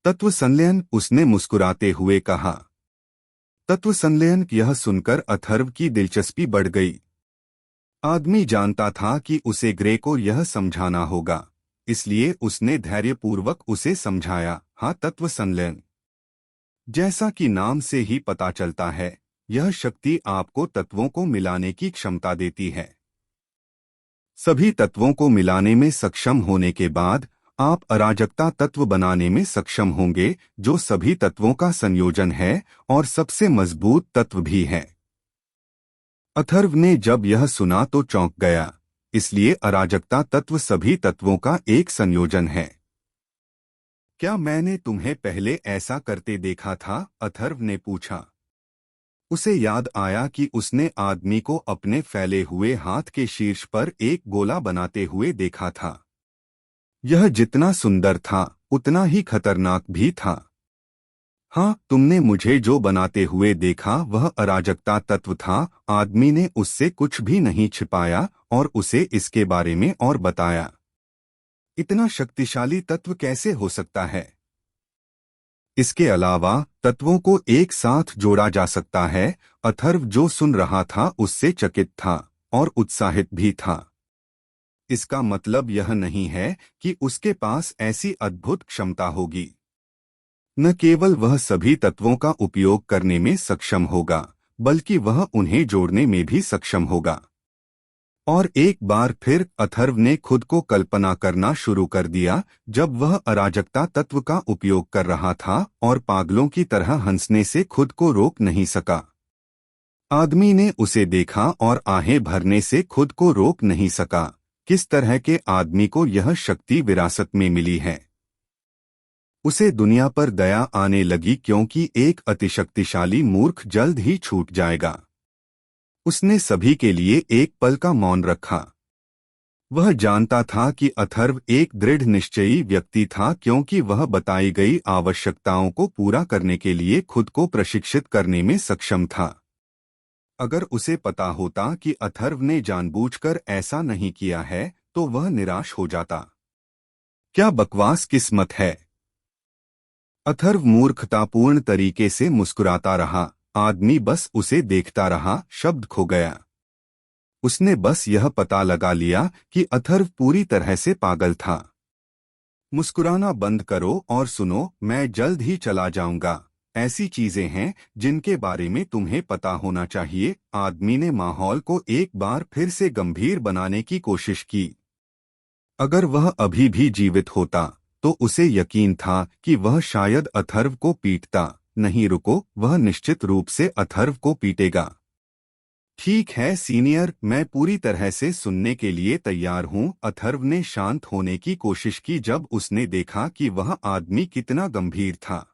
S1: तत्व संलयन, उसने मुस्कुराते हुए कहा। तत्व संलयन? यह सुनकर अथर्व की दिलचस्पी बढ़ गई। आदमी जानता था कि उसे ग्रे को यह समझाना होगा, इसलिए उसने धैर्यपूर्वक उसे समझाया। हाँ, तत्व संलयन, जैसा कि नाम से ही पता चलता है, यह शक्ति आपको तत्वों को मिलाने की क्षमता देती है। सभी तत्वों को मिलाने में सक्षम होने के बाद आप अराजकता तत्व बनाने में सक्षम होंगे, जो सभी तत्वों का संयोजन है और सबसे मजबूत तत्व भी है। अथर्व ने जब यह सुना तो चौंक गया, इसलिए अराजकता तत्व सभी तत्वों का एक संयोजन है। क्या मैंने तुम्हें पहले ऐसा करते देखा था? अथर्व ने पूछा। उसे याद आया कि उसने आदमी को अपने फैले हुए हाथ के शीर्ष पर एक गोला बनाते हुए देखा था। यह जितना सुंदर था उतना ही खतरनाक भी था। हाँ, तुमने मुझे जो बनाते हुए देखा वह अराजकता तत्व था। आदमी ने उससे कुछ भी नहीं छिपाया और उसे इसके बारे में और बताया। इतना शक्तिशाली तत्व कैसे हो सकता है? इसके अलावा तत्वों को एक साथ जोड़ा जा सकता है। अथर्व जो सुन रहा था उससे चकित था और उत्साहित भी था। इसका मतलब यह नहीं है कि उसके पास ऐसी अद्भुत क्षमता होगी। न केवल वह सभी तत्वों का उपयोग करने में सक्षम होगा, बल्कि वह उन्हें जोड़ने में भी सक्षम होगा। और एक बार फिर अथर्व ने खुद को कल्पना करना शुरू कर दिया जब वह अराजकता तत्व का उपयोग कर रहा था और पागलों की तरह हंसने से खुद को रोक नहीं सका। आदमी ने उसे देखा और आहें भरने से खुद को रोक नहीं सका। किस तरह के आदमी को यह शक्ति विरासत में मिली है? उसे दुनिया पर दया आने लगी क्योंकि एक अतिशक्तिशाली मूर्ख जल्द ही छूट जाएगा। उसने सभी के लिए एक पल का मौन रखा। वह जानता था कि अथर्व एक दृढ़ निश्चयी व्यक्ति था क्योंकि वह बताई गई आवश्यकताओं को पूरा करने के लिए खुद को प्रशिक्षित करने में सक्षम था। अगर उसे पता होता कि अथर्व ने जानबूझकर ऐसा नहीं किया है तो वह निराश हो जाता। क्या बकवास किस्मत है! अथर्व मूर्खतापूर्ण तरीके से मुस्कुराता रहा। आदमी बस उसे देखता रहा, शब्द खो गया। उसने बस यह पता लगा लिया कि अथर्व पूरी तरह से पागल था। मुस्कुराना बंद करो और सुनो, मैं जल्द ही चला जाऊंगा। ऐसी चीजें हैं जिनके बारे में तुम्हें पता होना चाहिए। आदमी ने माहौल को एक बार फिर से गंभीर बनाने की कोशिश की। अगर वह अभी भी जीवित होता तो उसे यकीन था कि वह शायद अथर्व को पीटता। नहीं रुको, वह निश्चित रूप से अथर्व को पीटेगा। ठीक है सीनियर, मैं पूरी तरह से सुनने के लिए तैयार हूँ। अथर्व ने शांत होने की कोशिश की जब उसने देखा कि वह आदमी कितना गंभीर था।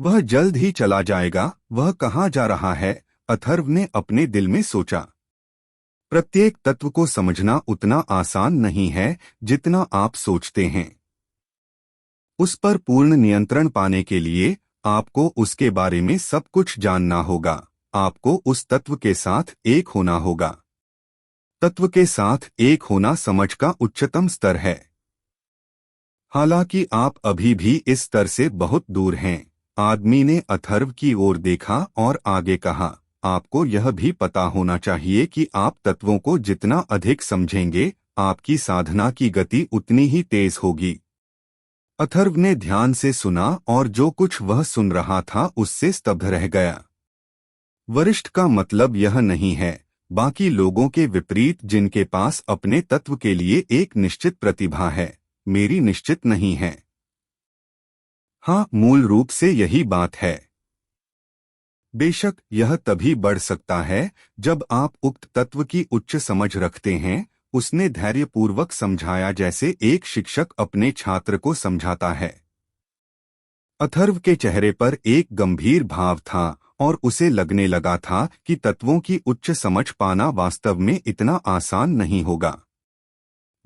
S1: वह जल्द ही चला जाएगा। वह कहाँ जा रहा है? अथर्व ने अपने दिल में सोचा। प्रत्येक तत्व को समझना उतना आसान नहीं है जितना आप सोचते हैं। उस पर पूर्ण नियंत्रण पाने के लिए आपको उसके बारे में सब कुछ जानना होगा। आपको उस तत्व के साथ एक होना होगा। तत्व के साथ एक होना समझ का उच्चतम स्तर है। हालांकि आप अभी भी इस स्तर से बहुत दूर हैं। आदमी ने अथर्व की ओर देखा और आगे कहा, आपको यह भी पता होना चाहिए कि आप तत्वों को जितना अधिक समझेंगे, आपकी साधना की गति उतनी ही तेज होगी। अथर्व ने ध्यान से सुना और जो कुछ वह सुन रहा था उससे स्तब्ध रह गया। वरिष्ठ का मतलब यह नहीं है बाकी लोगों के विपरीत जिनके पास अपने तत्व के लिए एक निश्चित प्रतिभा है, मेरी निश्चित नहीं है। हाँ, मूल रूप से यही बात है। बेशक यह तभी बढ़ सकता है जब आप उक्त तत्व की उच्च समझ रखते हैं। उसने धैर्यपूर्वक समझाया जैसे एक शिक्षक अपने छात्र को समझाता है। अथर्व के चेहरे पर एक गंभीर भाव था और उसे लगने लगा था कि तत्वों की उच्च समझ पाना वास्तव में इतना आसान नहीं होगा।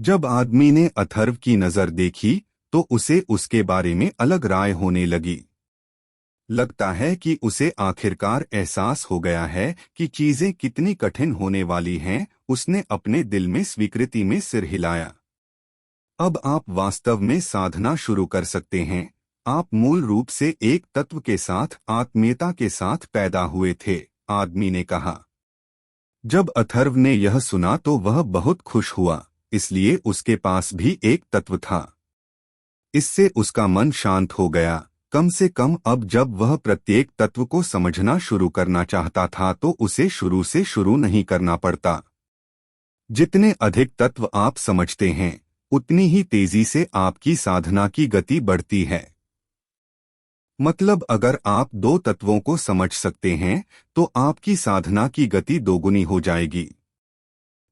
S1: जब आदमी ने अथर्व की नजर देखी तो उसे उसके बारे में अलग राय होने लगी। लगता है कि उसे आखिरकार एहसास हो गया है कि चीजें कितनी कठिन होने वाली हैं। उसने अपने दिल में स्वीकृति में सिर हिलाया। अब आप वास्तव में साधना शुरू कर सकते हैं। आप मूल रूप से एक तत्व के साथ आत्मीयता के साथ पैदा हुए थे, आदमी ने कहा। जब अथर्व ने यह सुना तो वह बहुत खुश हुआ, इसलिए उसके पास भी एक तत्व था। इससे उसका मन शांत हो गया। कम से कम अब जब वह प्रत्येक तत्व को समझना शुरू करना चाहता था तो उसे शुरू से शुरू नहीं करना पड़ता। जितने अधिक तत्व आप समझते हैं उतनी ही तेजी से आपकी साधना की गति बढ़ती है। मतलब अगर आप दो तत्वों को समझ सकते हैं तो आपकी साधना की गति दोगुनी हो जाएगी।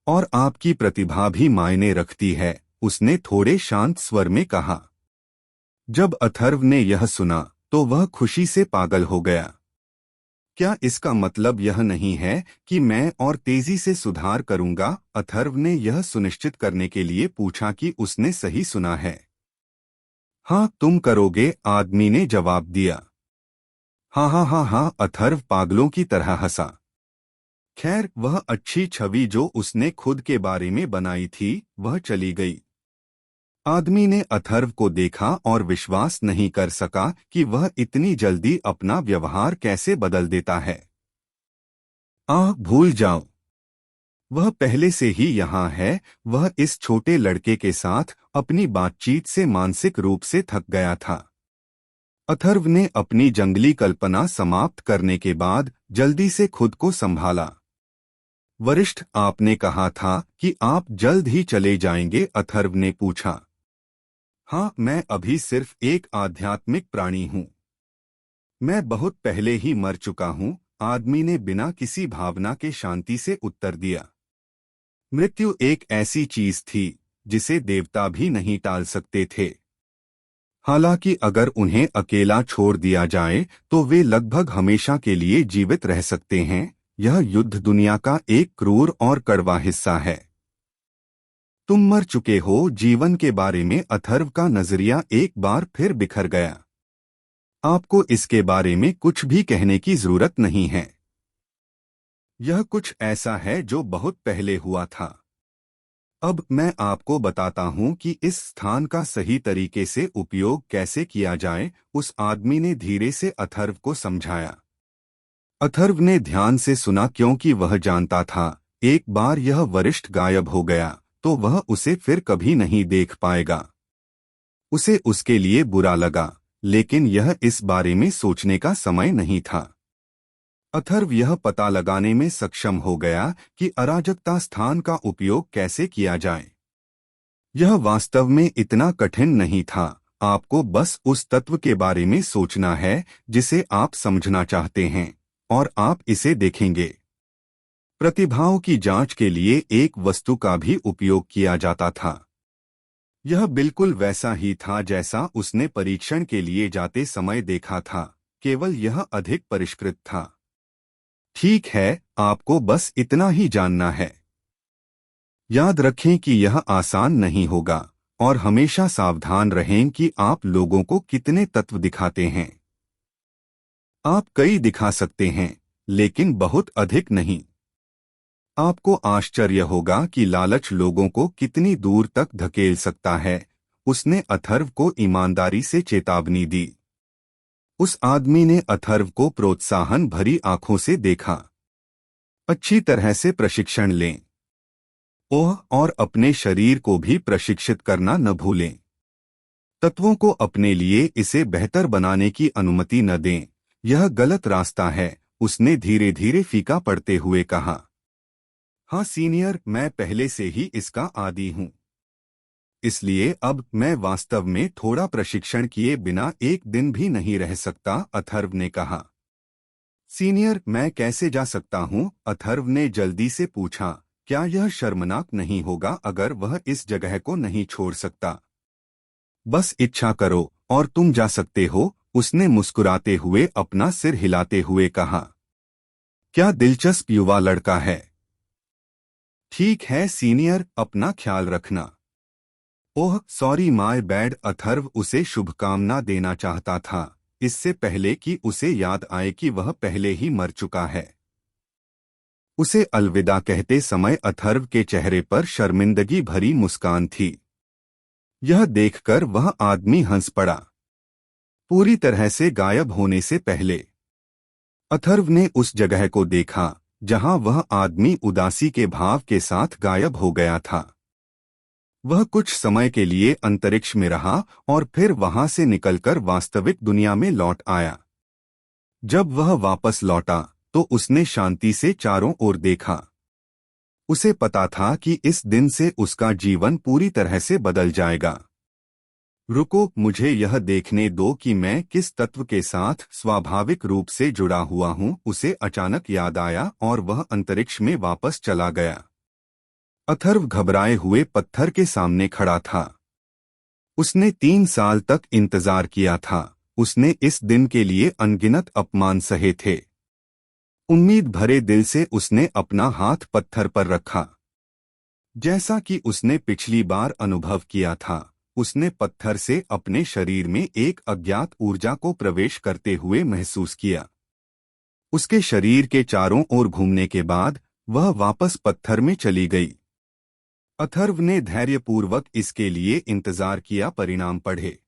S1: और आपकी प्रतिभा भी मायने रखती है, उसने थोड़े शांत स्वर में कहा। जब अथर्व ने यह सुना तो वह खुशी से पागल हो गया। क्या इसका मतलब यह नहीं है कि मैं और तेजी से सुधार करूंगा? अथर्व ने यह सुनिश्चित करने के लिए पूछा कि उसने सही सुना है। हाँ, तुम करोगे, आदमी ने जवाब दिया। हाँ हाँ हाँ हाँ, अथर्व पागलों की तरह हंसा। खैर, वह अच्छी छवि जो उसने खुद के बारे में बनाई थी, वह चली गई। आदमी ने अथर्व को देखा और विश्वास नहीं कर सका कि वह इतनी जल्दी अपना व्यवहार कैसे बदल देता है। भूल जाओ, वह पहले से ही यहाँ है। वह इस छोटे लड़के के साथ अपनी बातचीत से मानसिक रूप से थक गया था। अथर्व ने अपनी जंगली कल्पना समाप्त करने के बाद जल्दी से खुद को संभाला। वरिष्ठ, आपने कहा था कि आप जल्द ही चले जाएंगे? अथर्व ने पूछा। हाँ, मैं अभी सिर्फ एक आध्यात्मिक प्राणी हूँ। मैं बहुत पहले ही मर चुका हूँ, आदमी ने बिना किसी भावना के शांति से उत्तर दिया। मृत्यु एक ऐसी चीज थी जिसे देवता भी नहीं टाल सकते थे। हालांकि अगर उन्हें अकेला छोड़ दिया जाए तो वे लगभग हमेशा के लिए जीवित रह सकते हैं। यह युद्ध दुनिया का एक क्रूर और कड़वा हिस्सा है। तुम मर चुके हो, जीवन के बारे में अथर्व का नजरिया एक बार फिर बिखर गया। आपको इसके बारे में कुछ भी कहने की जरूरत नहीं है। यह कुछ ऐसा है जो बहुत पहले हुआ था। अब मैं आपको बताता हूं कि इस स्थान का सही तरीके से उपयोग कैसे किया जाए, उस आदमी ने धीरे से अथर्व को समझाया। अथर्व ने ध्यान से सुना क्योंकि वह जानता था एक बार यह वरिष्ठ गायब हो गया तो वह उसे फिर कभी नहीं देख पाएगा। उसे उसके लिए बुरा लगा, लेकिन यह इस बारे में सोचने का समय नहीं था। अथर्व यह पता लगाने में सक्षम हो गया कि अराजकता स्थान का उपयोग कैसे किया जाए। यह वास्तव में इतना कठिन नहीं था। आपको बस उस तत्व के बारे में सोचना है जिसे आप समझना चाहते हैं, और आप इसे देखेंगे। प्रतिभाओं की जांच के लिए एक वस्तु का भी उपयोग किया जाता था। यह बिल्कुल वैसा ही था जैसा उसने परीक्षण के लिए जाते समय देखा था, केवल यह अधिक परिष्कृत था। ठीक है, आपको बस इतना ही जानना है। याद रखें कि यह आसान नहीं होगा, और हमेशा सावधान रहें कि आप लोगों को कितने तत्व दिखाते हैं। आप कई दिखा सकते हैं, लेकिन बहुत अधिक नहीं। आपको आश्चर्य होगा कि लालच लोगों को कितनी दूर तक धकेल सकता है। उसने अथर्व को ईमानदारी से चेतावनी दी। उस आदमी ने अथर्व को प्रोत्साहन भरी आंखों से देखा। अच्छी तरह से प्रशिक्षण लें। और अपने शरीर को भी प्रशिक्षित करना न भूलें। तत्वों को अपने लिए इसे बेहतर बनाने की अनुमति न दें। यह गलत रास्ता है, उसने धीरे धीरे फीका पड़ते हुए कहा। हाँ सीनियर, मैं पहले से ही इसका आदी हूँ। इसलिए अब मैं वास्तव में थोड़ा प्रशिक्षण किए बिना एक दिन भी नहीं रह सकता, अथर्व ने कहा। सीनियर, मैं कैसे जा सकता हूँ? अथर्व ने जल्दी से पूछा। क्या यह शर्मनाक नहीं होगा अगर वह इस जगह को नहीं छोड़ सकता? बस इच्छा करो और तुम जा सकते हो, उसने मुस्कुराते हुए अपना सिर हिलाते हुए कहा। क्या दिलचस्प युवा लड़का है। ठीक है सीनियर, अपना ख्याल रखना। Oh sorry, my bad. Atharva उसे शुभकामना देना चाहता था, इससे पहले कि उसे याद आए कि वह पहले ही मर चुका है। उसे अलविदा कहते समय अथर्व के चेहरे पर शर्मिंदगी भरी मुस्कान थी। यह देखकर वह आदमी हंस पड़ा। पूरी तरह से गायब होने से पहले अथर्व ने उस जगह को देखा जहां वह आदमी उदासी के भाव के साथ गायब हो गया था। वह कुछ समय के लिए अंतरिक्ष में रहा और फिर वहां से निकलकर वास्तविक दुनिया में लौट आया। जब वह वापस लौटा तो उसने शांति से चारों ओर देखा। उसे पता था कि इस दिन से उसका जीवन पूरी तरह से बदल जाएगा। रुको, मुझे यह देखने दो कि मैं किस तत्व के साथ स्वाभाविक रूप से जुड़ा हुआ हूँ। उसे अचानक याद आया और वह अंतरिक्ष में वापस चला गया। अथर्व घबराए हुए पत्थर के सामने खड़ा था। उसने 3 साल तक इंतजार किया था। उसने इस दिन के लिए अनगिनत अपमान सहे थे। उम्मीद भरे दिल से उसने अपना हाथ पत्थर पर रखा। जैसा कि उसने पिछली बार अनुभव किया था, उसने पत्थर से अपने शरीर में एक अज्ञात ऊर्जा को प्रवेश करते हुए महसूस किया। उसके शरीर के चारों ओर घूमने के बाद वह वापस पत्थर में चली गई। अथर्व ने धैर्यपूर्वक इसके लिए इंतजार किया। परिणाम पढ़े।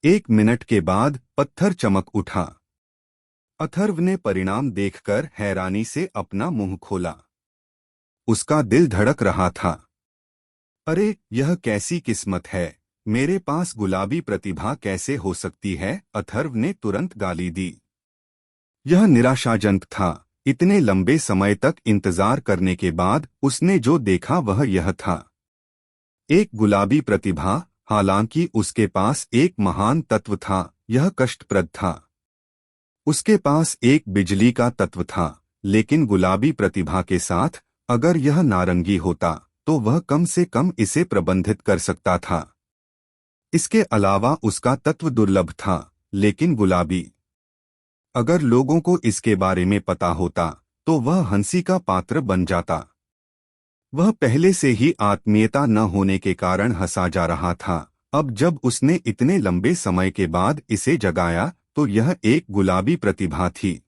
S1: 1 मिनट के बाद पत्थर चमक उठा। अथर्व ने परिणाम देखकर हैरानी से अपना मुंह खोला। उसका दिल धड़क रहा था। अरे, यह कैसी किस्मत है! मेरे पास गुलाबी प्रतिभा कैसे हो सकती है? अथर्व ने तुरंत गाली दी। यह निराशाजनक था। इतने लंबे समय तक इंतजार करने के बाद उसने जो देखा वह यह था। एक गुलाबी प्रतिभा, हालांकि उसके पास एक महान तत्व था, यह कष्टप्रद था। उसके पास एक बिजली का तत्व था, लेकिन गुलाबी प्रतिभा के साथ अगर यह नारंगी होता तो वह कम से कम इसे प्रबंधित कर सकता था। इसके अलावा उसका तत्व दुर्लभ था, लेकिन गुलाबी। अगर लोगों को इसके बारे में पता होता तो वह हंसी का पात्र बन जाता। वह पहले से ही आत्मीयता न होने के कारण हंसा जा रहा था। अब जब उसने इतने लंबे समय के बाद इसे जगाया तो यह एक गुलाबी प्रतिभा थी।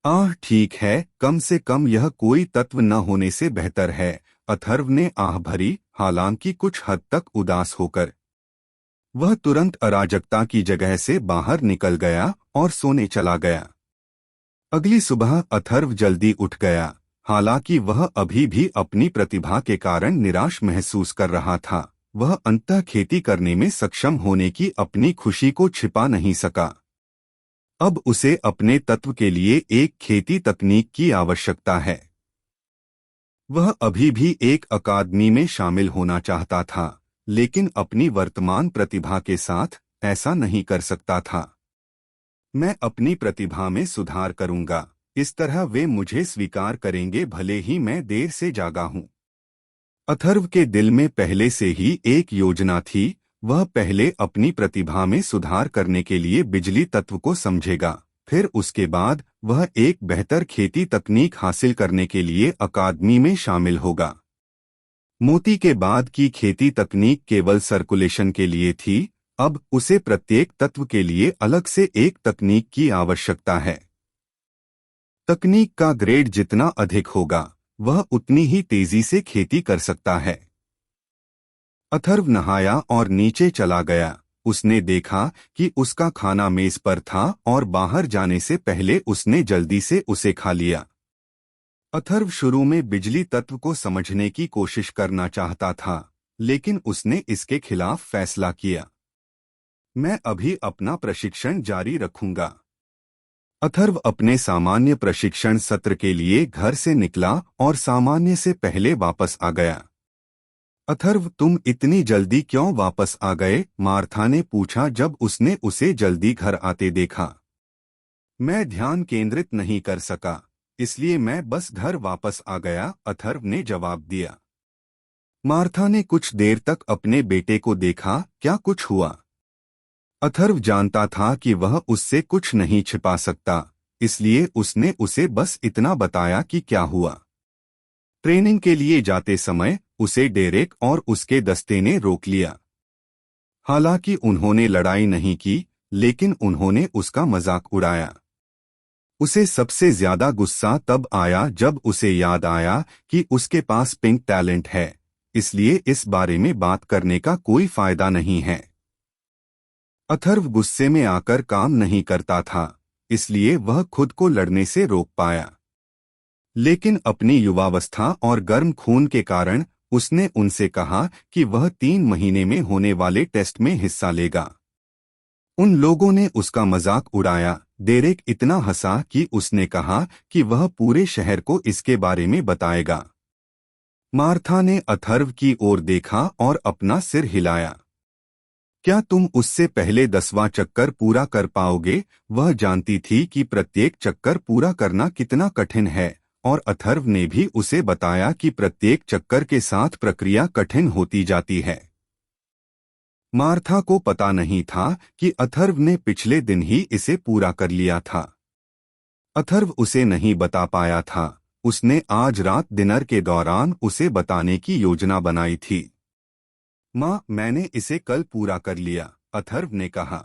S1: आह, ठीक है, कम से कम यह कोई तत्व न होने से बेहतर है। अथर्व ने आह भरी, हालांकि कुछ हद तक उदास होकर। वह तुरंत अराजकता की जगह से बाहर निकल गया और सोने चला गया। अगली सुबह अथर्व जल्दी उठ गया। हालांकि वह अभी भी अपनी प्रतिभा के कारण निराश महसूस कर रहा था। वह अंततः खेती करने में सक्षम होने की अपनी खुशी को छिपा नहीं सका। अब उसे अपने तत्व के लिए एक खेती तकनीक की आवश्यकता है। वह अभी भी एक अकादमी में शामिल होना चाहता था, लेकिन अपनी वर्तमान प्रतिभा के साथ ऐसा नहीं कर सकता था। मैं अपनी प्रतिभा में सुधार करूंगा, इस तरह वे मुझे स्वीकार करेंगे भले ही मैं देर से जागा हूं। अथर्व के दिल में पहले से ही एक योजना थी। वह पहले अपनी प्रतिभा में सुधार करने के लिए बिजली तत्व को समझेगा, फिर उसके बाद वह एक बेहतर खेती तकनीक हासिल करने के लिए अकादमी में शामिल होगा। मोती के बाद की खेती तकनीक केवल सर्कुलेशन के लिए थी। अब उसे प्रत्येक तत्व के लिए अलग से एक तकनीक की आवश्यकता है। तकनीक का ग्रेड जितना अधिक होगा, वह उतनी ही तेजी से खेती कर सकता है। अथर्व नहाया और नीचे चला गया। उसने देखा कि उसका खाना मेज पर था और बाहर जाने से पहले उसने जल्दी से उसे खा लिया। अथर्व शुरू में बिजली तत्व को समझने की कोशिश करना चाहता था, लेकिन उसने इसके खिलाफ फैसला किया। मैं अभी अपना प्रशिक्षण जारी रखूंगा। अथर्व अपने सामान्य प्रशिक्षण सत्र के लिए घर से निकला और सामान्य से पहले वापस आ गया। अथर्व, तुम इतनी जल्दी क्यों वापस आ गए? मार्था ने पूछा जब उसने उसे जल्दी घर आते देखा। मैं ध्यान केंद्रित नहीं कर सका, इसलिए मैं बस घर वापस आ गया, अथर्व ने जवाब दिया। मार्था ने कुछ देर तक अपने बेटे को देखा। क्या कुछ हुआ? अथर्व जानता था कि वह उससे कुछ नहीं छिपा सकता, इसलिए उसने उसे बस इतना बताया कि क्या हुआ। ट्रेनिंग के लिए जाते समय उसे डेरेक और उसके दस्ते ने रोक लिया। हालांकि उन्होंने लड़ाई नहीं की, लेकिन उन्होंने उसका मजाक उड़ाया। उसे सबसे ज्यादा गुस्सा तब आया जब उसे याद आया कि उसके पास पिंक टैलेंट है, इसलिए इस बारे में बात करने का कोई फायदा नहीं है। अथर्व गुस्से में आकर काम नहीं करता था, इसलिए वह खुद को लड़ने से रोक पाया। लेकिन अपनी युवावस्था और गर्म खून के कारण उसने उनसे कहा कि वह 3 महीने में होने वाले टेस्ट में हिस्सा लेगा। उन लोगों ने उसका मजाक उड़ाया। डेरेक इतना हंसा कि उसने कहा कि वह पूरे शहर को इसके बारे में बताएगा। मार्था ने अथर्व की ओर देखा और अपना सिर हिलाया। क्या तुम उससे पहले 10वां चक्कर पूरा कर पाओगे? वह जानती थी कि प्रत्येक चक्कर पूरा करना कितना कठिन है, और अथर्व ने भी उसे बताया कि प्रत्येक चक्कर के साथ प्रक्रिया कठिन होती जाती है। मार्था को पता नहीं था कि अथर्व ने पिछले दिन ही इसे पूरा कर लिया था। अथर्व उसे नहीं बता पाया था। उसने आज रात डिनर के दौरान उसे बताने की योजना बनाई थी। माँ, मैंने इसे कल पूरा कर लिया, अथर्व ने कहा।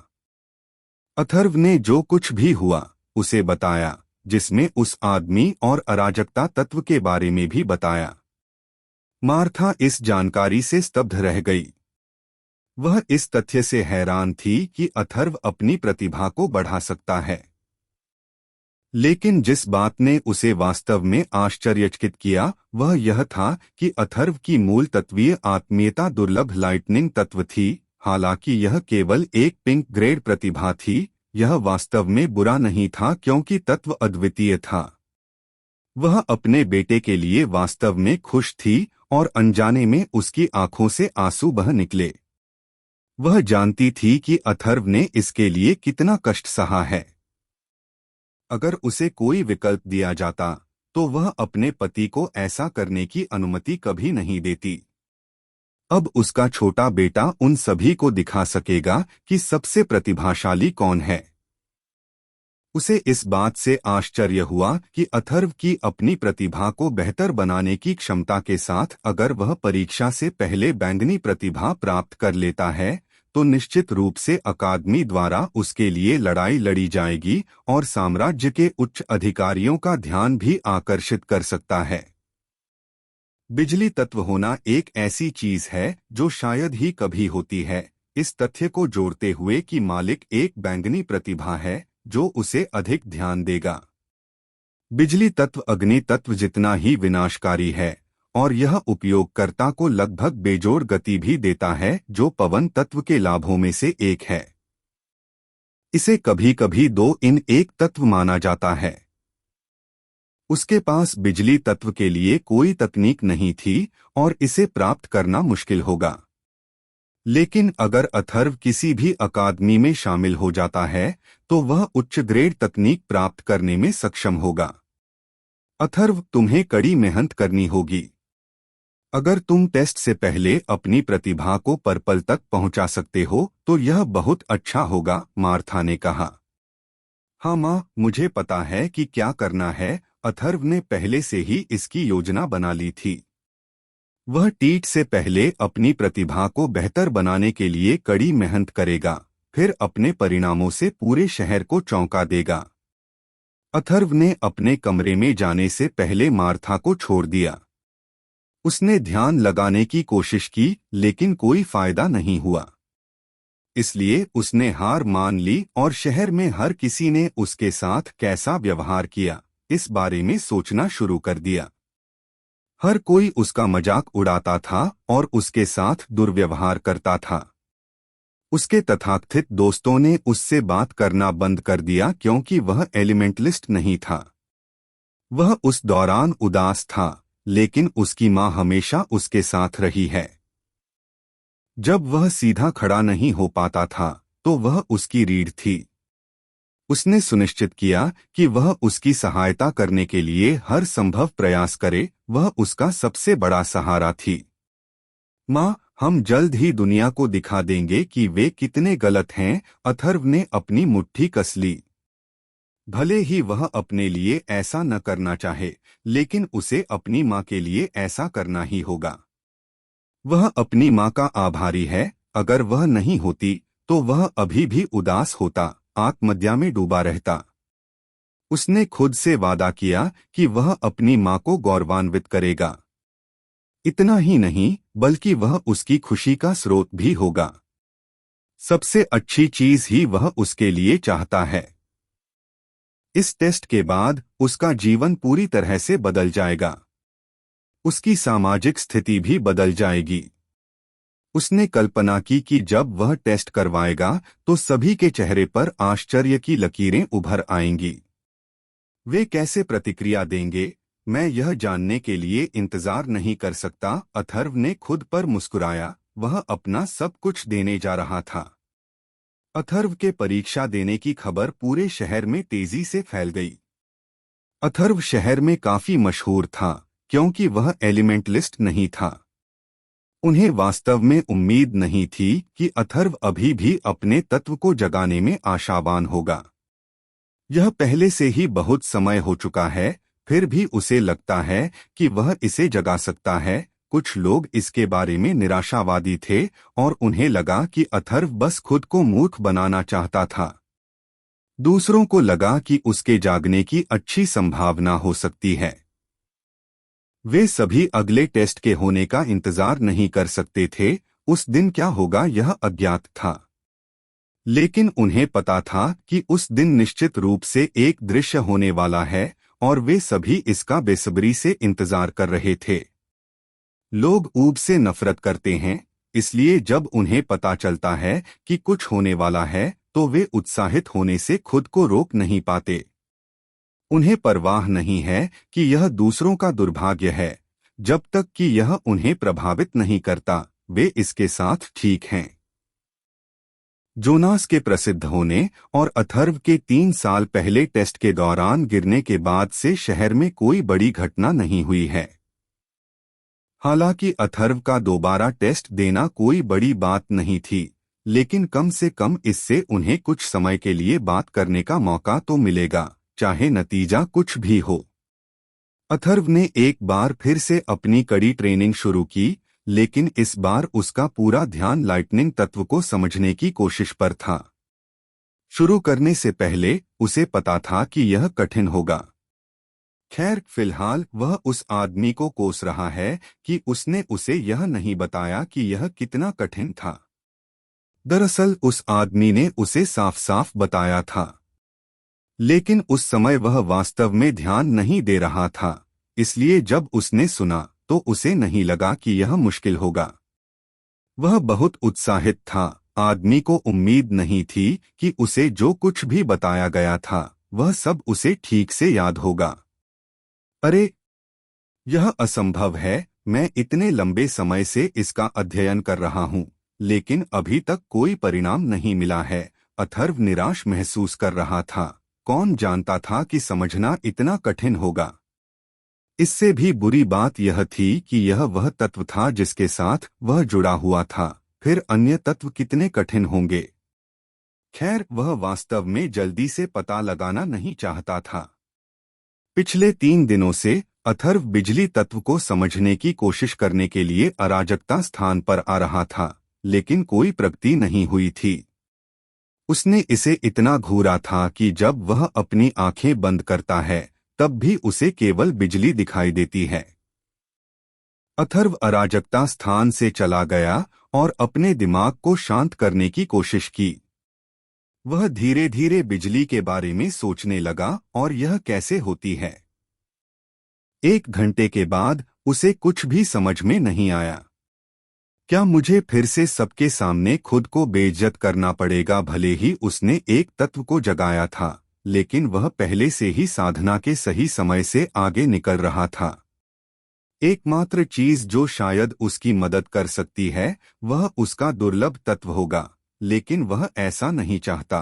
S1: अथर्व ने जो कुछ भी हुआ उसे बताया, जिसमें उस आदमी और अराजकता तत्व के बारे में भी बताया। मार्था इस जानकारी से स्तब्ध रह गई। वह इस तथ्य से हैरान थी कि अथर्व अपनी प्रतिभा को बढ़ा सकता है। लेकिन जिस बात ने उसे वास्तव में आश्चर्यचकित किया वह यह था कि अथर्व की मूल तत्वीय आत्मीयता दुर्लभ लाइटनिंग तत्व थी। हालांकि यह केवल एक पिंक ग्रेड प्रतिभा थी, यह वास्तव में बुरा नहीं था क्योंकि तत्व अद्वितीय था। वह अपने बेटे के लिए वास्तव में खुश थी और अनजाने में उसकी आंखों से आंसू बह निकले। वह जानती थी कि अथर्व ने इसके लिए कितना कष्ट सहा है। अगर उसे कोई विकल्प दिया जाता तो वह अपने पति को ऐसा करने की अनुमति कभी नहीं देती। अब उसका छोटा बेटा उन सभी को दिखा सकेगा कि सबसे प्रतिभाशाली कौन है। उसे इस बात से आश्चर्य हुआ कि अथर्व की अपनी प्रतिभा को बेहतर बनाने की क्षमता के साथ अगर वह परीक्षा से पहले बैंगनी प्रतिभा प्राप्त कर लेता है तो निश्चित रूप से अकादमी द्वारा उसके लिए लड़ाई लड़ी जाएगी और साम्राज्य के उच्च अधिकारियों का ध्यान भी आकर्षित कर सकता है। बिजली तत्व होना एक ऐसी चीज है जो शायद ही कभी होती है, इस तथ्य को जोड़ते हुए कि मालिक एक बैंगनी प्रतिभा है जो उसे अधिक ध्यान देगा। बिजली तत्व अग्नि तत्व जितना ही विनाशकारी है और यह उपयोगकर्ता को लगभग बेजोड़ गति भी देता है जो पवन तत्व के लाभों में से एक है। इसे कभी कभी 2 इन 1 तत्व माना जाता है। उसके पास बिजली तत्व के लिए कोई तकनीक नहीं थी और इसे प्राप्त करना मुश्किल होगा। लेकिन अगर अथर्व किसी भी अकादमी में शामिल हो जाता है तो वह उच्च ग्रेड तकनीक प्राप्त करने में सक्षम होगा। अथर्व, तुम्हें कड़ी मेहनत करनी होगी। अगर तुम टेस्ट से पहले अपनी प्रतिभा को पर्पल तक पहुंचा सकते हो तो यह बहुत अच्छा होगा, मार्था ने कहा। हाँ माँ, मुझे पता है कि क्या करना है। अथर्व ने पहले से ही इसकी योजना बना ली थी। वह टीट से पहले अपनी प्रतिभा को बेहतर बनाने के लिए कड़ी मेहनत करेगा, फिर अपने परिणामों से पूरे शहर को चौंका देगा। अथर्व ने अपने कमरे में जाने से पहले मार्था को छोड़ दिया। उसने ध्यान लगाने की कोशिश की लेकिन कोई फायदा नहीं हुआ। इसलिए उसने हार मान ली और शहर में हर किसी ने उसके साथ कैसा व्यवहार किया इस बारे में सोचना शुरू कर दिया। हर कोई उसका मजाक उड़ाता था और उसके साथ दुर्व्यवहार करता था। उसके तथाकथित दोस्तों ने उससे बात करना बंद कर दिया क्योंकि वह एलिमेंटलिस्ट नहीं था। वह उस दौरान उदास था, लेकिन उसकी माँ हमेशा उसके साथ रही है। जब वह सीधा खड़ा नहीं हो पाता था तो वह उसकी रीढ़ थी। उसने सुनिश्चित किया कि वह उसकी सहायता करने के लिए हर संभव प्रयास करे। वह उसका सबसे बड़ा सहारा थी। माँ, हम जल्द ही दुनिया को दिखा देंगे कि वे कितने गलत हैं, अथर्व ने अपनी मुट्ठी कस ली। भले ही वह अपने लिए ऐसा न करना चाहे, लेकिन उसे अपनी माँ के लिए ऐसा करना ही होगा। वह अपनी माँ का आभारी है। अगर वह नहीं होती तो वह अभी भी उदास होता, आत्महत्या में डूबा रहता। उसने खुद से वादा किया कि वह अपनी माँ को गौरवान्वित करेगा। इतना ही नहीं बल्कि वह उसकी खुशी का स्रोत भी होगा। सबसे अच्छी चीज ही वह उसके लिए चाहता है। इस टेस्ट के बाद उसका जीवन पूरी तरह से बदल जाएगा। उसकी सामाजिक स्थिति भी बदल जाएगी। उसने कल्पना की कि जब वह टेस्ट करवाएगा तो सभी के चेहरे पर आश्चर्य की लकीरें उभर आएंगी। वे कैसे प्रतिक्रिया देंगे, मैं यह जानने के लिए इंतजार नहीं कर सकता। अथर्व ने खुद पर मुस्कुराया। वह अपना सब कुछ देने जा रहा था। अथर्व के परीक्षा देने की खबर पूरे शहर में तेजी से फैल गई। अथर्व शहर में काफी मशहूर था क्योंकि वह एलिमेंटलिस्ट नहीं था। उन्हें वास्तव में उम्मीद नहीं थी कि अथर्व अभी भी अपने तत्व को जगाने में आशावान होगा। यह पहले से ही बहुत समय हो चुका है, फिर भी उसे लगता है कि वह इसे जगा सकता है। कुछ लोग इसके बारे में निराशावादी थे और उन्हें लगा कि अथर्व बस खुद को मूर्ख बनाना चाहता था। दूसरों को लगा कि उसके जागने की अच्छी संभावना हो सकती है। वे सभी अगले टेस्ट के होने का इंतजार नहीं कर सकते थे। उस दिन क्या होगा यह अज्ञात था, लेकिन उन्हें पता था कि उस दिन निश्चित रूप से एक दृश्य होने वाला है और वे सभी इसका बेसब्री से इंतजार कर रहे थे। लोग ऊब से नफरत करते हैं, इसलिए जब उन्हें पता चलता है कि कुछ होने वाला है तो वे उत्साहित होने से खुद को रोक नहीं पाते। उन्हें परवाह नहीं है कि यह दूसरों का दुर्भाग्य है। जब तक कि यह उन्हें प्रभावित नहीं करता, वे इसके साथ ठीक हैं। जोनास के प्रसिद्ध होने और अथर्व के 3 साल पहले टेस्ट के दौरान गिरने के बाद से शहर में कोई बड़ी घटना नहीं हुई है। हालांकि अथर्व का दोबारा टेस्ट देना कोई बड़ी बात नहीं थी, लेकिन कम से कम इससे उन्हें कुछ समय के लिए बात करने का मौका तो मिलेगा, चाहे नतीजा कुछ भी हो। अथर्व ने एक बार फिर से अपनी कड़ी ट्रेनिंग शुरू की, लेकिन इस बार उसका पूरा ध्यान लाइटनिंग तत्व को समझने की कोशिश पर था। शुरू करने से पहले उसे पता था कि यह कठिन होगा। खैर, फिलहाल वह उस आदमी को कोस रहा है कि उसने उसे यह नहीं बताया कि यह कितना कठिन था। दरअसल उस आदमी ने उसे साफ साफ बताया था, लेकिन उस समय वह वास्तव में ध्यान नहीं दे रहा था। इसलिए जब उसने सुना तो उसे नहीं लगा कि यह मुश्किल होगा। वह बहुत उत्साहित था। आदमी को उम्मीद नहीं थी कि उसे जो कुछ भी बताया गया था वह सब उसे ठीक से याद होगा। अरे, यह असंभव है। मैं इतने लंबे समय से इसका अध्ययन कर रहा हूँ, लेकिन अभी तक कोई परिणाम नहीं मिला है। अथर्व निराश महसूस कर रहा था। कौन जानता था कि समझना इतना कठिन होगा। इससे भी बुरी बात यह थी कि यह वह तत्व था जिसके साथ वह जुड़ा हुआ था। फिर अन्य तत्व कितने कठिन होंगे। खैर, वह वास्तव में जल्दी से पता लगाना नहीं चाहता था। पिछले 3 दिनों से अथर्व बिजली तत्व को समझने की कोशिश करने के लिए अराजकता स्थान पर आ रहा था, लेकिन कोई प्रगति नहीं हुई थी। उसने इसे इतना घूरा था कि जब वह अपनी आंखें बंद करता है तब भी उसे केवल बिजली दिखाई देती है। अथर्व अराजकता स्थान से चला गया और अपने दिमाग को शांत करने की कोशिश की। वह धीरे धीरे बिजली के बारे में सोचने लगा और यह कैसे होती है। 1 घंटे के बाद उसे कुछ भी समझ में नहीं आया। क्या मुझे फिर से सबके सामने खुद को बेइज्जत करना पड़ेगा? भले ही उसने एक तत्व को जगाया था, लेकिन वह पहले से ही साधना के सही समय से आगे निकल रहा था। एकमात्र चीज जो शायद उसकी मदद कर सकती है वह उसका दुर्लभ तत्व होगा, लेकिन वह ऐसा नहीं चाहता।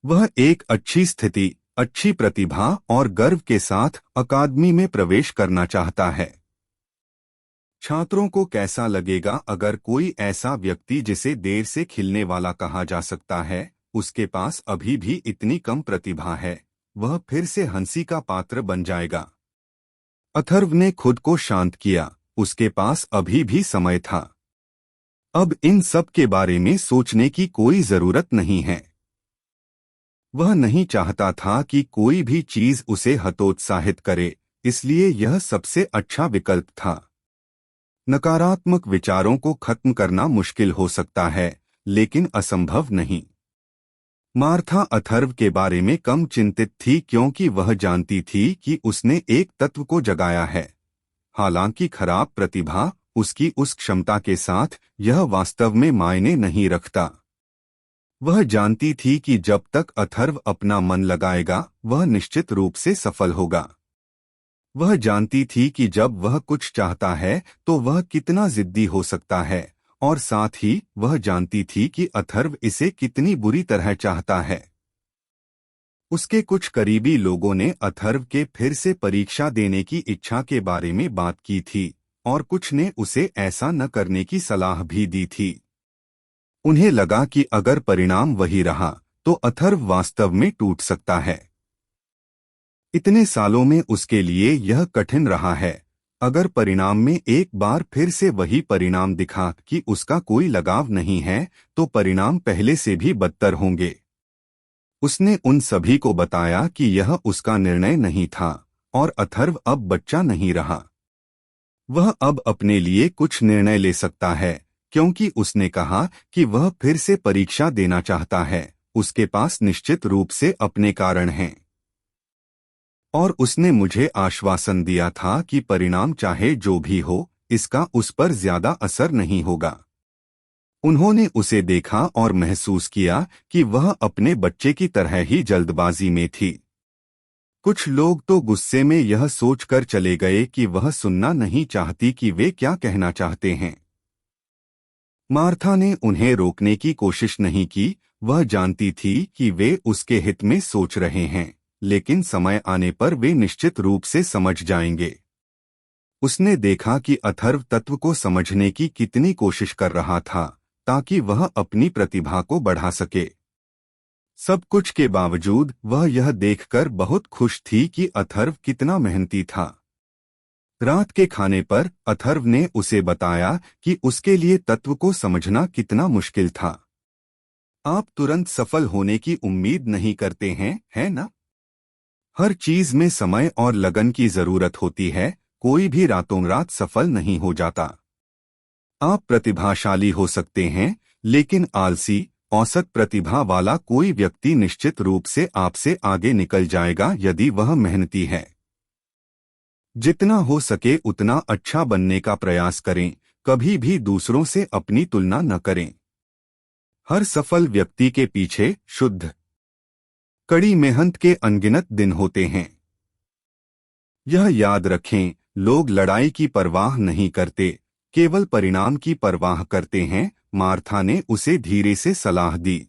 S1: वह एक अच्छी स्थिति, अच्छी प्रतिभा और गर्व के साथ अकादमी में प्रवेश करना चाहता है। छात्रों को कैसा लगेगा अगर कोई ऐसा व्यक्ति जिसे देर से खिलने वाला कहा जा सकता है, उसके पास अभी भी इतनी कम प्रतिभा है, वह फिर से हंसी का पात्र बन जाएगा। अथर्व ने खुद को शांत किया। उसके पास अभी भी समय था। अब इन सब के बारे में सोचने की कोई जरूरत नहीं है। वह नहीं चाहता था कि कोई भी चीज उसे हतोत्साहित करे, इसलिए यह सबसे अच्छा विकल्प था। नकारात्मक विचारों को खत्म करना मुश्किल हो सकता है, लेकिन असंभव नहीं। मार्था अथर्व के बारे में कम चिंतित थी क्योंकि वह जानती थी कि उसने एक तत्व को जगाया है। हालांकि खराब प्रतिभा उसकी उस क्षमता के साथ यह वास्तव में मायने नहीं रखता। वह जानती थी कि जब तक अथर्व अपना मन लगाएगा वह निश्चित रूप से सफल होगा। वह जानती थी कि जब वह कुछ चाहता है तो वह कितना जिद्दी हो सकता है, और साथ ही वह जानती थी कि अथर्व इसे कितनी बुरी तरह चाहता है। उसके कुछ करीबी लोगों ने अथर्व के फिर से परीक्षा देने की इच्छा के बारे में बात की थी, और कुछ ने उसे ऐसा न करने की सलाह भी दी थी। उन्हें लगा कि अगर परिणाम वही रहा तो अथर्व वास्तव में टूट सकता है। इतने सालों में उसके लिए यह कठिन रहा है। अगर परिणाम में एक बार फिर से वही परिणाम दिखा कि उसका कोई लगाव नहीं है, तो परिणाम पहले से भी बदतर होंगे। उसने उन सभी को बताया कि यह उसका निर्णय नहीं था और अथर्व अब बच्चा नहीं रहा। वह अब अपने लिए कुछ निर्णय ले सकता है, क्योंकि उसने कहा कि वह फिर से परीक्षा देना चाहता है। उसके पास निश्चित रूप से अपने कारण हैं। और उसने मुझे आश्वासन दिया था कि परिणाम चाहे जो भी हो, इसका उस पर ज्यादा असर नहीं होगा। उन्होंने उसे देखा और महसूस किया कि वह अपने बच्चे की तरह ही जल्दबाजी में थी। कुछ लोग तो गुस्से में यह सोचकर चले गए कि वह सुनना नहीं चाहती कि वे क्या कहना चाहते हैं। मार्था ने उन्हें रोकने की कोशिश नहीं की। वह जानती थी कि वे उसके हित में सोच रहे हैं, लेकिन समय आने पर वे निश्चित रूप से समझ जाएंगे। उसने देखा कि अथर्व तत्व को समझने की कितनी कोशिश कर रहा था ताकि वह अपनी प्रतिभा को बढ़ा सके। सब कुछ के बावजूद वह यह देखकर बहुत खुश थी कि अथर्व कितना मेहनती था। रात के खाने पर अथर्व ने उसे बताया कि उसके लिए तत्व को समझना कितना मुश्किल था। आप तुरंत सफल होने की उम्मीद नहीं करते हैं, है ना? हर चीज में समय और लगन की जरूरत होती है। कोई भी रातों रात सफल नहीं हो जाता। आप प्रतिभाशाली हो सकते हैं, लेकिन आलसी, औसत प्रतिभा वाला कोई व्यक्ति निश्चित रूप से आपसे आगे निकल जाएगा यदि वह मेहनती है। जितना हो सके उतना अच्छा बनने का प्रयास करें। कभी भी दूसरों से अपनी तुलना न करें। हर सफल व्यक्ति के पीछे शुद्ध, कड़ी मेहनत के अनगिनत दिन होते हैं। यह याद रखें, लोग लड़ाई की परवाह नहीं करते, केवल परिणाम की परवाह करते हैं। मार्था ने उसे धीरे से सलाह दी।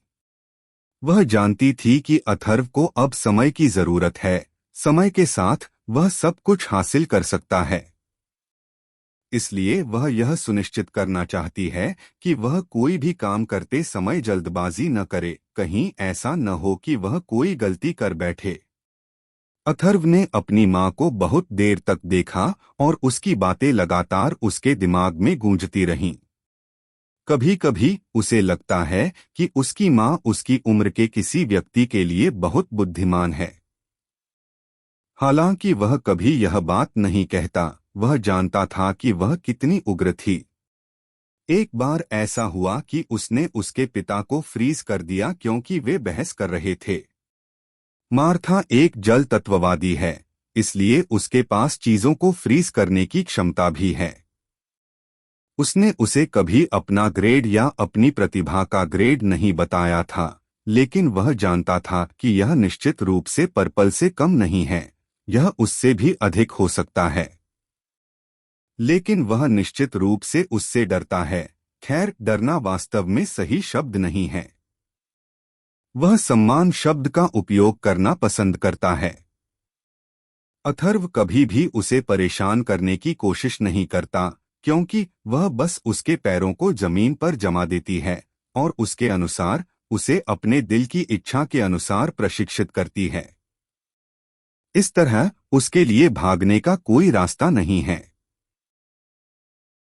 S1: वह जानती थी कि अथर्व को अब समय की जरूरत है। समय के साथ वह सब कुछ हासिल कर सकता है। इसलिए वह यह सुनिश्चित करना चाहती है कि वह कोई भी काम करते समय जल्दबाजी न करे। कहीं ऐसा न हो कि वह कोई गलती कर बैठे। अथर्व ने अपनी माँ को बहुत देर तक देखा और उसकी बातें लगातार उसके दिमाग में गूंजती रहीं। कभी कभी उसे लगता है कि उसकी माँ उसकी उम्र के किसी व्यक्ति के लिए बहुत बुद्धिमान है। हालांकि वह कभी यह बात नहीं कहता। वह जानता था कि वह कितनी उग्र थी। एक बार ऐसा हुआ कि उसने उसके पिता को फ्रीज कर दिया क्योंकि वे बहस कर रहे थे। मार्था एक जल तत्ववादी है, इसलिए उसके पास चीजों को फ्रीज करने की क्षमता भी है। उसने उसे कभी अपना ग्रेड या अपनी प्रतिभा का ग्रेड नहीं बताया था, लेकिन वह जानता था कि यह निश्चित रूप से पर्पल से कम नहीं है। यह उससे भी अधिक हो सकता है, लेकिन वह निश्चित रूप से उससे डरता है। खैर, डरना वास्तव में सही शब्द नहीं है। वह सम्मान शब्द का उपयोग करना पसंद करता है। अथर्व कभी भी उसे परेशान करने की कोशिश नहीं करता, क्योंकि वह बस उसके पैरों को जमीन पर जमा देती है और उसके अनुसार उसे अपने दिल की इच्छा के अनुसार प्रशिक्षित करती है। इस तरह उसके लिए भागने का कोई रास्ता नहीं है।